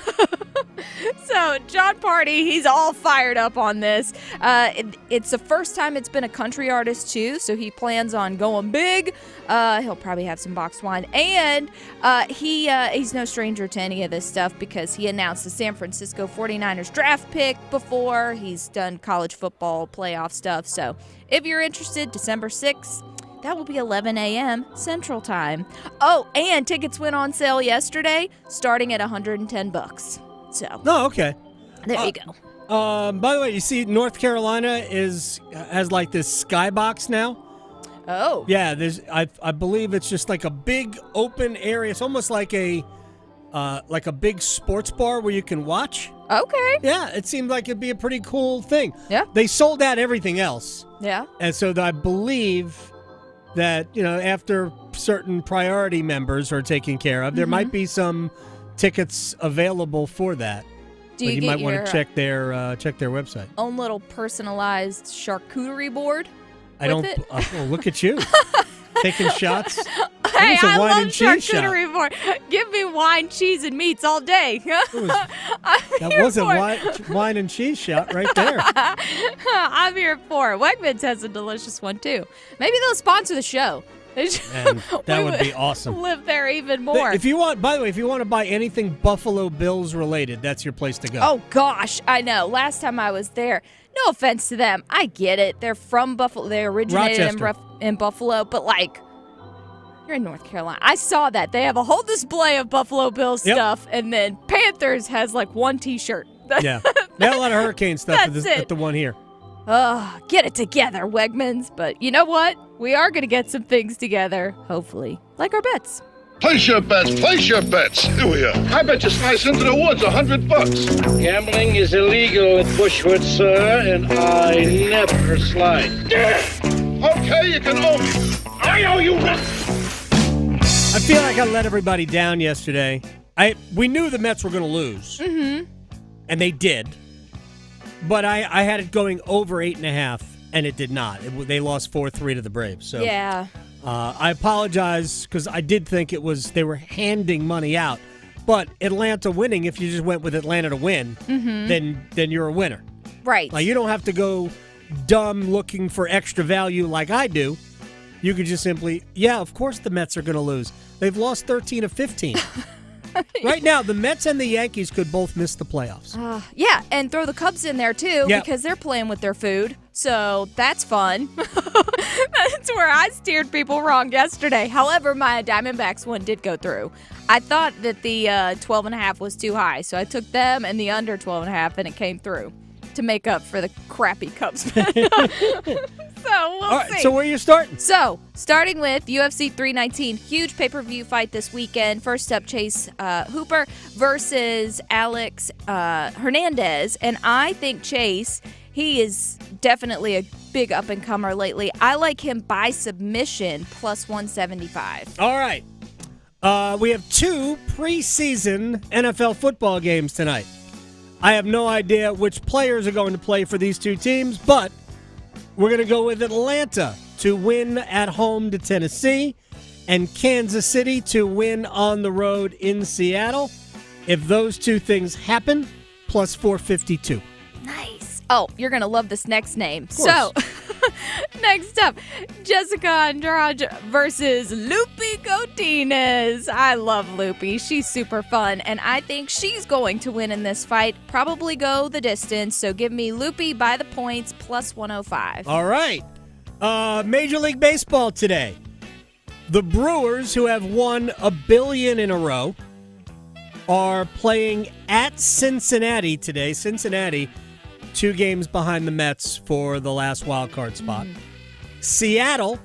So John Party, he's all fired up on this. It's the first time it's been a country artist, too, so he plans on going big. He'll probably have some boxed wine. And he's no stranger to any of this stuff because he announced the San Francisco 49ers draft pick before. He's done college football playoff stuff. So if you're interested, December 6th, that will be 11 a.m. Central Time. Oh, and tickets went on sale yesterday, starting at $110. So.
Oh, okay.
There you go.
By the way, you see North Carolina has like this skybox now.
Oh.
Yeah, I believe it's just like a big open area. It's almost like a big sports bar where you can watch.
Okay.
Yeah, it seemed like it'd be a pretty cool thing.
Yeah.
They sold out everything else.
Yeah.
And so I believe that, after certain priority members are taken care of, there might be some tickets available for that.
Do you
might want to check their website.
Own little personalized charcuterie board?
I don't. Look at you taking shots.
Hey, I
wine
love
and cheese
charcuterie board. Give me wine, cheese, and meats all day.
That was a wine and cheese shot right there.
I'm here for it. Wegmans has a delicious one too. Maybe they'll sponsor the show.
And that would be awesome.
Live there even more.
If you want to buy anything Buffalo Bills related, that's your place to go.
Oh gosh, I know. Last time I was there, no offense to them, I get it. They're from Buffalo. They originated in Buffalo, but like, you're in North Carolina. I saw that. They have a whole display of Buffalo Bills stuff, and then Panthers has like one T-shirt.
Yeah, they have a lot of Hurricane stuff at the one here.
Get it together, Wegmans. But you know what? We are going to get some things together, hopefully. Like our bets.
Place your bets. Place your bets. Here we are. I bet you slice into the woods $100.
Gambling is illegal at Bushwood, sir, and I never slide.
Okay, you can owe me. I owe you nothing.
I feel like I let everybody down yesterday. We knew the Mets were going to lose.
Mm-hmm.
And they did. But I had it going over 8.5, and it did not. They lost 4-3 to the Braves. So
yeah.
I apologize because I did think they were handing money out. But Atlanta winning, if you just went with Atlanta to win, then you're a winner.
Right.
Like, you don't have to go dumb looking for extra value like I do. You could just simply, of course the Mets are going to lose. They've lost 13 of 15. Right now, the Mets and the Yankees could both miss the playoffs.
Yeah, and throw the Cubs in there, too, because they're playing with their food. So that's fun. That's where I steered people wrong yesterday. However, my Diamondbacks one did go through. I thought that the 12.5 was too high, so I took them and the under 12.5, and it came through to make up for the crappy Cubs. So we'll see.
So where are you starting?
So, starting with UFC 319, huge pay-per-view fight this weekend. First up, Chase Hooper versus Alex Hernandez. And I think Chase, he is definitely a big up-and-comer lately. I like him by submission, plus 175.
All right. We have 2 preseason NFL football games tonight. I have no idea which players are going to play for these 2 teams, but we're going to go with Atlanta to win at home to Tennessee and Kansas City to win on the road in Seattle. If those 2 things happen, plus 452.
Nice. Oh, you're going to love this next name. So, next up, Jessica Andrade versus Lupi Godinez. I love Lupi. She's super fun, and I think she's going to win in this fight. Probably go the distance, so give me Lupi by the points, plus 105.
All right. Major League Baseball today. The Brewers, who have won $1 billion in a row, are playing at Cincinnati today. Cincinnati, 2 games behind the Mets for the last wild card spot. Seattle,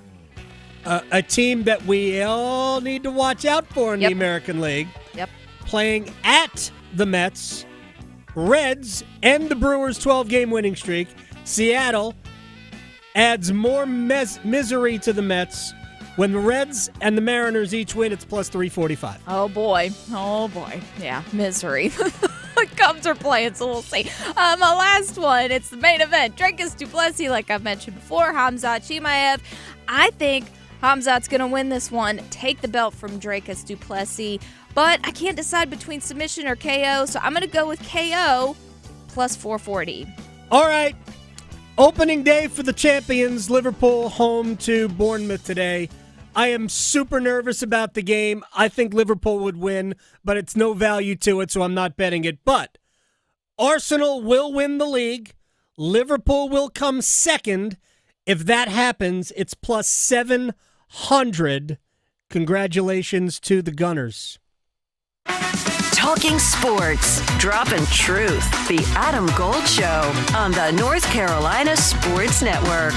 a team that we all need to watch out for in the American League.
Yep.
Playing at the Mets. Reds end the Brewers' 12-game winning streak. Seattle adds more misery to the Mets. When the Reds and the Mariners each win, it's plus 345.
Oh, boy. Yeah, misery. Cubs are playing, so we'll see. My last one, it's the main event. Dricus du Plessis, like I've mentioned before, Khamzat Chimaev. I think Khamzat's going to win this one, take the belt from Dricus du Plessis, but I can't decide between submission or KO, so I'm going to go with KO plus 440.
All right. Opening day for the champions, Liverpool home to Bournemouth today. I am super nervous about the game. I think Liverpool would win, but it's no value to it, so I'm not betting it. But Arsenal will win the league. Liverpool will come second. If that happens, it's plus 700. Congratulations to the Gunners.
Talking sports, dropping truth. The Adam Gold Show on the North Carolina Sports Network.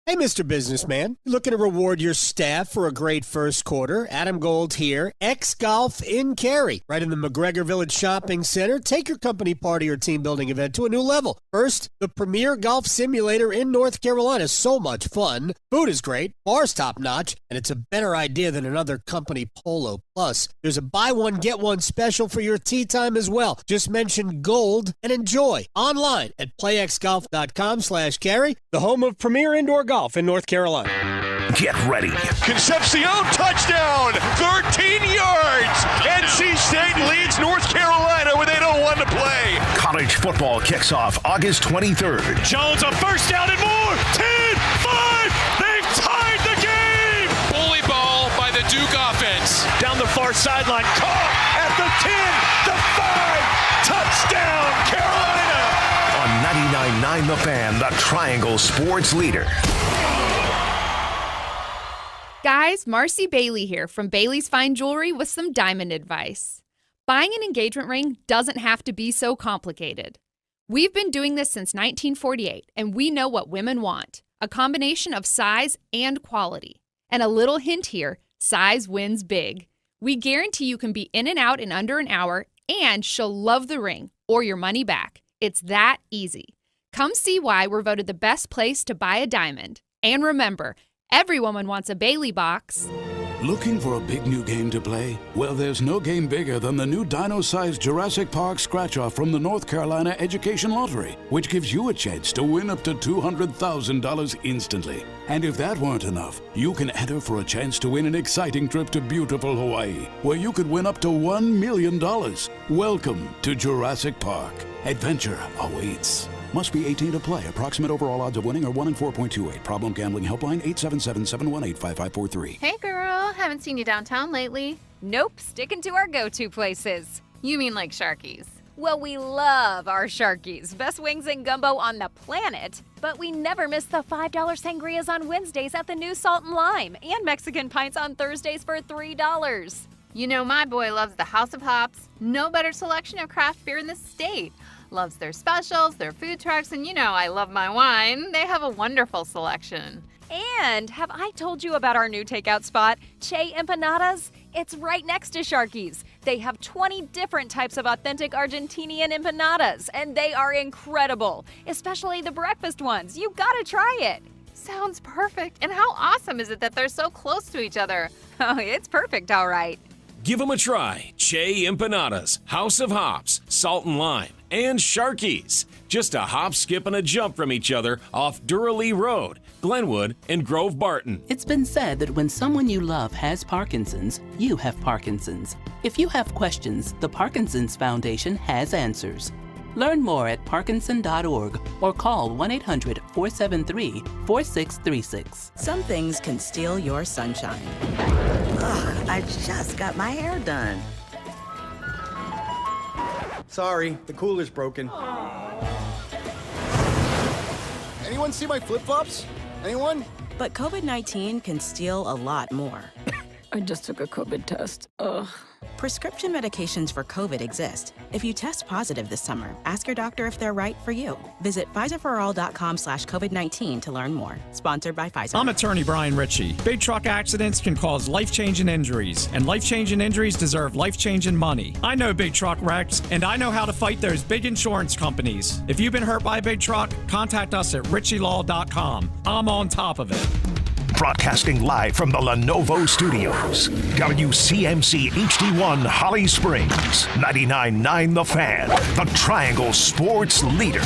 Hey, Mr. Businessman, looking to reward your staff for a great first quarter? Adam Gold here, X-Golf in Cary, right in the McGregor Village Shopping Center. Take your company party or team building event to a new level. First, the premier golf simulator in North Carolina. So much fun. Food is great, bar's top-notch, and it's a better idea than another company polo. Plus, there's a buy one, get one special for your tee time as well. Just mention Gold and enjoy online at playxgolf.com/Cary, the home of premier indoor golf in North Carolina.
Get ready.
Concepcion touchdown, 13 yards. NC State leads North Carolina with 8:01 to play.
College football kicks off August 23rd.
Jones a first down and more. 10-5. They've tied the game.
Bully ball by the Duke offense.
Down the far sideline. Caught at the 10, the 5. Touchdown, Carolina.
On 99.9 The Fan, the Triangle Sports Leader.
Guys, Marcy Bailey here from Bailey's Fine Jewelry with some diamond advice. Buying an engagement ring doesn't have to be so complicated. We've been doing this since 1948, and we know what women want. A combination of size and quality. And a little hint here, size wins big. We guarantee you can be in and out in under an hour, and she'll love the ring or your money back. It's that easy. Come see why we're voted the best place to buy a diamond. And remember, every woman wants a Bailey box.
Looking for a big new game to play? Well, there's no game bigger than the new dino-sized Jurassic Park scratch-off from the North Carolina Education Lottery, which gives you a chance to win up to $200,000 instantly. And if that weren't enough, you can enter for a chance to win an exciting trip to beautiful Hawaii, where you could win up to $1 million. Welcome to Jurassic Park. Adventure awaits. Must be 18 to play. Approximate overall odds of winning are 1 in 4.28. Problem gambling helpline 877-718-5543.
Hey girl, haven't seen you downtown lately. Nope, sticking to our go-to places. You mean like Sharky's? Well, we love our Sharky's. Best wings and gumbo on the planet. But we never miss the $5 sangrias on Wednesdays at the new Salt and Lime. And Mexican pints on Thursdays for $3. You know my boy loves the House of Hops. No better selection of craft beer in the state. Loves their specials, their food trucks, and you know I love my wine. They have a wonderful selection. And have I told you about our new takeout spot, Che Empanadas? It's right next to Sharky's. They have 20 different types of authentic Argentinian empanadas, and they are incredible, especially the breakfast ones. You gotta try it. Sounds perfect. And how awesome is it that they're so close to each other? Oh, it's perfect, all right.
Give them a try. Che Empanadas, House of Hops, Salt and Lime, and Sharky's. Just a hop, skip, and a jump from each other off Raleigh Road, Glenwood, and Grove Barton.
It's been said that when someone you love has Parkinson's, you have Parkinson's. If you have questions, the Parkinson's Foundation has answers. Learn more at parkinson.org or call 1-800-473-4636.
Some things can steal your sunshine. Ugh, I just got my hair done.
Sorry, the cooler's broken. Anyone see my flip-flops? Anyone?
But COVID-19 can steal a lot more.
I just took a COVID test. Ugh.
Prescription medications for COVID exist. If you test positive this summer, ask your doctor if they're right for you. Visit PfizerForAll.com/COVID-19 to learn more. Sponsored by Pfizer.
I'm attorney Brian Ritchie. Big truck accidents can cause life-changing injuries, and life-changing injuries deserve life-changing money. I know big truck wrecks, and I know how to fight those big insurance companies. If you've been hurt by a big truck, contact us at ritchielaw.com. I'm on top of it.
Broadcasting live from the Lenovo Studios. WCMC HD1 Holly Springs. 99.9 The Fan. The Triangle Sports Leader.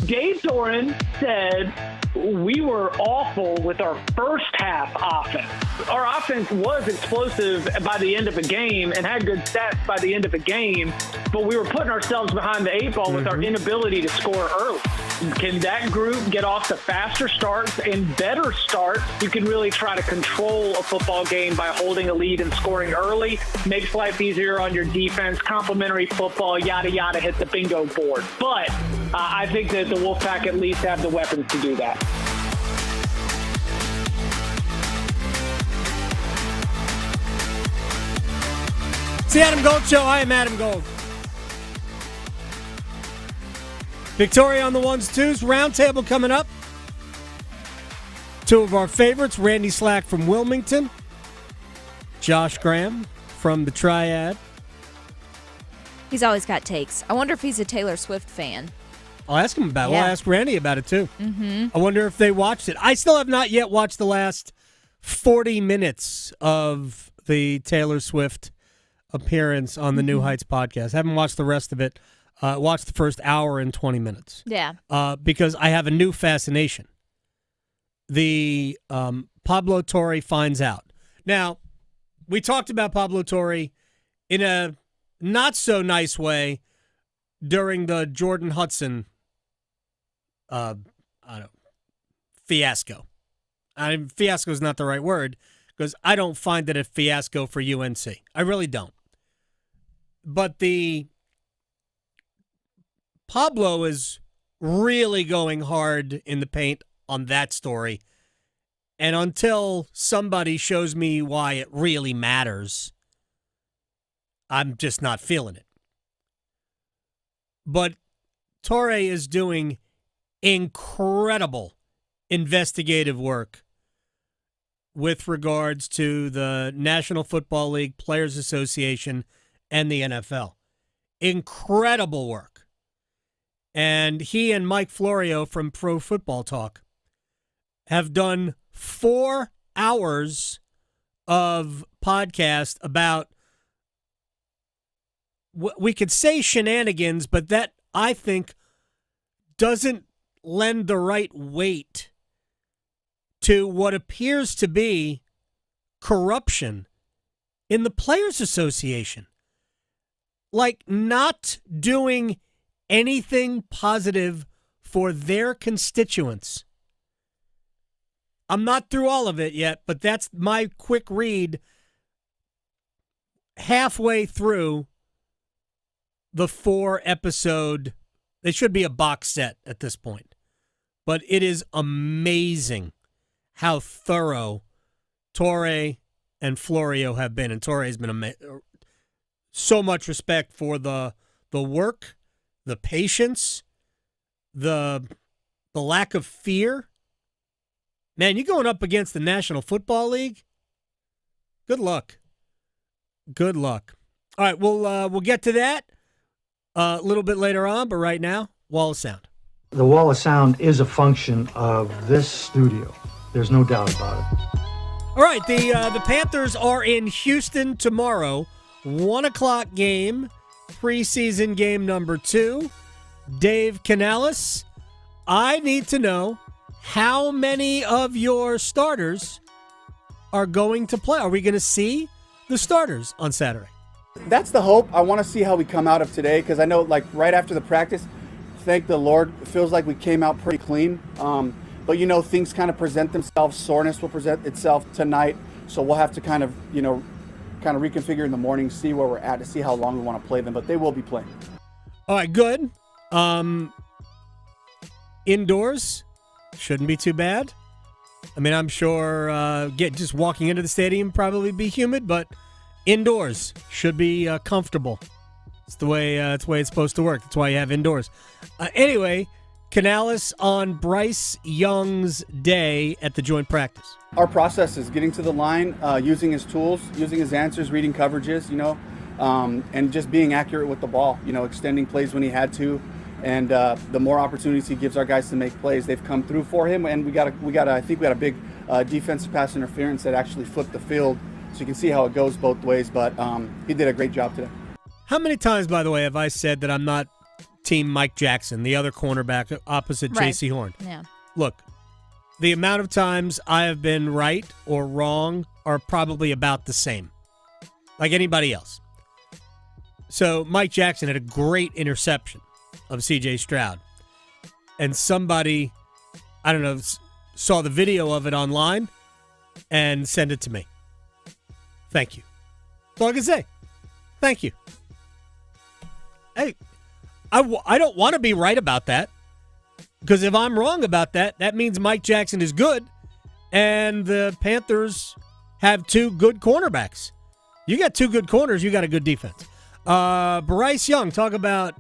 Dave Doran said we were awful with our first half offense. Our offense was explosive by the end of a game and had good stats by the end of a game, but we were putting ourselves behind the eight ball with our inability to score early. Can that group get off to faster starts and better starts? You can really try to control a football game by holding a lead and scoring early. Makes life easier on your defense. Complimentary football, yada, yada, hit the bingo board. But I think that the Wolfpack at least have the weapons to do that.
It's the Adam Gold Show. I am Adam Gold. Victoria on the ones, twos. Roundtable coming up. Two of our favorites, Randy Slack from Wilmington. Josh Graham from the Triad.
He's always got takes. I wonder if he's a Taylor Swift fan.
I'll ask him about it.
Yeah.
We'll ask Randy about it, too.
Mm-hmm.
I wonder if they watched it. I still have not yet watched the last 40 minutes of the Taylor Swift appearance on the New Heights podcast. I haven't watched the rest of it. Watched the first hour and 20 minutes.
Yeah.
Because I have a new fascination. The Pablo Torre finds out. Now, we talked about Pablo Torre in a not-so-nice way during the Jordan Hudson fiasco. Fiasco is not the right word because I don't find it a fiasco for UNC. I really don't. But the Pablo is really going hard in the paint on that story. And until somebody shows me why it really matters, I'm just not feeling it. But Torre is doing incredible investigative work with regards to the National Football League, Players Association, and the NFL. Incredible work. And he and Mike Florio from Pro Football Talk have done 4 hours of podcast about, we could say shenanigans, but that, I think, doesn't lend the right weight to what appears to be corruption in the Players Association. Like not doing anything positive for their constituents. I'm not through all of it yet, but that's my quick read halfway through the 4-episode. They should be a box set at this point. But it is amazing how thorough Torre and Florio have been. And Torre has been so much respect for the work, the patience, the lack of fear. Man, you're going up against the National Football League? Good luck. Good luck. All right, we'll get to that a little bit later on, but right now, Wall of Sound.
The Wall of Sound is a function of this studio. There's no doubt about it.
All right, the Panthers are in Houston tomorrow. 1 o'clock game, preseason game number 2. Dave Canales, I need to know how many of your starters are going to play. Are we going to see the starters on Saturday?
That's the hope. I want to see how we come out of today because I know, like, right after the practice, thank the Lord, it feels like we came out pretty clean. But, things kind of present themselves. Soreness will present itself tonight. So we'll have to kind of reconfigure in the morning, see where we're at, to see how long we want to play them. But they will be playing.
All right, good. Indoors shouldn't be too bad. I mean, I'm sure just walking into the stadium probably be humid, but indoors should be comfortable. It's the way it's supposed to work. That's why you have indoors. Anyway, Canales on Bryce Young's day at the joint practice.
Our process is getting to the line, using his tools, using his answers, reading coverages, and just being accurate with the ball, extending plays when he had to. And the more opportunities he gives our guys to make plays, they've come through for him. And I think we got a big defensive pass interference that actually flipped the field. So you can see how it goes both ways. But he did a great job today.
How many times, by the way, have I said that I'm not Team Mike Jackson, the other cornerback opposite J.C. Horn?
Yeah.
Look, the amount of times I have been right or wrong are probably about the same, like anybody else. So Mike Jackson had a great interception of C.J. Stroud. And somebody, I don't know, saw the video of it online and sent it to me. Thank you. That's all I can say. Thank you. Hey, I don't want to be right about that, because if I'm wrong about that, that means Mike Jackson is good and the Panthers have 2 good cornerbacks. You got 2 good corners, you got a good defense. Bryce Young, talk about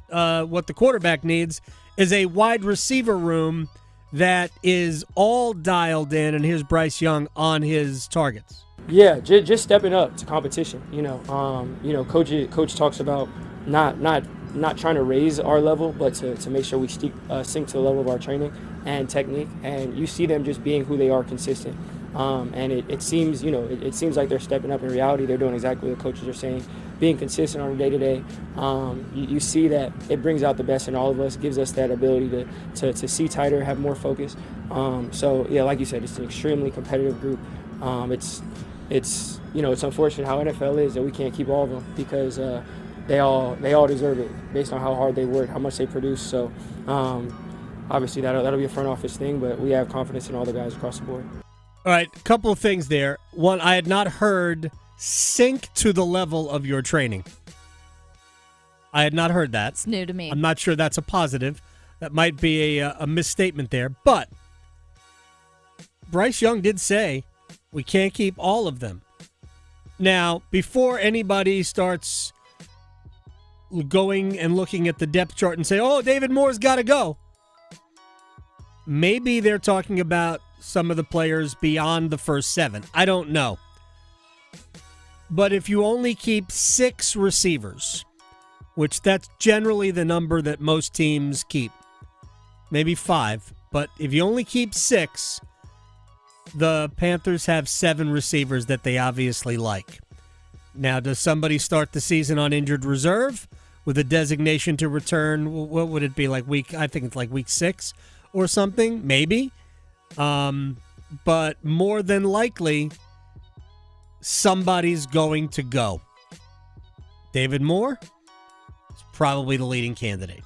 what the quarterback needs is a wide receiver room that is all dialed in, and here's Bryce Young on his targets.
Yeah, just stepping up to competition. Coach talks about not trying to raise our level, but to make sure we sync to the level of our training and technique. And you see them just being who they are, consistent. And it seems like they're stepping up. In reality, they're doing exactly what the coaches are saying, being consistent on a day-to-day. You see that it brings out the best in all of us, gives us that ability to see tighter, have more focus. So yeah, like you said, it's an extremely competitive group. It's unfortunate how NFL is that we can't keep all of them, because they all deserve it based on how hard they work, how much they produce. So obviously that'll be a front office thing, but we have confidence in all the guys across the board.
All right, a couple of things there. One, I had not heard sync to the level of your training. I had not heard that.
It's new to me.
I'm not sure that's a positive. That might be a misstatement there. But Bryce Young did say we can't keep all of them. Now, before anybody starts going and looking at the depth chart and say, oh, David Moore's got to go. Maybe they're talking about some of the players beyond the first 7. I don't know. But if you only keep 6 receivers, which that's generally the number that most teams keep, maybe 5, but if you only keep 6, the Panthers have 7 receivers that they obviously like. Now, does somebody start the season on injured reserve with a designation to return? What would it be, like I think it's like week 6 or something? Maybe. But more than likely, somebody's going to go. David Moore is probably the leading candidate.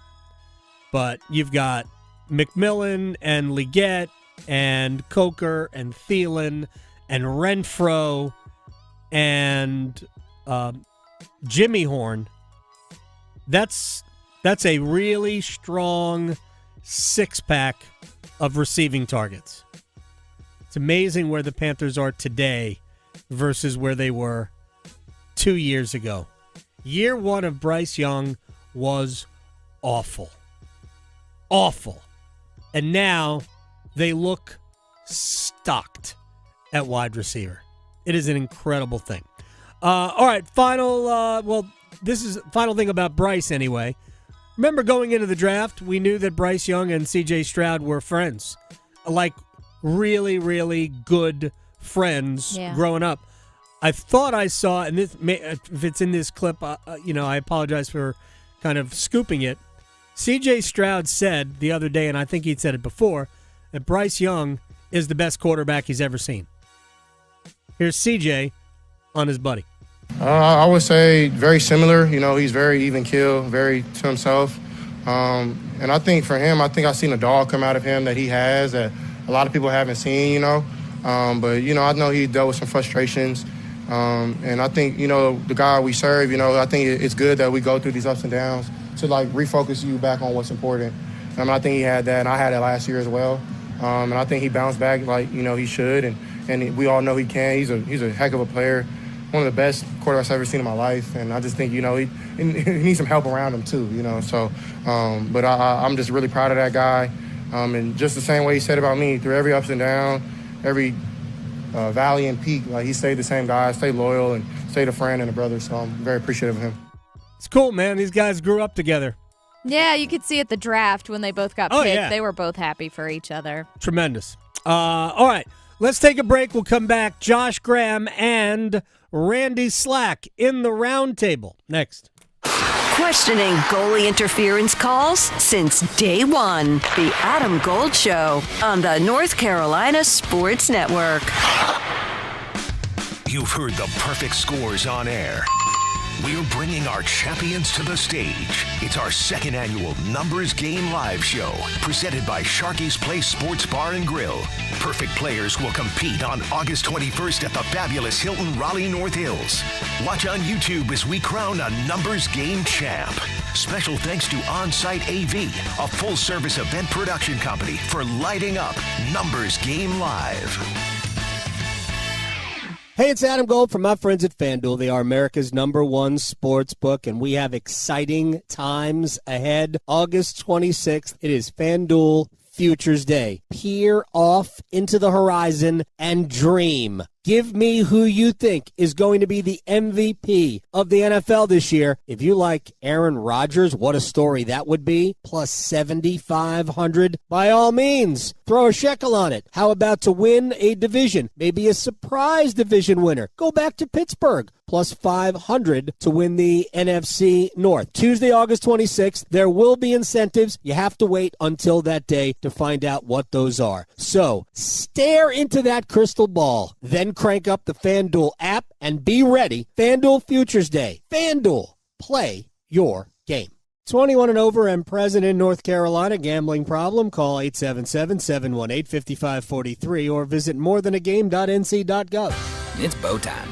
But you've got McMillan and Leggett and Coker and Thielen and Renfro and Jimmy Horn. That's a really strong 6-pack of receiving targets. It's amazing where the Panthers are today versus where they were 2 years ago. Year 1 of Bryce Young was awful. Awful. And now they look stocked at wide receiver. It is an incredible thing. All right, this is final thing about Bryce anyway. Remember going into the draft, we knew that Bryce Young and C.J. Stroud were friends. Like really, really good friends growing up. I thought I saw, and this if it's in this clip, I apologize for kind of scooping it. C.J. Stroud said the other day, and I think he'd said it before, that Bryce Young is the best quarterback he's ever seen. Here's C.J. on his buddy.
I would say very similar. He's very even keel, very to himself. And I think for him, I've seen a dog come out of him that he has that a lot of people haven't seen, But, I know he dealt with some frustrations. And I think, the guy we serve, I think it's good that we go through these ups and downs to, refocus you back on what's important. I think he had that, and I had it last year as well. And I think he bounced back he should. And we all know he can. He's a heck of a player. One of the best quarterbacks I've ever seen in my life, and I just think, he needs some help around him too, So, but I'm just really proud of that guy, and just the same way he said about me, through every ups and down, every valley and peak, he stayed the same guy, stayed loyal, and stayed a friend and a brother. So I'm very appreciative of him.
It's cool, man. These guys grew up together.
Yeah, you could see at the draft when they both got picked, they were both happy for each other.
Tremendous. All right. Let's take a break. We'll come back. Josh Graham and Randy Slack in the Roundtable. Next.
Questioning goalie interference calls since day one. The Adam Gold Show on the North Carolina Sports Network.
You've heard the perfect scores on air. We're bringing our champions to the stage. It's our second annual Numbers Game Live show, presented by Sharky's Place Sports Bar and Grill. Perfect players will compete on August 21st at the fabulous Hilton Raleigh North Hills. Watch on YouTube as we crown a Numbers Game champ. Special thanks to On-Site AV, a full-service event production company, for lighting up Numbers Game Live.
Hey, it's Adam Gold from my friends at FanDuel. They are America's #1 sports book, and we have exciting times ahead. August 26th, it is FanDuel Futures Day. Peer off into the horizon and dream. Give me who you think is going to be the MVP of the NFL this year. If you like Aaron Rodgers, what a story that would be. Plus 7,500. By all means, throw a shekel on it. How about to win a division? Maybe a surprise division winner. Go back to Pittsburgh. Plus 500 to win the NFC North. Tuesday, August 26th, there will be incentives. You have to wait until that day to find out what those are. So, stare into that crystal ball. Then crank up the FanDuel app and be ready. FanDuel Futures Day. FanDuel. Play your game. 21 and over and present in North Carolina. Gambling problem? Call 877-718-5543 or visit morethanagame.nc.gov.
It's bow time.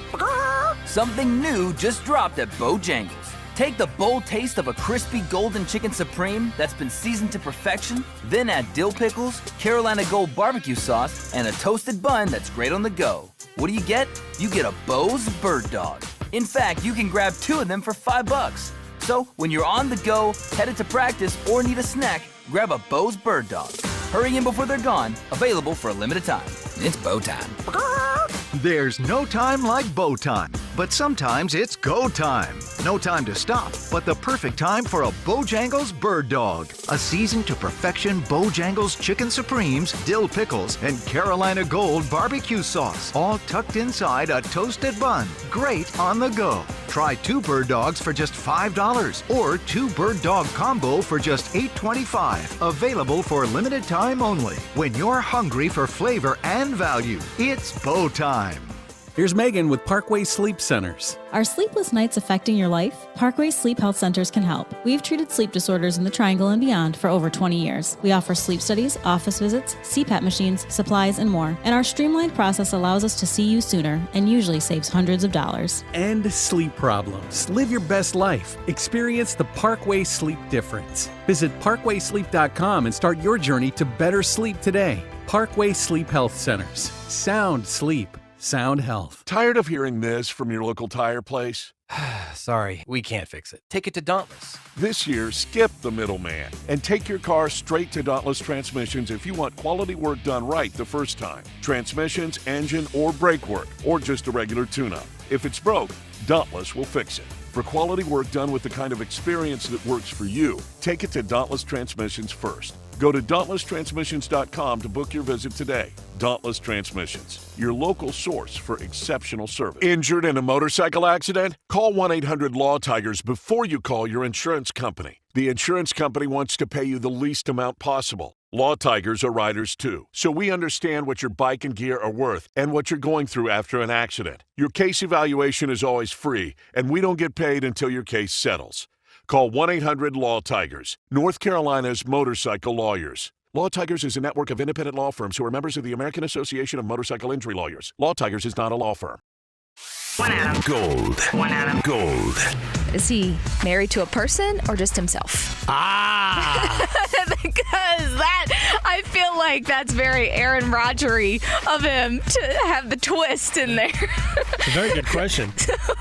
Something new just dropped at Bojangles. Take the bold taste of a crispy golden chicken supreme that's been seasoned to perfection, then add dill pickles, Carolina Gold barbecue sauce, and a toasted bun that's great on the go. What do you get? You get a Bo's Bird Dog. In fact, you can grab 2 of them for $5. So, when you're on the go, headed to practice, or need a snack, grab a Bo's Bird Dog. Hurry in before they're gone, available for a limited time. It's Bo time.
There's no time like Bo time, but sometimes it's go time. No time to stop, but the perfect time for a Bojangles Bird Dog. A seasoned to perfection Bojangles Chicken Supremes, dill pickles, and Carolina Gold barbecue sauce, all tucked inside a toasted bun. Great on the go. Try 2 bird dogs for just $5 or 2 bird dog combo for just $8.25. Available for limited time only. When you're hungry for flavor and value, it's Bo time.
Here's Megan with Parkway Sleep Centers.
Are sleepless nights affecting your life? Parkway Sleep Health Centers can help. We've treated sleep disorders in the Triangle and beyond for over 20 years. We offer sleep studies, office visits, CPAP machines, supplies, and more. And our streamlined process allows us to see you sooner and usually saves hundreds of dollars.
End sleep problems. Live your best life. Experience the Parkway Sleep difference. Visit parkwaysleep.com and start your journey to better sleep today. Parkway Sleep Health Centers. Sound sleep. Sound health.
Tired of hearing this from your local tire place?
Sorry, we can't fix it. Take it to Dauntless.
This year, skip the middleman and take your car straight to Dauntless Transmissions if you want quality work done right the first time. Transmissions, engine, or brake work, or just a regular tune-up. If it's broke, Dauntless will fix it. For quality work done with the kind of experience that works for you, take it to Dauntless Transmissions first. Go to DauntlessTransmissions.com to book your visit today. Dauntless Transmissions, your local source for exceptional service. Injured in a motorcycle accident? Call 1-800-LAW-TIGERS before you call your insurance company. The insurance company wants to pay you the least amount possible. Law Tigers are riders too, so we understand what your bike and gear are worth and what you're going through after an accident. Your case evaluation is always free, and we don't get paid until your case settles. Call 1-800-LAW-TIGERS, North Carolina's motorcycle lawyers. Law Tigers is a network of independent law firms who are members of the American Association of Motorcycle Injury Lawyers. Law Tigers is not a law firm.
Gold. Gold.
Is he married to a person or just himself? Because that, I feel like that's very Aaron Rodgery of him to have the twist in there.
It's a very good question.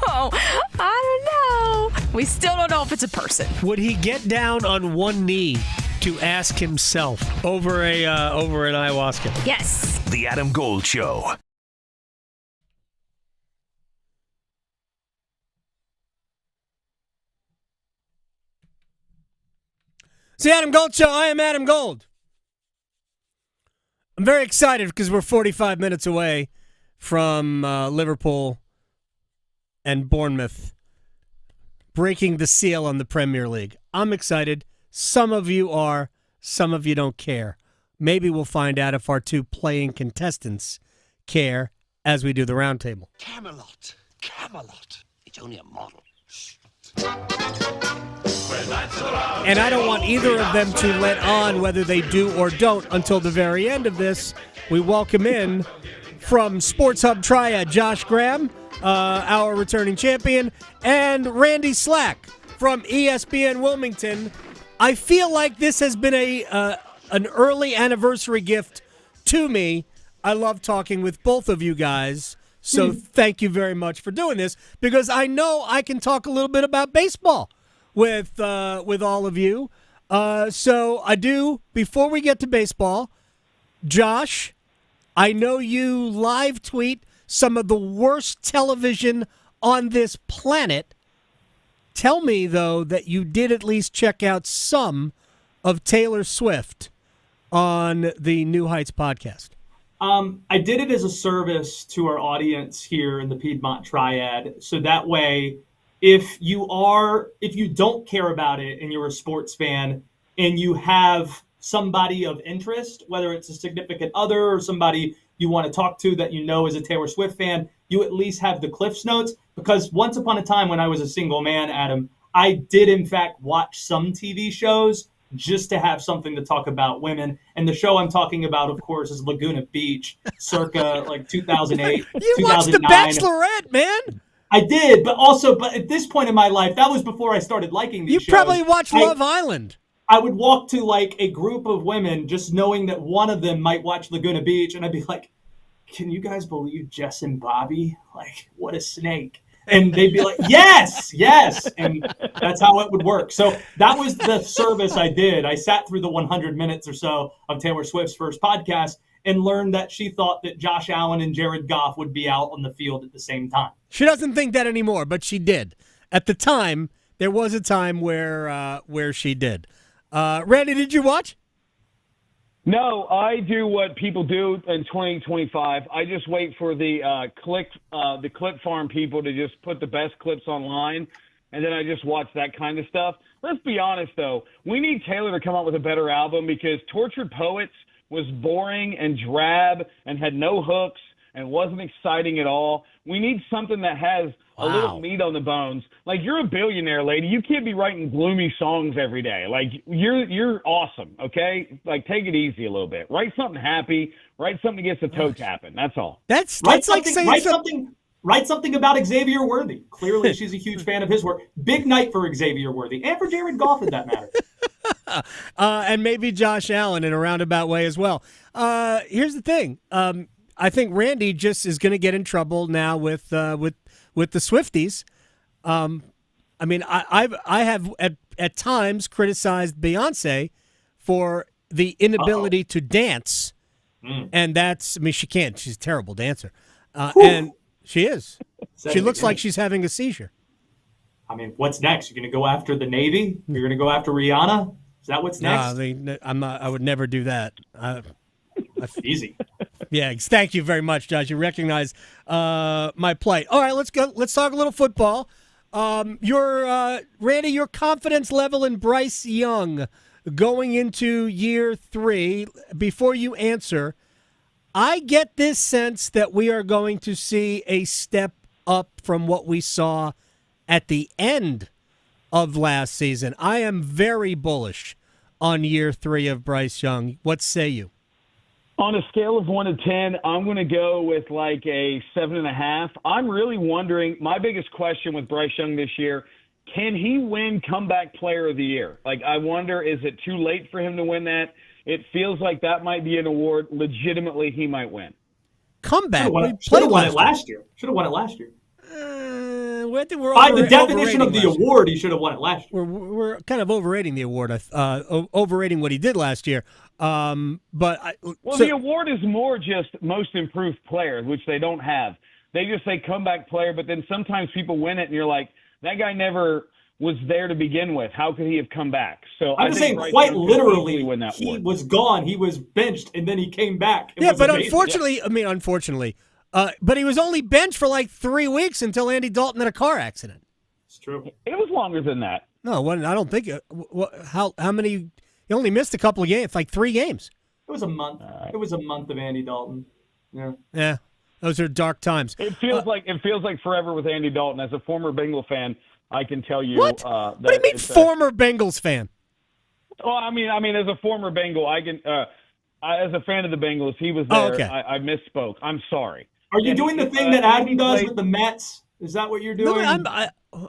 Oh, I don't know. We still don't know if it's a person.
Would he get down on one knee to ask himself over an ayahuasca?
Yes.
The Adam Gold Show.
It's the Adam Gold Show. I am Adam Gold. I'm very excited because we're 45 minutes away from Liverpool and Bournemouth breaking the seal on the Premier League. I'm excited. Some of you are. Some of you don't care. Maybe we'll find out if our two playing contestants care as we do the roundtable.
Camelot. It's only a model.
And I don't want either of them to let on whether they do or don't until the very end of this. We welcome in from Sports Hub Triad, Josh Graham, our returning champion, and Randy Slack from ESPN Wilmington. I feel like this has been an early anniversary gift to me. I love talking with both of you guys, so thank you very much for doing this, because I know I can talk a little bit about baseball with all of you. So I do, before we get to baseball, Josh, I know you live tweet some of the worst television on this planet. Tell me, though, that you did at least check out some of Taylor Swift on the New Heights podcast.
I did it as a service to our audience here in the Piedmont Triad. So that way, if you don't care about it and you're a sports fan and you have somebody of interest, whether it's a significant other or somebody you want to talk to that you know is a Taylor Swift fan, you at least have the Cliffs Notes. Because once upon a time when I was a single man, Adam, I did in fact watch some TV shows just to have something to talk about women. And the show I'm talking about, of course, is Laguna Beach, circa like 2008,
You
2009.
watched The Bachelorette, man!
I did, but at this point in my life, that was before I started liking these shows.
You probably watched Love Island.
I would walk to like a group of women just knowing that one of them might watch Laguna Beach, and I'd be like, can you guys believe Jess and Bobby? Like, what a snake. And they'd be like, yes, yes. And that's how it would work. So that was the service I did. I sat through the 100 minutes or so of Taylor Swift's first podcast and learned that she thought that Josh Allen and Jared Goff would be out on the field at the same time.
She doesn't think that anymore, but she did. At the time, there was a time where she did. Randy, did you watch?
No, I do what people do in 2025. I just wait for the clip farm people to just put the best clips online, and then I just watch that kind of stuff. Let's be honest, though. We need Taylor to come out with a better album because Tortured Poets was boring and drab and had no hooks and wasn't exciting at all. We need something that has a little meat on the bones. Like, you're a billionaire, lady. You can't be writing gloomy songs every day. Like, you're awesome, okay? Like, take it easy a little bit. Write something happy. Write something that gets the toe tapping. That's all.
That's
Write
like saying
something about Xavier Worthy. Clearly, she's a huge fan of his work. Big night for Xavier Worthy and for Jared Goff, in that matter.
And maybe Josh Allen in a roundabout way as well. Here's the thing. I think Randy just is going to get in trouble now with the Swifties. I mean, I have at times criticized Beyonce for the inability to dance, and that's, I mean, she can't. She's a terrible dancer, and she is. She looks like she's having a seizure.
I mean, what's next? You're going to go after the Navy? You're going to go after Rihanna? Is that what's next?
No, I'm not. I would never do that.
Easy.
Yeah, thank you very much, Josh. You recognize my plight. All right, let's go. Let's talk a little football. Randy, your confidence level in Bryce Young going into year 3. Before you answer, I get this sense that we are going to see a step up from what we saw at the end of last season. I am very bullish on year 3 of Bryce Young. What say you?
On a scale of 1 to 10, I'm going to go with like a 7.5. I'm really wondering, my biggest question with Bryce Young this year, can he win Comeback Player of the Year? Like, I wonder, is it too late for him to win that? It feels like that might be an award legitimately he might win.
Comeback?
Should have won it last year. Should have won it last year.
I think we're
by the definition of the award, he should have won it last year.
We're kind of overrating the award, overrating what he did last year.
The award is more just most improved player, which they don't have. They just say comeback player, but then sometimes people win it, and you're like, that guy never was there to begin with. How could he have come back? So
I'm just saying, quite literally, he was gone. He was benched, and then he came back.
Yeah, but unfortunately, but he was only benched for like 3 weeks until Andy Dalton had a car accident.
It's true.
It was longer than that.
No, I don't think. How many? He only missed a couple of games, like 3 games.
It was a month. It was a month of Andy Dalton. Yeah.
Yeah. Those are dark times.
It feels like forever with Andy Dalton. As a former Bengal fan, I can tell you.
What? What do you mean, former Bengals fan?
Well, I mean, as a former Bengal, I can. As a fan of the Bengals, he was there.
Oh, okay.
I misspoke. I'm sorry.
Are you doing the thing that Adam does with the Mets? Is that what you're doing?
No,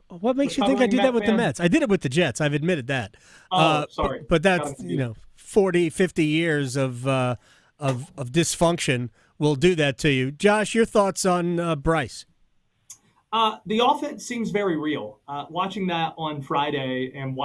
what makes you think I do that with the Mets? I did it with the Jets. I've admitted that.
Sorry.
But that's 40, 50 years of dysfunction will do that to you. Josh, your thoughts on Bryce?
The offense seems very real. Watching that on Friday and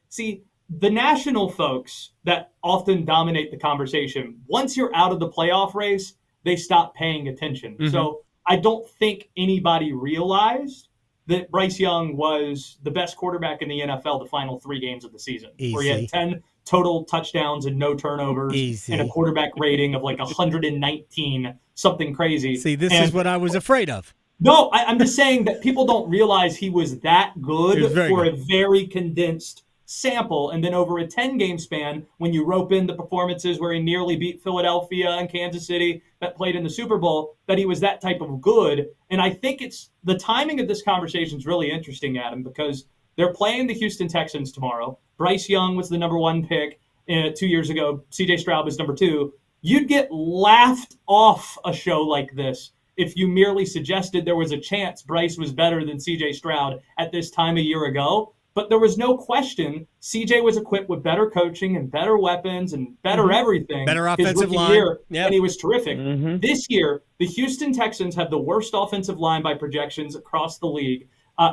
see the national folks that often dominate the conversation. Once you're out of the playoff race, they stop paying attention. Mm-hmm. So I don't think anybody realized that Bryce Young was the best quarterback in the NFL the final 3 games of the season, where he had 10 total touchdowns and no turnovers and a quarterback rating of like 119, something crazy.
See, this is what I was afraid of.
No, I'm just saying that people don't realize he was that good for a very condensed sample. And then over a 10-game span, when you rope in the performances where he nearly beat Philadelphia and Kansas City that played in the Super Bowl, that he was that type of good. And I think the timing of this conversation is really interesting, Adam, because they're playing the Houston Texans tomorrow. Bryce Young was the number 1 pick 2 years ago. C.J. Stroud was number 2. You'd get laughed off a show like this if you merely suggested there was a chance Bryce was better than C.J. Stroud at this time a year ago. But there was no question CJ was equipped with better coaching and better weapons and better everything.
Better
his
offensive
rookie
line.
year,
Yep.
and he was terrific. This year, the Houston Texans have the worst offensive line by projections across the league.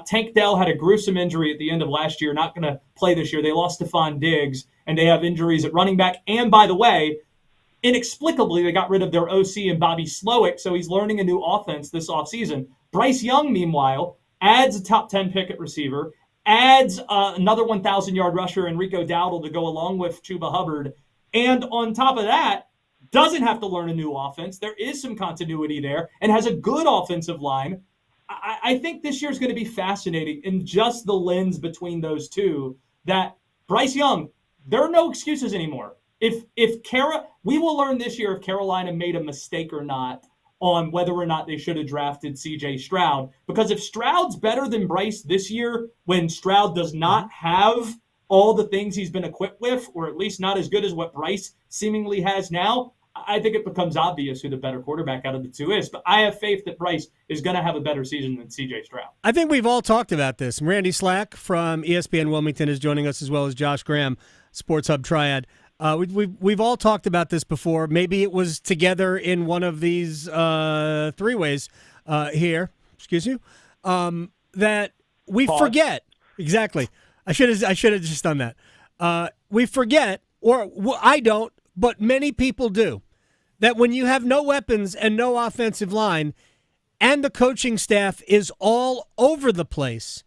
Tank Dell had a gruesome injury at the end of last year, not going to play this year. They lost Stephon Diggs, and they have injuries at running back. And by the way, inexplicably, they got rid of their OC and Bobby Slowick, so he's learning a new offense this offseason. Bryce Young, meanwhile, adds a top 10 pick at receiver, adds another 1,000-yard rusher, Enrico Dowdle, to go along with Chuba Hubbard. And on top of that, doesn't have to learn a new offense. There is some continuity there and has a good offensive line. I think this year is going to be fascinating in just the lens between those two, that Bryce Young, there are no excuses anymore. We will learn this year if Carolina made a mistake or not on whether or not they should have drafted C.J. Stroud. Because if Stroud's better than Bryce this year, when Stroud does not have all the things he's been equipped with, or at least not as good as what Bryce seemingly has now, I think it becomes obvious who the better quarterback out of the two is. But I have faith that Bryce is going to have a better season than C.J. Stroud.
I think we've all talked about this. Randy Slack from ESPN Wilmington is joining us, as well as Josh Graham, Sports Hub Triad. We've all talked about this before. Maybe it was together in one of these three ways here. Excuse you. That we forget exactly. I should have just done that. We forget, or I don't, but many people do, that when you have no weapons and no offensive line, and the coaching staff is all over the place,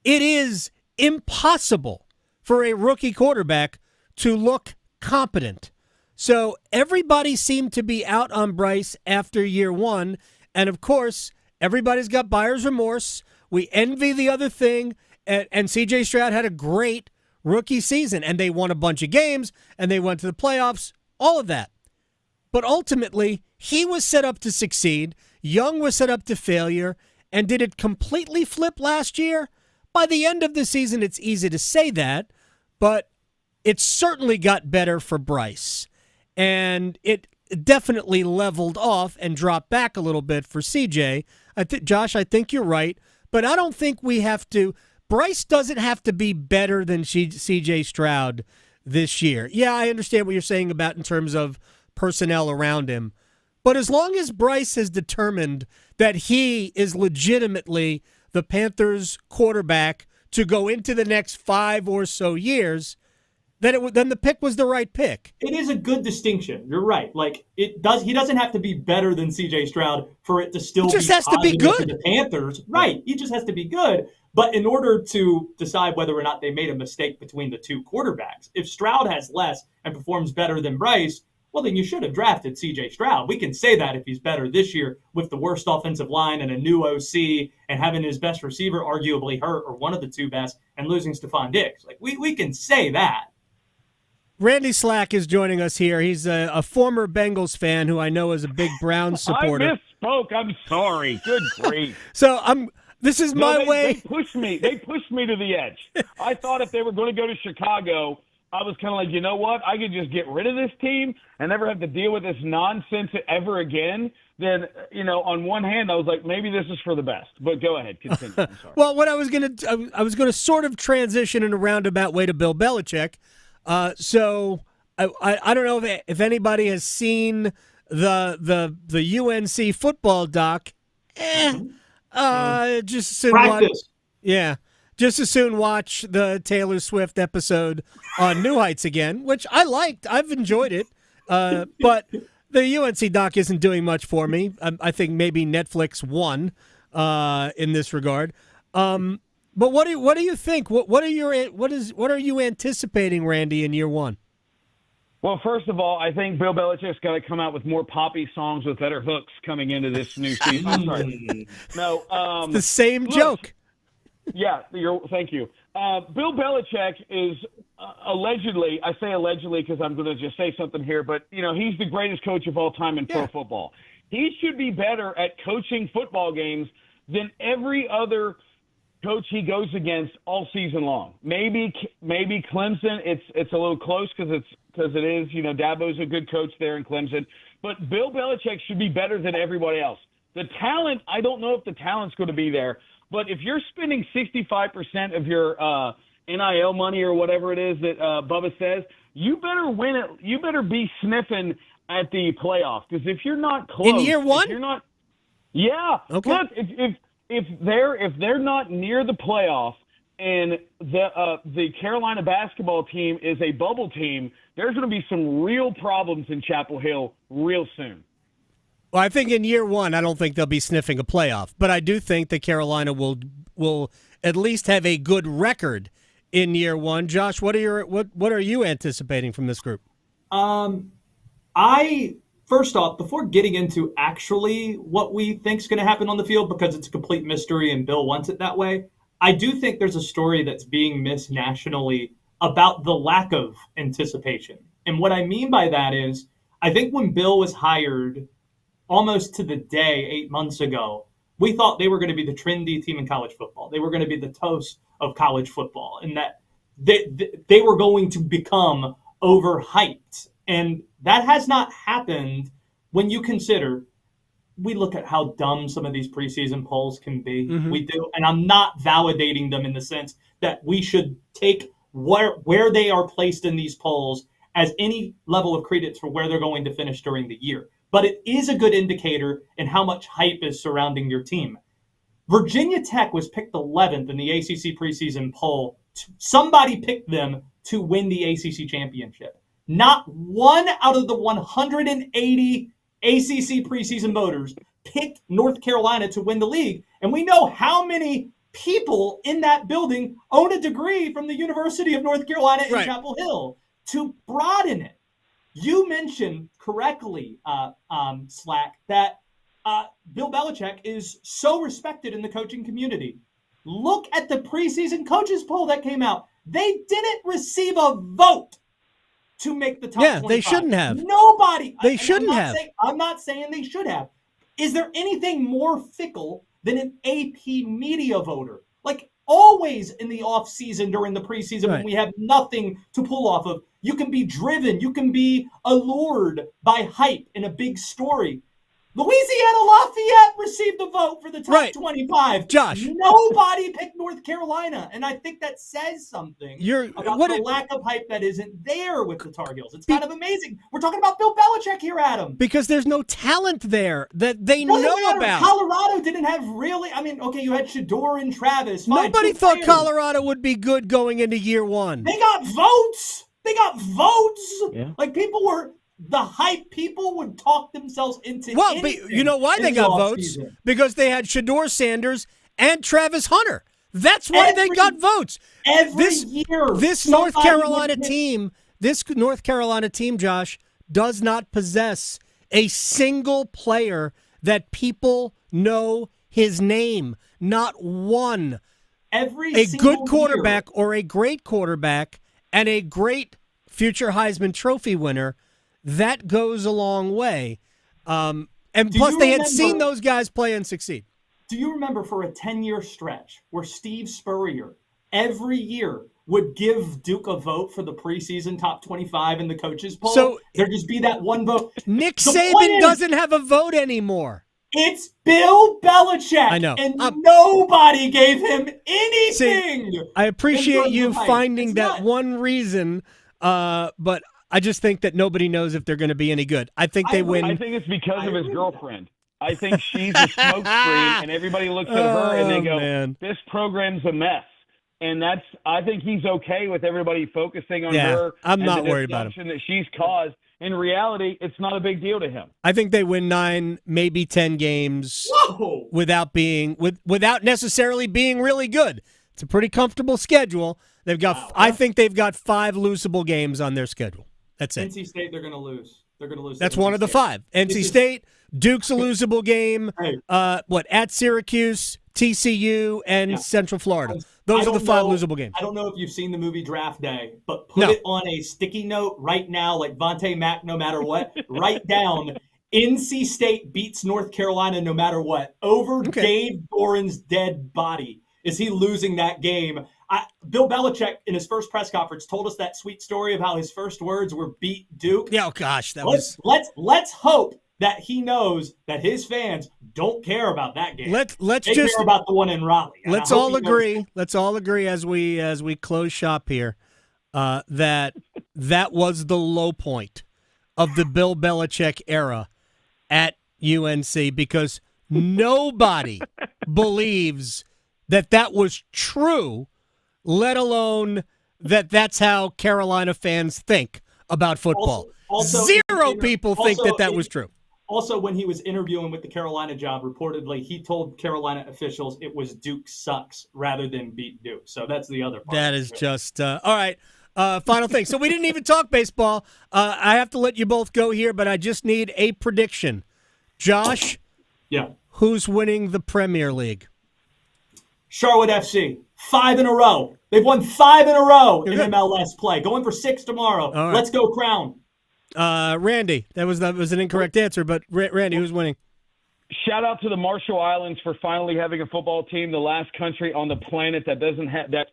it is impossible for a rookie quarterback to look competent. So everybody seemed to be out on Bryce after year one. And of course, everybody's got buyer's remorse. We envy the other thing. And C.J. Stroud had a great rookie season, and they won a bunch of games, and they went to the playoffs, all of that. But ultimately, he was set up to succeed. Young was set up to failure. And did it completely flip last year? By the end of the season, it's easy to say that, but it certainly got better for Bryce. And it definitely leveled off and dropped back a little bit for CJ. Josh, I think you're right, but I don't think we have to. Bryce doesn't have to be better than CJ Stroud this year. Yeah, I understand what you're saying about in terms of personnel around him. But as long as Bryce has determined that he is legitimately the Panthers quarterback to go into the next 5 or so years, then the pick was the right pick.
It is a good distinction. You're right. Like he doesn't have to be better than C.J. Stroud for it to still be
just has to be good.
For the Panthers. Right. He just has to be good. But in order to decide whether or not they made a mistake between the two quarterbacks, if Stroud has less and performs better than Bryce, well, then you should have drafted C.J. Stroud. We can say that if he's better this year with the worst offensive line and a new OC and having his best receiver arguably hurt, or one of the two best, and losing Stephon Diggs. Like we can say that.
Randy Slack is joining us here. He's a former Bengals fan who I know is a big Browns supporter.
I misspoke. I'm sorry. Good grief.
So this is my way.
They pushed me. They pushed me to the edge. I thought if they were going to go to Chicago, I was kind of like, you know what? I could just get rid of this team and never have to deal with this nonsense ever again. Then, on one hand, I was like, maybe this is for the best. But go ahead, continue. I'm sorry.
Well, what I was going to sort of transition in a roundabout way to Bill Belichick. So I don't know if anybody has seen the UNC football doc. Just as soon
practice.
Just as soon watch the Taylor Swift episode on New Heights again, which I liked. I've enjoyed it. But the UNC doc isn't doing much for me. I think maybe Netflix won in this regard. But what do you think? What are you anticipating, Randy, in year one?
Well, first of all, I think Bill Belichick's got to come out with more poppy songs with better hooks coming into this new season. I'm sorry. No,
it's the same joke.
Yeah, thank you. Bill Belichick is allegedly, I say allegedly because I'm going to just say something here, but he's the greatest coach of all time in pro football. He should be better at coaching football games than every other coach he goes against all season long. Maybe Clemson. It's a little close because it is. Dabo's a good coach there in Clemson, but Bill Belichick should be better than everybody else. The talent, I don't know if the talent's going to be there. But if you're spending 65% of your NIL money or whatever it is that Bubba says, you better win it. You better be sniffing at the playoffs, because if you're not close,
in year one,
if you're not. Yeah.
Okay.
Look, if they're not near the playoff, and the Carolina basketball team is a bubble team, there's going to be some real problems in Chapel Hill real soon.
Well, I think in year one, I don't think they'll be sniffing a playoff, but I do think that Carolina will at least have a good record in year one. Josh, what are you anticipating from this group?
First off, before getting into actually what we think is going to happen on the field, because it's a complete mystery and Bill wants it that way, I do think there's a story that's being missed nationally about the lack of anticipation. And what I mean by that is, I think when Bill was hired almost to the day 8 months ago, we thought they were going to be the trendy team in college football. They were going to be the toast of college football, and that they were going to become overhyped. And that has not happened when you consider, we look at how dumb some of these preseason polls can be.
Mm-hmm.
We do. And I'm not validating them in the sense that we should take where they are placed in these polls as any level of credence for where they're going to finish during the year. But it is a good indicator in how much hype is surrounding your team. Virginia Tech was picked 11th in the ACC preseason poll. Somebody picked them to win the ACC championship. Not one out of the 180 ACC preseason voters picked North Carolina to win the league. And we know how many people in that building own a degree from the University of North Carolina in Chapel Hill. To broaden it, you mentioned correctly, Slack, that Bill Belichick is so respected in the coaching community. Look at the preseason coaches poll that came out. They didn't receive a vote to make the top 25.
They shouldn't have.
Nobody.
They shouldn't have.
I'm not saying they should have. Is there anything more fickle than an AP media voter? Like always in the off season during the preseason when we have nothing to pull off of, you can be driven, you can be allured by hype in a big story. Louisiana Lafayette received a vote for the top 25.
Josh.
Nobody picked North Carolina. And I think that says something about the lack of hype that isn't there with the Tar Heels. It's kind of amazing. We're talking about Bill Belichick here, Adam.
Because there's no talent there that they know about.
Colorado didn't have really, you had Shador and Travis.
Nobody thought Colorado would be good going into year one.
They got votes.
Yeah.
Like the hype people would talk themselves into anything.
But you know why they got votes? Because they had Shador Sanders and Travis Hunter. That's why they got votes. This North Carolina team, Josh, does not possess a single player that people know his name. Not one. A good quarterback or a great quarterback and a great future Heisman Trophy winner, that goes a long way. And plus, they had seen those guys play and succeed.
Do you remember for a 10-year stretch where Steve Spurrier every year would give Duke a vote for the preseason top 25 in the coaches poll? So there'd just be that one vote.
Nick Saban doesn't have a vote anymore.
It's Bill Belichick.
I know.
And nobody gave him anything.
See, I appreciate you finding that one reason, but I just think that nobody knows if they're going to be any good. I think they win.
I think it's because of his girlfriend. I think she's a smokescreen, and everybody looks at her and they go, this program's a mess. And I think he's okay with everybody focusing on her.
I'm not worried about him.
That she's caused. In reality, it's not a big deal to him.
I think they win 9, maybe 10 games without necessarily being really good. It's a pretty comfortable schedule. I think they've got 5 losable games on their schedule. That's it.
NC State, they're going to lose.
That's one of the 5. NC State, Duke's a losable game. At Syracuse, TCU, and Central Florida. Those are the 5 losable games.
I don't know if you've seen the movie Draft Day, but put it on a sticky note right now, like Vontae Mack, no matter what. Write down, NC State beats North Carolina no matter what. Over Dave Doran's dead body. Is he losing that game? Bill Belichick, in his first press conference, told us that sweet story of how his first words were beat Duke.
Yeah, oh gosh,
let's hope that he knows that his fans don't care about that game.
Let's
they
just
care about the one in Raleigh.
Let's all agree. Let's all agree as we close shop here that was the low point of the Bill Belichick era at UNC, because nobody believes that was true, let alone that that's how Carolina fans think about football.
Also,
Zero people think that was true.
Also, when he was interviewing with the Carolina job, reportedly, he told Carolina officials it was Duke sucks rather than beat Duke. So that's the other part.
That is just all right. Final thing. So we didn't even talk baseball. I have to let you both go here, but I just need a prediction. Josh?
Yeah.
Who's winning the Premier League?
Charlotte FC. 5 in a row. They've won 5 in a row in MLS play. Going for 6 tomorrow.
Right.
Let's go Crown.
Randy. That was an incorrect answer, but Randy, who's winning?
Shout out to the Marshall Islands for finally having a football team, the last country on the planet that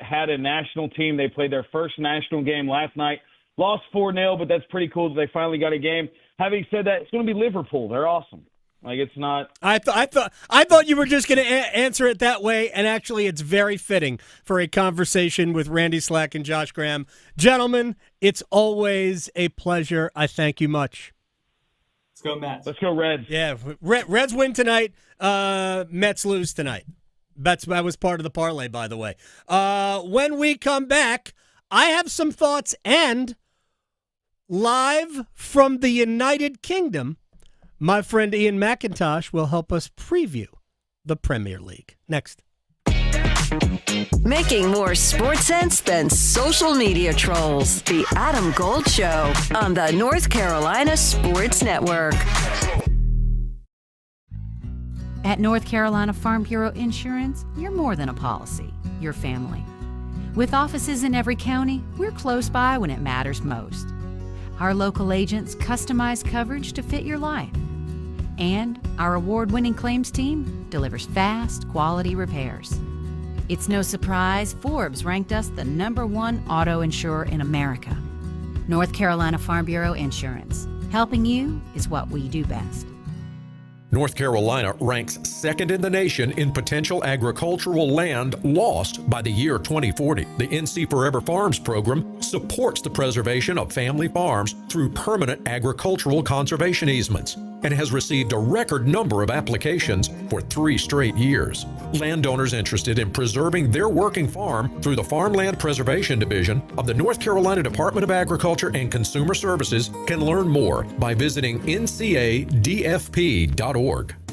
had a national team. They played their first national game last night. Lost 4-0, but that's pretty cool that they finally got a game. Having said that, it's going to be Liverpool. They're awesome. Like, it's not.
I thought you were just going to answer it that way, and actually, it's very fitting for a conversation with Randy Slack and Josh Graham. Gentlemen, it's always a pleasure. I thank you much.
Let's go Mets.
Let's go Reds.
Yeah, Reds win tonight. Mets lose tonight. That was part of the parlay, by the way. When we come back, I have some thoughts, and live from the United Kingdom, my friend Ian McIntosh will help us preview the Premier League. Next.
Making more sports sense than social media trolls. The Adam Gold Show on the North Carolina Sports Network.
At North Carolina Farm Bureau Insurance, you're more than a policy. You're family. With offices in every county, we're close by when it matters most. Our local agents customize coverage to fit your life. And our award-winning claims team delivers fast, quality repairs. It's no surprise Forbes ranked us the #1 auto insurer in America. North Carolina Farm Bureau Insurance. Helping you is what we do best.
North Carolina ranks second in the nation in potential agricultural land lost by the year 2040. The NC Forever Farms program supports the preservation of family farms through permanent agricultural conservation easements and has received a record number of applications for 3 straight years. Landowners interested in preserving their working farm through the Farmland Preservation Division of the North Carolina Department of Agriculture and Consumer Services can learn more by visiting ncadfp.org.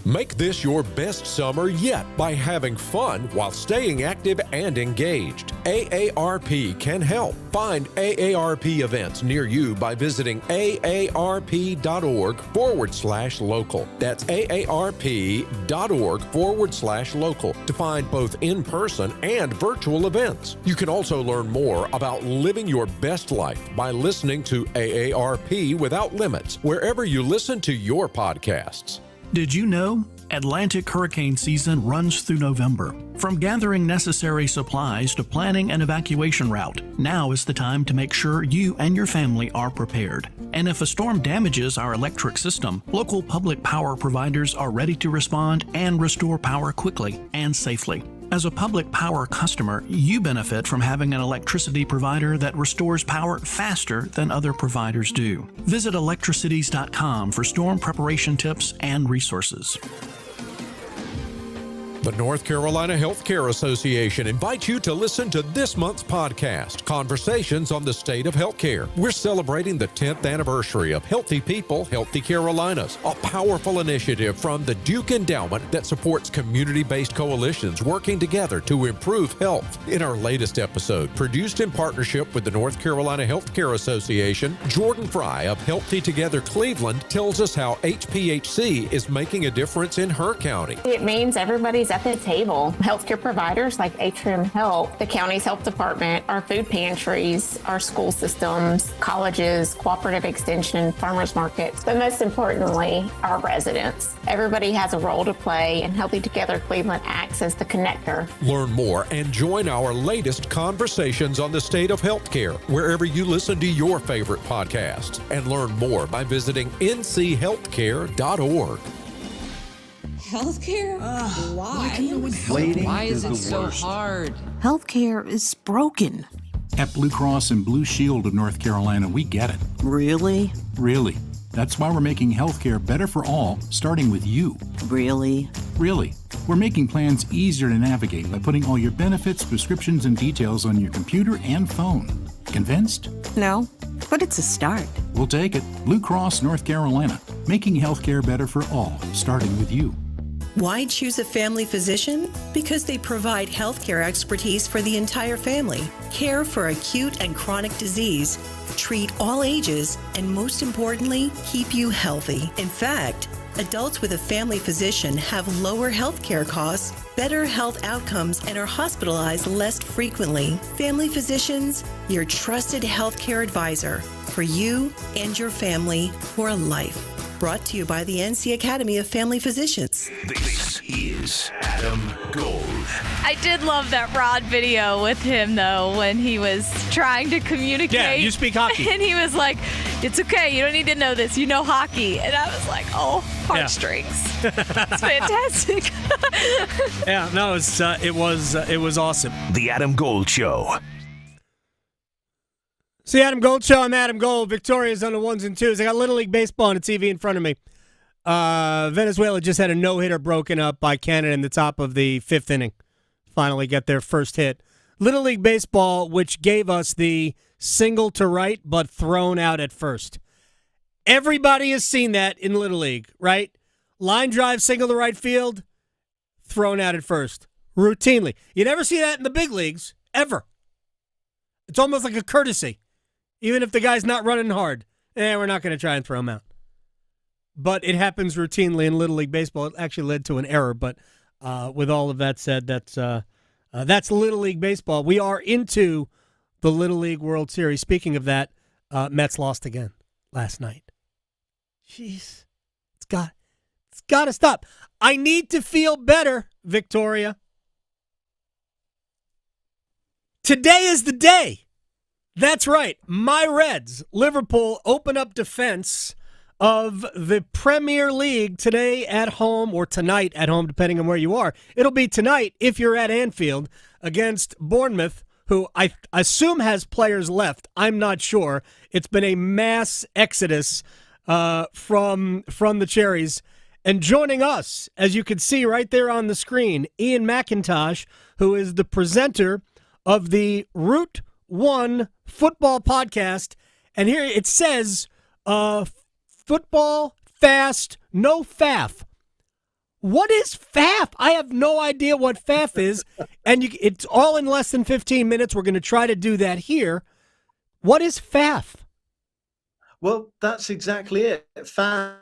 Make this your best summer yet by having fun while staying active and engaged. AARP can help. Find AARP events near you by visiting aarp.org/local. That's aarp.org/local to find both in-person and virtual events. You can also learn more about living your best life by listening to AARP Without Limits, wherever you listen to your podcasts.
Did you know? Atlantic hurricane season runs through November. From gathering necessary supplies to planning an evacuation route, now is the time to make sure you and your family are prepared. And if a storm damages our electric system, local public power providers are ready to respond and restore power quickly and safely. As a public power customer, you benefit from having an electricity provider that restores power faster than other providers do. Visit electricities.com for storm preparation tips and resources.
The North Carolina Healthcare Association invites you to listen to this month's podcast, Conversations on the State of Healthcare. We're celebrating the 10th anniversary of Healthy People, Healthy Carolinas, a powerful initiative from the Duke Endowment that supports community-based coalitions working together to improve health. In our latest episode, produced in partnership with the North Carolina Healthcare Association, Jordan Fry of Healthy Together Cleveland tells us how HPHC is making a difference in her county.
It means everybody's at the table. Healthcare providers like Atrium Health, the county's health department, our food pantries, our school systems, colleges, cooperative extension, farmers markets, but most importantly, our residents. Everybody has a role to play, and Healthy Together Cleveland acts as the connector.
Learn more and join our latest conversations on the state of healthcare wherever you listen to your favorite podcasts. And learn more by visiting nchealthcare.org.
Healthcare? Why?
Why is it so hard?
Healthcare is broken.
At Blue Cross and Blue Shield of North Carolina, we get it.
Really?
Really. That's why we're making healthcare better for all, starting with you.
Really?
Really. We're making plans easier to navigate by putting all your benefits, prescriptions, and details on your computer and phone. Convinced?
No, but it's a start.
We'll take it. Blue Cross North Carolina, making healthcare better for all, starting with you.
Why choose a family physician? Because they provide healthcare expertise for the entire family, care for acute and chronic disease, treat all ages, and most importantly, keep you healthy. In fact, adults with a family physician have lower healthcare costs, better health outcomes, and are hospitalized less frequently. Family physicians, your trusted healthcare advisor for you and your family for life. Brought to you by the NC Academy of Family Physicians.
This is Adam Gold.
I did love that Rod video with him, though, when he was trying to communicate.
Yeah, you speak hockey.
And he was like, it's okay, you don't need to know this, you know hockey. And I was like, oh, heartstrings. It's fantastic.
Yeah, no, it was awesome.
The Adam Gold Show.
It's the Adam Gold Show. I'm Adam Gold. Victoria's on the 1s and 2s. I got Little League Baseball on the TV in front of me. Venezuela just had a no-hitter broken up by Canada in the top of the 5th inning. Finally get their first hit. Little League Baseball, which gave us the single to right, but thrown out at first. Everybody has seen that in Little League, right? Line drive, single to right field, thrown out at first. Routinely. You never see that in the big leagues, ever. It's almost like a courtesy. Even if the guy's not running hard, we're not going to try and throw him out. But it happens routinely in Little League Baseball. It actually led to an error, but with all of that said, that's Little League Baseball. We are into the Little League World Series. Speaking of that, Mets lost again last night. Jeez. It's got to stop. I need to feel better, Victoria. Today is the day. That's right. My Reds, Liverpool, open up defense of the Premier League today at home, or tonight at home, depending on where you are. It'll be tonight if you're at Anfield against Bournemouth, who I assume has players left. I'm not sure. It's been a mass exodus from the Cherries. And joining us, as you can see right there on the screen, Ian McIntosch, who is the presenter of the Route 1 football podcast. And here it says, football, fast, no faff. What is faff? I have no idea what faff is. And it's all in less than 15 minutes. We're going to try to do that here. What is faff?
Well, that's exactly it. Faff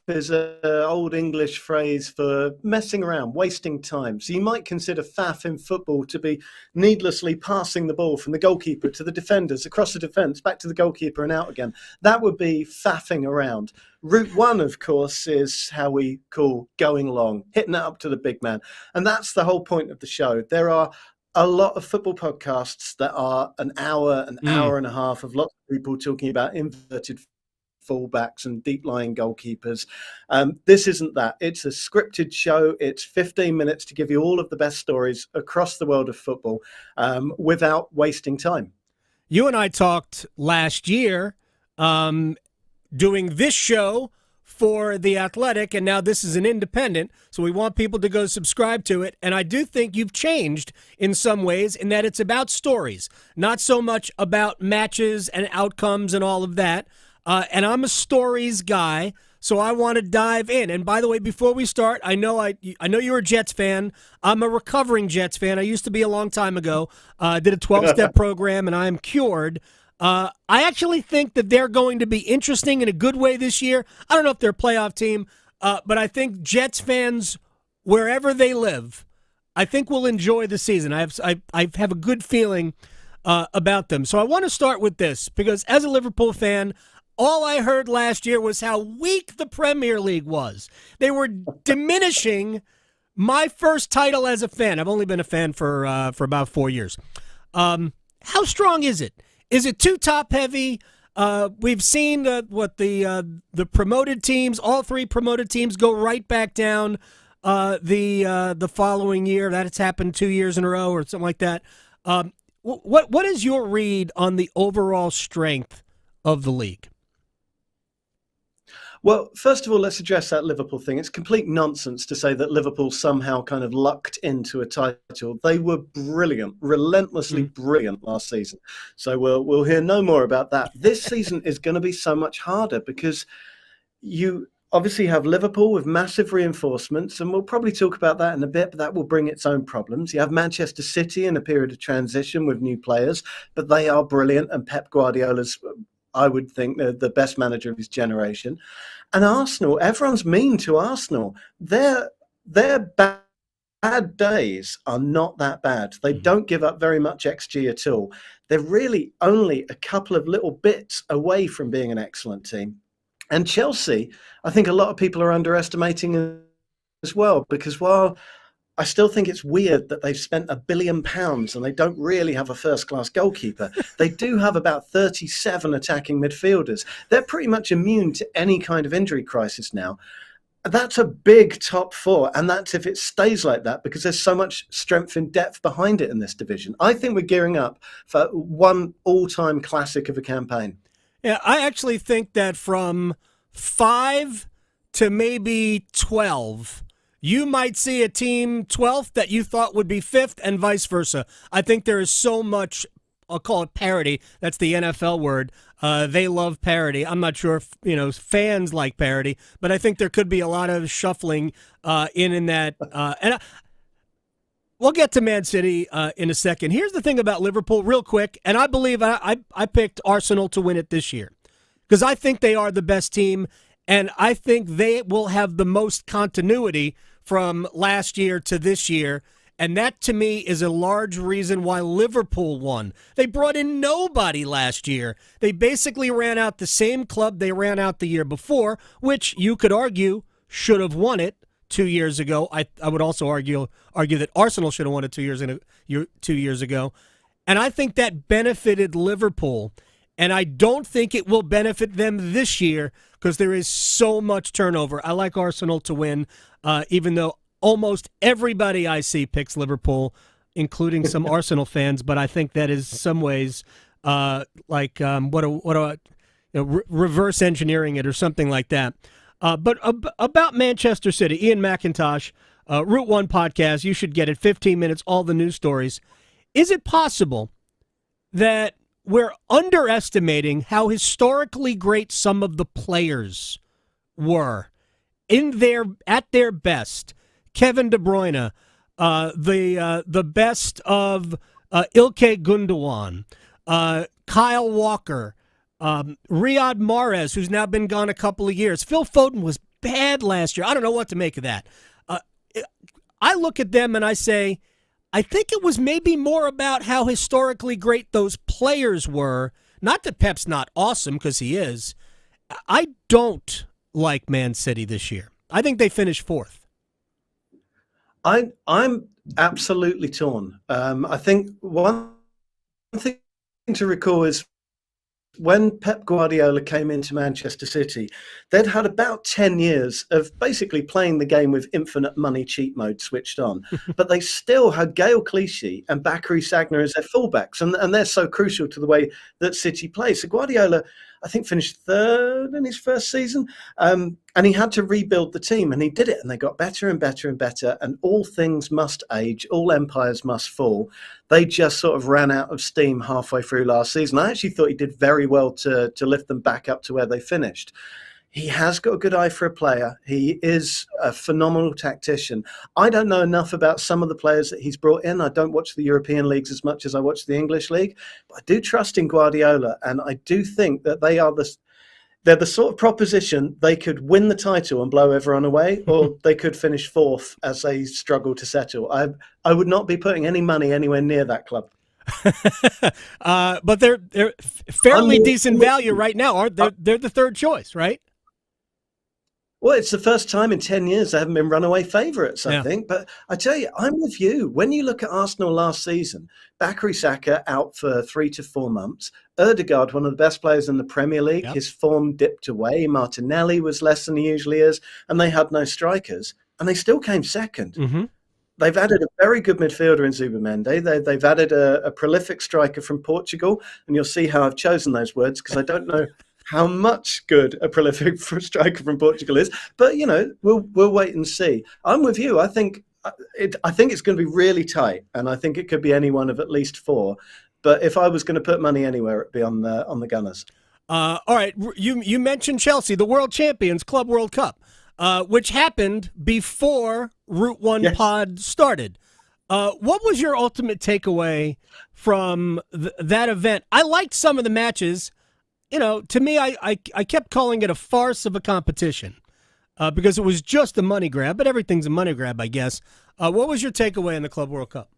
is an old English phrase for messing around, wasting time. So you might consider faff in football to be needlessly passing the ball from the goalkeeper to the defenders, across the defence, back to the goalkeeper and out again. That would be faffing around. Route 1, of course, is how we call going long, hitting it up to the big man. And that's the whole point of the show. There are a lot of football podcasts that are an hour and a half of lots of people talking about inverted fullbacks and deep-lying goalkeepers. This isn't that. It's a scripted show. It's 15 minutes to give you all of the best stories across the world of football without wasting time.
You and I talked last year doing this show for The Athletic, and now this is an independent, so we want people to go subscribe to it. And I do think you've changed in some ways in that it's about stories, not so much about matches and outcomes and all of that. And I'm a stories guy, so I want to dive in. And by the way, before we start, I know you're a Jets fan. I'm a recovering Jets fan. I used to be a long time ago. Did a 12-step program, and I am cured. I actually think that they're going to be interesting in a good way this year. I don't know if they're a playoff team, but I think Jets fans, wherever they live, I think we'll enjoy the season. I have a good feeling about them. So I want to start with this because as a Liverpool fan, all I heard last year was how weak the Premier League was. They were diminishing my first title as a fan. I've only been a fan for about 4 years. How strong is it? Is it too top-heavy? We've seen the promoted teams, all three promoted teams, go right back down the following year. That's happened 2 years in a row or something like that. What is your read on the overall strength of the league?
Well, first of all, let's address that Liverpool thing. It's complete nonsense to say that Liverpool somehow kind of lucked into a title. They were brilliant, relentlessly brilliant last season. So we'll hear no more about that. This season is going to be so much harder because you obviously have Liverpool with massive reinforcements, and we'll probably talk about that in a bit, but that will bring its own problems. You have Manchester City in a period of transition with new players, but they are brilliant, and Pep Guardiola's, I would think, the best manager of his generation. And Arsenal, everyone's mean to Arsenal. Their bad days are not that bad. They don't give up very much XG at all. They're really only a couple of little bits away from being an excellent team. And Chelsea, I think a lot of people are underestimating as well, because while I still think it's weird that they've spent £1 billion and they don't really have a first-class goalkeeper. They do have about 37 attacking midfielders. They're pretty much immune to any kind of injury crisis now. That's a big top four, and that's if it stays like that, because there's so much strength and depth behind it in this division. I think we're gearing up for one all-time classic of a campaign.
Yeah, I actually think that from 5 to maybe 12, you might see a team 12th that you thought would be 5th and vice versa. I think there is so much, I'll call it parity. That's the NFL word. They love parity. I'm not sure if fans like parity, but I think there could be a lot of shuffling in that. We'll get to Man City in a second. Here's the thing about Liverpool real quick, and I believe I picked Arsenal to win it this year because I think they are the best team, and I think they will have the most continuity from last year to this year, and that to me is a large reason why Liverpool won. They brought in nobody last year. They basically ran out the same club they ran out the year before, which you could argue should have won it 2 years ago. I would also argue that Arsenal should have won it 2 years ago. And I think that benefited Liverpool. And I don't think it will benefit them this year because there is so much turnover. I like Arsenal to win, even though almost everybody I see picks Liverpool, including some Arsenal fans. But I think that is some ways reverse engineering it or something like that. But about Manchester City, Ian McIntosh, Route 1 podcast, you should get it, 15 minutes, all the news stories. Is it possible that we're underestimating how historically great some of the players were at their best? Kevin De Bruyne, the best of Ilkay Gundogan, Kyle Walker, Riyad Mahrez, who's now been gone a couple of years. Phil Foden was bad last year. I don't know what to make of that. I look at them and I say, I think it was maybe more about how historically great those players were. Not that Pep's not awesome, because he is. I don't like Man City this year. I think they finished 4th.
I'm absolutely torn. I think one thing to recall is when Pep Guardiola came into Manchester City, they'd had about 10 years of basically playing the game with infinite money cheat mode switched on. But they still had Gaël Clichy and Bakary Sagna as their fullbacks, and they're so crucial to the way that City plays. So Guardiola, I think, finished 3rd in his first season, and he had to rebuild the team, and he did it, and they got better and better and better, and all things must age, all empires must fall. They just sort of ran out of steam halfway through last season. I actually thought he did very well to lift them back up to where they finished. He has got a good eye for a player. He is a phenomenal tactician. I don't know enough about some of the players that he's brought in. I don't watch the European leagues as much as I watch the English league, but I do trust in Guardiola, and I do think that they are they're the sort of proposition they could win the title and blow everyone away, or they could finish fourth as they struggle to settle. I would not be putting any money anywhere near that club.
But they're fairly decent value right now, aren't they? They're the third choice, right?
Well, it's the first time in 10 years they haven't been runaway favourites, I
Yeah.
think. But I tell you, I'm with you. When you look at Arsenal last season, Bakary Saka out for 3 to 4 months. Ødegaard, one of the best players in the Premier League, his form dipped away. Martinelli was less than he usually is. And they had no strikers. And they still came second.
Mm-hmm.
They've added a very good midfielder in Zubimende. They've added a prolific striker from Portugal. And you'll see how I've chosen those words, because I don't know how much good a prolific striker from Portugal is. But, you know, we'll wait and see. I'm with you. I think it's going to be really tight, and I think it could be any one of at least 4. But if I was going to put money anywhere, it'd be on the Gunners.
All right, you mentioned Chelsea, the world champions, Club World Cup, which happened before Route 1 Pod started. What was your ultimate takeaway from that event? I liked some of the matches. You know, to me, I kept calling it a farce of a competition because it was just a money grab, but everything's a money grab, I guess. What was your takeaway in the Club World Cup?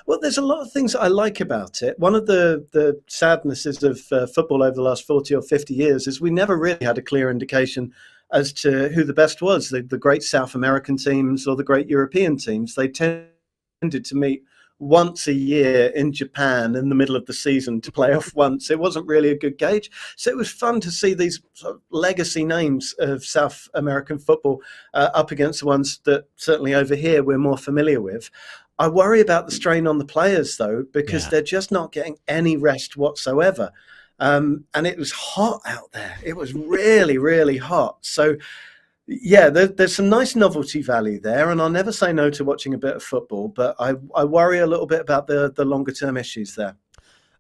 Well, there's a lot of things I like about it. One of the sadnesses of football over the last 40 or 50 years is we never really had a clear indication as to who the best was, the great South American teams or the great European teams. They tended to meet once a year in Japan in the middle of the season to play off once. It wasn't really a good gauge. So it was fun to see these sort of legacy names of South American football up against the ones that certainly over here we're more familiar with. I worry about the strain on the players, though, because they're just not getting any rest whatsoever. And it was hot out there. It was really, really hot. So, yeah, there's some nice novelty value there, and I'll never say no to watching a bit of football, but I worry a little bit about the longer-term issues there.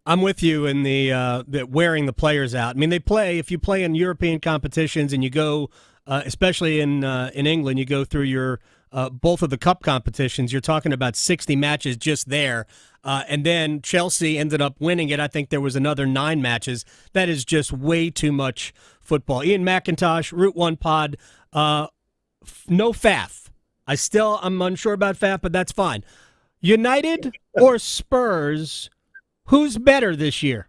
I'm with you in the wearing the players out. I mean, if you play in European competitions and you go, especially in England, you go through your both of the cup competitions, you're talking about 60 matches just there. And then Chelsea ended up winning it. I think there was another 9 matches. That is just way too much football. Ian McIntosh, Route 1 Pod. No Faf. I'm unsure about Faf, but that's fine. United or Spurs, who's better this year?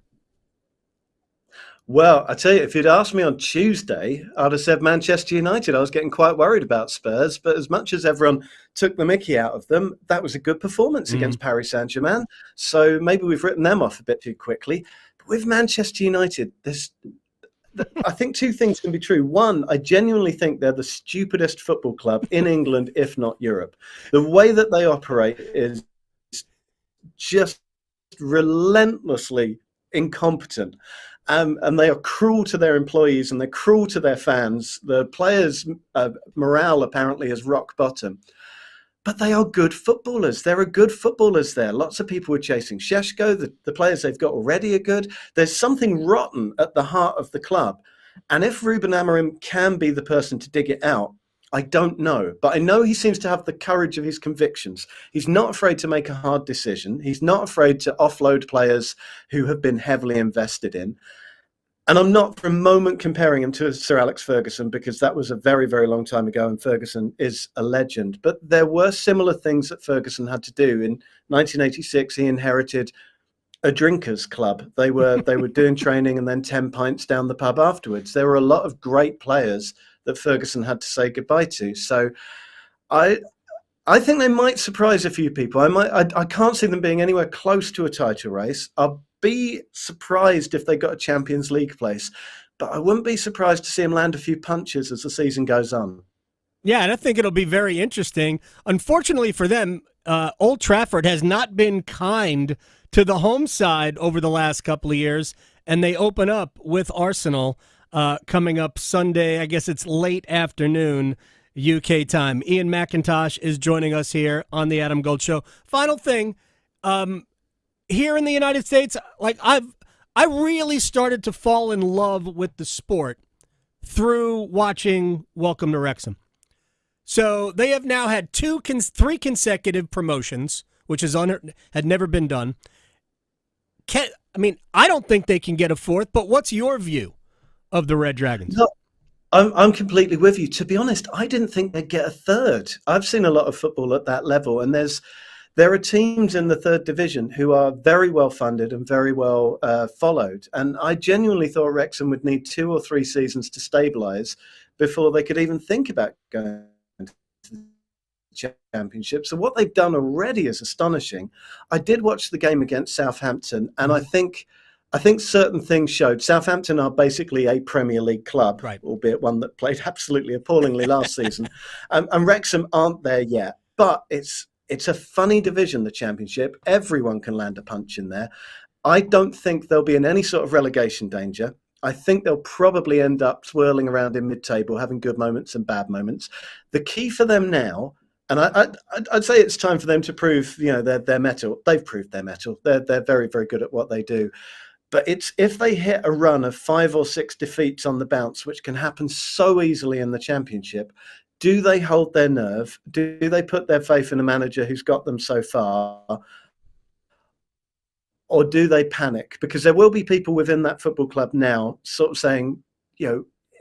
Well, I tell you, if you'd asked me on Tuesday, I'd have said Manchester United. I was getting quite worried about Spurs, but as much as everyone took the mickey out of them, that was a good performance against Paris Saint-Germain. So maybe we've written them off a bit too quickly. But with Manchester United, I think 2 things can be true. One, I genuinely think they're the stupidest football club in England, if not Europe. The way that they operate is just relentlessly incompetent. And they are cruel to their employees and they're cruel to their fans. The players' morale apparently is rock bottom. But they are good footballers. There are good footballers there. Lots of people are chasing Šeško. The players they've got already are good. There's something rotten at the heart of the club. And if Ruben Amorim can be the person to dig it out, I don't know. But I know he seems to have the courage of his convictions. He's not afraid to make a hard decision. He's not afraid to offload players who have been heavily invested in. And I'm not for a moment comparing him to Sir Alex Ferguson, because that was a very, very long time ago and Ferguson is a legend. But there were similar things that Ferguson had to do. In 1986, he inherited a drinkers club. They were doing training and then 10 pints down the pub afterwards. There were a lot of great players that Ferguson had to say goodbye to. So I think they might surprise a few people. I can't see them being anywhere close to a title race. I'll be surprised if they got a Champions League place, but I wouldn't be surprised to see them land a few punches as the season goes on.
Yeah, and I think it'll be very interesting. Unfortunately for them, Old Trafford has not been kind to the home side over the last couple of years, and they open up with Arsenal coming up Sunday. I guess it's late afternoon UK time. Ian McIntosh is joining us here on the Adam Gold Show. Final thing, here in the United States, like I really started to fall in love with the sport through watching Welcome to Wrexham. So they have now had 3 consecutive promotions, which had never been done. I don't think they can get a 4th, but what's your view of the Red Dragons.
No, I'm completely with you. To be honest, I didn't think they'd get a third. I've seen a lot of football at that level, and there are teams in the third division who are very well funded and very well followed. And I genuinely thought Wrexham would need 2 or 3 seasons to stabilise before they could even think about going to the Championship. So what they've done already is astonishing. I did watch the game against Southampton, and I think certain things showed. Southampton are basically a Premier League club, right, albeit one that played absolutely appallingly last season. And Wrexham aren't there yet. But it's a funny division, the Championship. Everyone can land a punch in there. I don't think they'll be in any sort of relegation danger. I think they'll probably end up swirling around in mid-table, having good moments and bad moments. The key for them now, and I'd say it's time for them to prove, their mettle. They've proved their mettle. They're very, very good at what they do. But it's if they hit a run of 5 or 6 defeats on the bounce, which can happen so easily in the Championship, do they hold their nerve? Do they put their faith in a manager who's got them so far? Or do they panic? Because there will be people within that football club now sort of saying,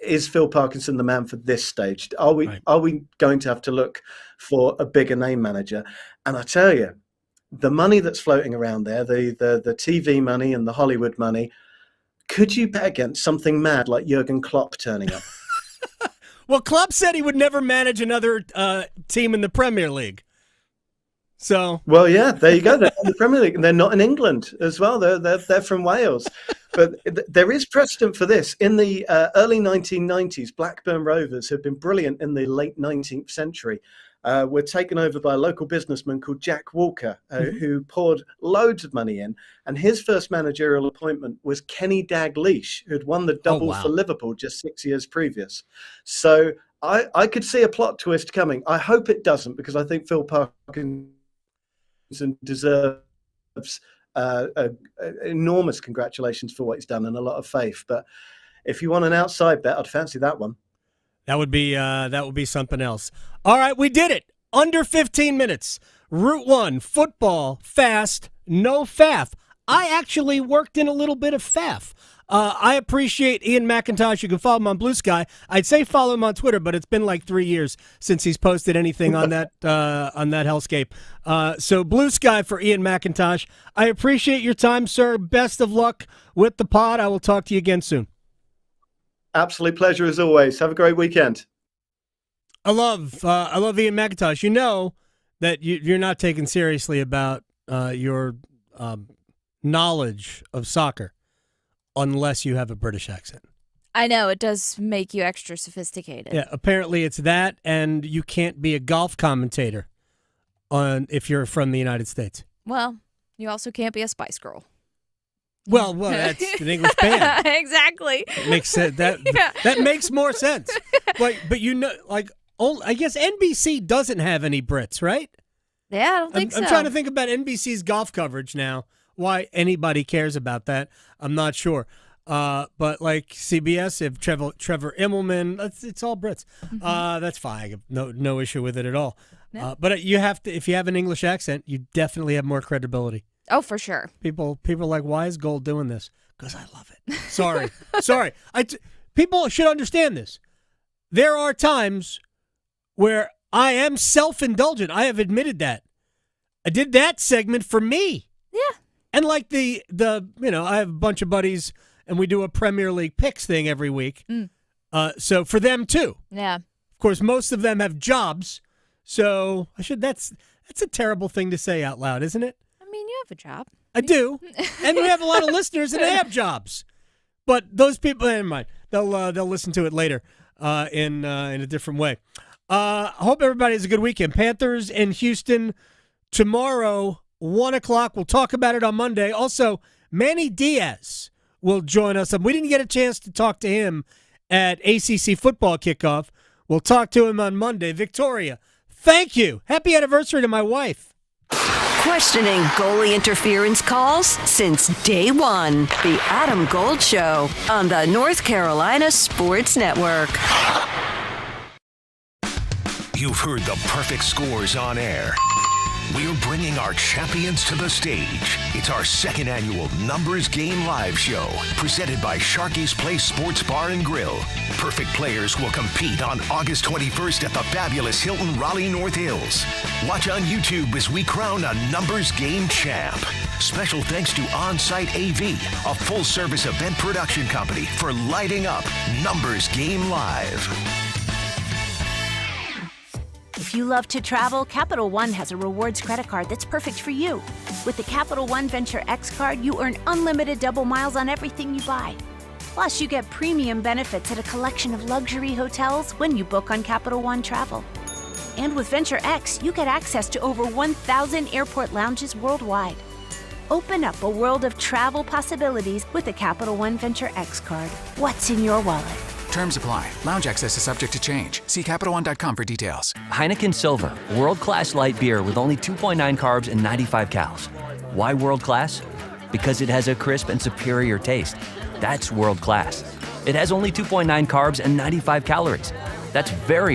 is Phil Parkinson the man for this stage? Are we going to have to look for a bigger name manager? And I tell you, the money that's floating around there, the TV money and the Hollywood money, could you bet against something mad like Jurgen Klopp turning up?
Well, Klopp said he would never manage another team in the Premier League. So,
well, yeah, there you go. They're in the Premier League, and they're not in England as well. They're from Wales, but there is precedent for this. In the early 1990s, Blackburn Rovers had been brilliant in the late 19th century. Were taken over by a local businessman called Jack Walker, who poured loads of money in. And his first managerial appointment was Kenny Dalglish, who had won the double for Liverpool just 6 years previous. So I could see a plot twist coming. I hope it doesn't, because I think Phil Parkinson deserves enormous congratulations for what he's done and a lot of faith. But if you want an outside bet, I'd fancy that one.
That would be something else. All right, we did it. Under 15 minutes. Route 1, football, fast, no faff. I actually worked in a little bit of faff. I appreciate Ian McIntosh. You can follow him on Blue Sky. I'd say follow him on Twitter, but it's been like 3 years since he's posted anything on that hellscape. So Blue Sky for Ian McIntosh. I appreciate your time, sir. Best of luck with the pod. I will talk to you again soon.
Absolute pleasure as always. Have a great weekend.
I love Ian McIntosh. You know that you're not taken seriously about your knowledge of soccer unless you have a British accent.
I know, it does make you extra sophisticated.
Yeah, apparently it's that, and you can't be a golf commentator if you're from the United States.
Well, you also can't be a Spice Girl.
Well, that's an English band.
Exactly.
It makes sense. That makes more sense. But I guess NBC doesn't have any Brits, right?
Yeah, I don't think so.
I'm trying to think about NBC's golf coverage now. Why anybody cares about that, I'm not sure. But like CBS, if Trevor Immelman, it's all Brits. Mm-hmm. That's fine. I have no issue with it at all. No. But you have to, if you have an English accent, you definitely have more credibility.
Oh, for sure.
People are like, why is Gold doing this? Because I love it. Sorry. People should understand this. There are times where I am self-indulgent. I have admitted that. I did that segment for me.
Yeah.
And like I have a bunch of buddies and we do a Premier League picks thing every week. So for them too.
Yeah.
Of course, most of them have jobs. So that's a terrible thing to say out loud, isn't it?
I mean, you have a job.
I do. And we have a lot of listeners and they have jobs. But those people, never mind. They'll listen to it later in a different way. I hope everybody has a good weekend. Panthers in Houston tomorrow, 1 o'clock. We'll talk about it on Monday. Also, Manny Diaz will join us. We didn't get a chance to talk to him at ACC football kickoff. We'll talk to him on Monday. Victoria, thank you. Happy anniversary to my wife.
Questioning goalie interference calls since day one. The Adam Gold Show on the North Carolina Sports Network.
You've heard the perfect scores on air. We're bringing our champions to the stage. It's our second annual Numbers Game Live Show, presented by Sharky's Place Sports Bar and Grill. Perfect players will compete on August 21st at the fabulous Hilton Raleigh North Hills. Watch on YouTube as we crown a Numbers Game champ. Special thanks to On-Site AV, a full-service event production company, for lighting up Numbers Game Live.
If you love to travel, Capital One has a rewards credit card that's perfect for you. With the Capital One Venture X card, you earn unlimited double miles on everything you buy. Plus, you get premium benefits at a collection of luxury hotels when you book on Capital One Travel. And with Venture X, you get access to over 1,000 airport lounges worldwide. Open up a world of travel possibilities with the Capital One Venture X card. What's in your wallet?
Terms apply. Lounge access is subject to change. See CapitalOne.com for details.
Heineken Silver, world-class light beer with only 2.9 carbs and 95 calories. Why world-class? Because it has a crisp and superior taste. That's world-class. It has only 2.9 carbs and 95 calories. That's very